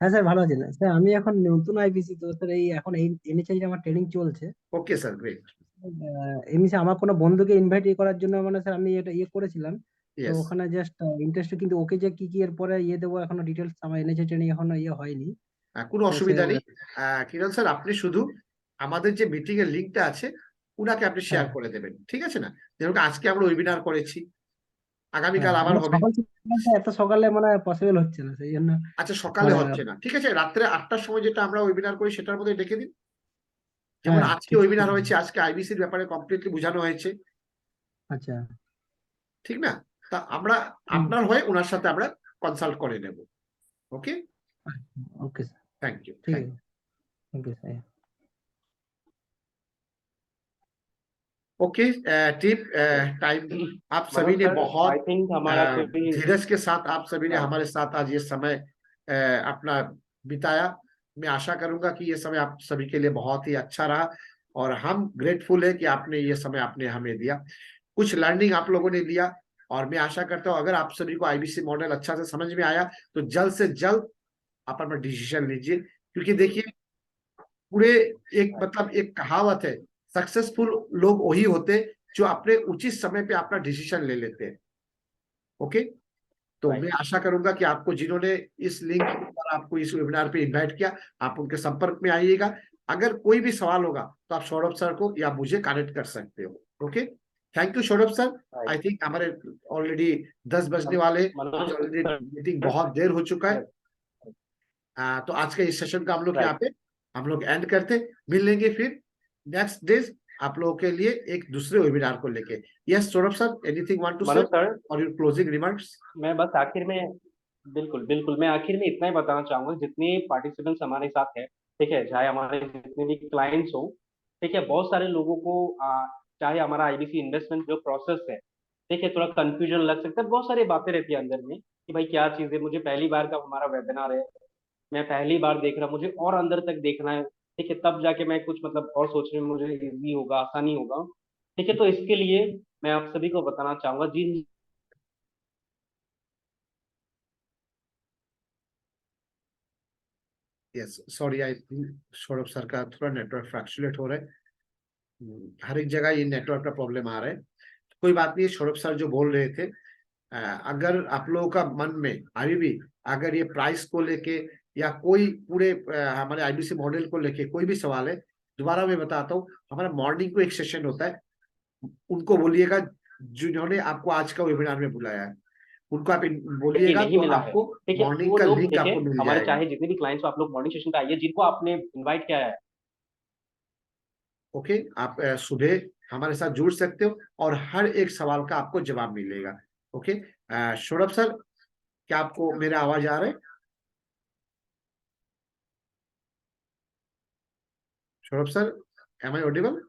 হ্যাঁ স্যার ভালো আছেন স্যার। আমি এখন নতুন আইপিসি, তো স্যার এই এখন এই এনএচআই আমার ট্রেনিং চলছে। Okay sir, great. এমনি স্যার আমার কোনো বন্ধুকে ইনভাইট করার জন্য মানে স্যার আমি এটা করেছিলাম। তো ইয়েস, ওখানে জাস্ট ইন্টারেস্ট, কিন্তু ওকে যে কি কি এর পরে দেবো এখনো ডিটেলস আমার এনএচআই ট্রেনিং এখনো হয়নি। কোনো তো অসুবিধা নেই। কিরণ স্যার, আপনি শুধু আমাদের যে মিটিং এর লিংকটা আছে উনাকে আপনি শেয়ার হ্যাঁ করে দেবেন, ঠিক আছে না। যেরকম আজকে আমরা ওয়েবিনার করেছি, হ্যাঁ, আগামীকাল আবার আমার হবে। সকাল থেকে এত সকালে মানে পসিবল হচ্ছে না, সেই জন্য আচ্ছা, সকালে মানে হচ্ছে না, ঠিক আছে, রাত্রে 8টার সময় যেটা আমরা ওয়েবিনার করি সেটার মধ্যে ডেকে দিন। যেমন হ্যাঁ আজকে ঠিক ওয়েবিনার ঠিক। হয়েছে, আজকে আইবিসির ব্যাপারে কমপ্লিটলি বোঝানো হয়েছে, আচ্ছা। ঠিক না। তা আমরা হুম, আপনার হয়ে ওনার সাথে আমরা কনসাল্ট করে নেব। Okay, okay sir, thank you, ঠিক থ্যাংক আছে, thank you sir. Okay team, time आप सभी मनोज ने सर, आई बहुत थिंक हमारा कोई धीरज के साथ आप सभी ने right. हमारे साथ आज ये समय अपना बिताया। मैं आशा करूंगा कि ये समय आप सभी के लिए बहुत ही अच्छा रहा, और हम ग्रेटफुल है कि आपने ये समय आपने हमें दिया, कुछ लर्निंग आप लोगों ने लिया। और मैं आशा करता हूँ अगर आप सभी को आईबीसी मॉडल अच्छा से समझ में आया तो जल्द से जल्द आप अपना डिसीजन लीजिए, क्योंकि देखिए पूरे एक मतलब एक कहावत है, सक्सेसफुल लोग वही होते जो अपने उचित समय पे अपना डिसीजन ले लेते हैं। ओके, तो Right. मैं आशा करूंगा कि आपको जिन्होंने इस लिंक पर आपको इस वेबिनार पे इनवाइट किया, आप उनके संपर्क में आइएगा। अगर कोई भी सवाल होगा तो आप सौरभ सर को या मुझे कनेक्ट कर सकते हो। Okay, thank you Saurabh sir. Right. I think हमारे ऑलरेडी 10 बजने वाले, मनोज ऑलरेडी सर, मीटिंग बहुत देर हो चुका है। तो आज के इस सेशन का हम लोग यहाँ पे हम लोग एंड करते, मिल लेंगे फिर नेक्स्ट डेज आप लोगों के लिए एक दूसरे वेबिनार को लेके। Yes Saurabh sir, anything want to say Manoj sir, और योर क्लोजिंग रिमार्क्स? मैं बस आखिर में बिल्कुल बिल्कुल मैं आखिर में इतना ही बताना चाहूंगा, जितने पार्टिसिपेंट्स हमारे साथ है, ठीक है, चाहे हमारे जितने भी क्लाइंट्स हो, ठीक है, बहुत सारे लोगों को चाहे हमारा आईबीसी इन्वेस्टमेंट जो प्रोसेस है, ठीक है, थोड़ा कंफ्यूजन लग सकता है, बहुत सारी बातें रहती है अंदर में कि भाई क्या चीज़ है, मुझे पहली बार का हमारा वेबिनार है, मैं पहली बार देख रहा, मुझे और अंदर तक देखना है, ठीक है, तब जाके मैं कुछ मतलब और सोचने में मुझे इजी होगा, आसानी होगा, ठीक है। तो इसके लिए मैं आप सभी को बताना चाहूंगा, जिन yes, sorry, I think Saurabh sir का थोड़ा नेटवर्क फ्लक्चुएट हो रहा है। हर एक जगह ये नेटवर्क का प्रॉब्लम आ रहा है, कोई बात नहीं। सौरभ सर जो बोल रहे थे, अगर आप लोगों का मन में अभी भी अगर ये प्राइस को लेके या कोई पूरे हमारे आईबीसी मॉडल को लेके कोई भी सवाल है, दोबारा मैं बताता हूँ, हमारा मॉर्निंग को एक सेशन होता है, उनको बोलिएगा जिन्होंने आपको आज का वेबिनार में बुलाया है, उनको आप बोलिएगा नहीं तो मिला है, आपको ठीक है, मॉर्निंग वो का लोग लिंक देखे आपको मिल हमारे जाएगा। चाहे जितने भी क्लाइंट्स हो, आप लोग मॉर्निंग सेशन पे आइए, जिनको आपने इनवाइट किया है। ओके, आप सुबह हमारे साथ जुड़ सकते हो और हर एक सवाल का आपको जवाब मिलेगा। ओके, सौरभ सर, क्या आपको मेरा आवाज आ रहा है? Saurabh sir, am I audible?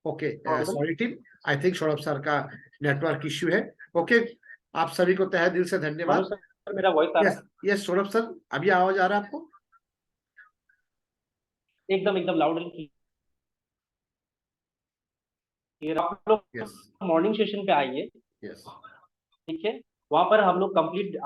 Okay, sorry team, I think Saurabh sir का नेटवर्क इश्यू है। ओके, आप सभी को तहे दिल से धन्यवाद। मनोज सर, मेरा वॉइस आ रहा यस यस सौरभ सर, अभी आवाज आ रहा है आपको? है एकदम एकदम लाउड एंड क्लियर। आप लोग यस मॉर्निंग सेशन पे आइए, यस ठीक है, वहां पर हम लोग कंप्लीट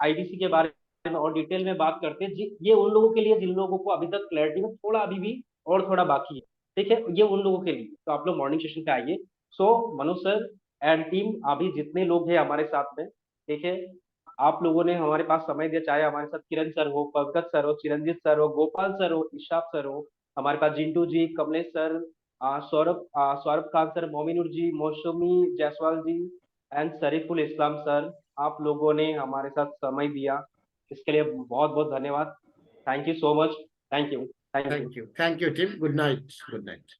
आईबीसी के बारे में और डिटेल में बात करते हैं। ये उन लोगों के लिए जिन लोगों को अभी तक क्लैरिटी में थोड़ा अभी भी और थोड़ा बाकी है, ठीक है, ये उन लोगों के लिए, तो आप लोग मॉर्निंग सेशन पे आइए। सो मनोज सर एंड टीम, अभी जितने लोग हैं हमारे साथ में, ठीक है, आप लोगों ने हमारे पास समय दिया, चाहे हमारे साथ किरण सर हो, पंकज सर हो, चिरंजीत सर हो, गोपाल सर हो, इशाप सर हो, हमारे पास जिंटू जी, कमलेश सर, सौरभ सौरभ खान सर, मोमिनुर जी, मौसमी जायसवाल जी एंड शरीफुल इस्लाम सर, आप लोगों ने हमारे साथ समय दिया, इसके लिए बहुत बहुत धन्यवाद। Thank you so much. Thank you, thank you. Thank you team, good night, good night.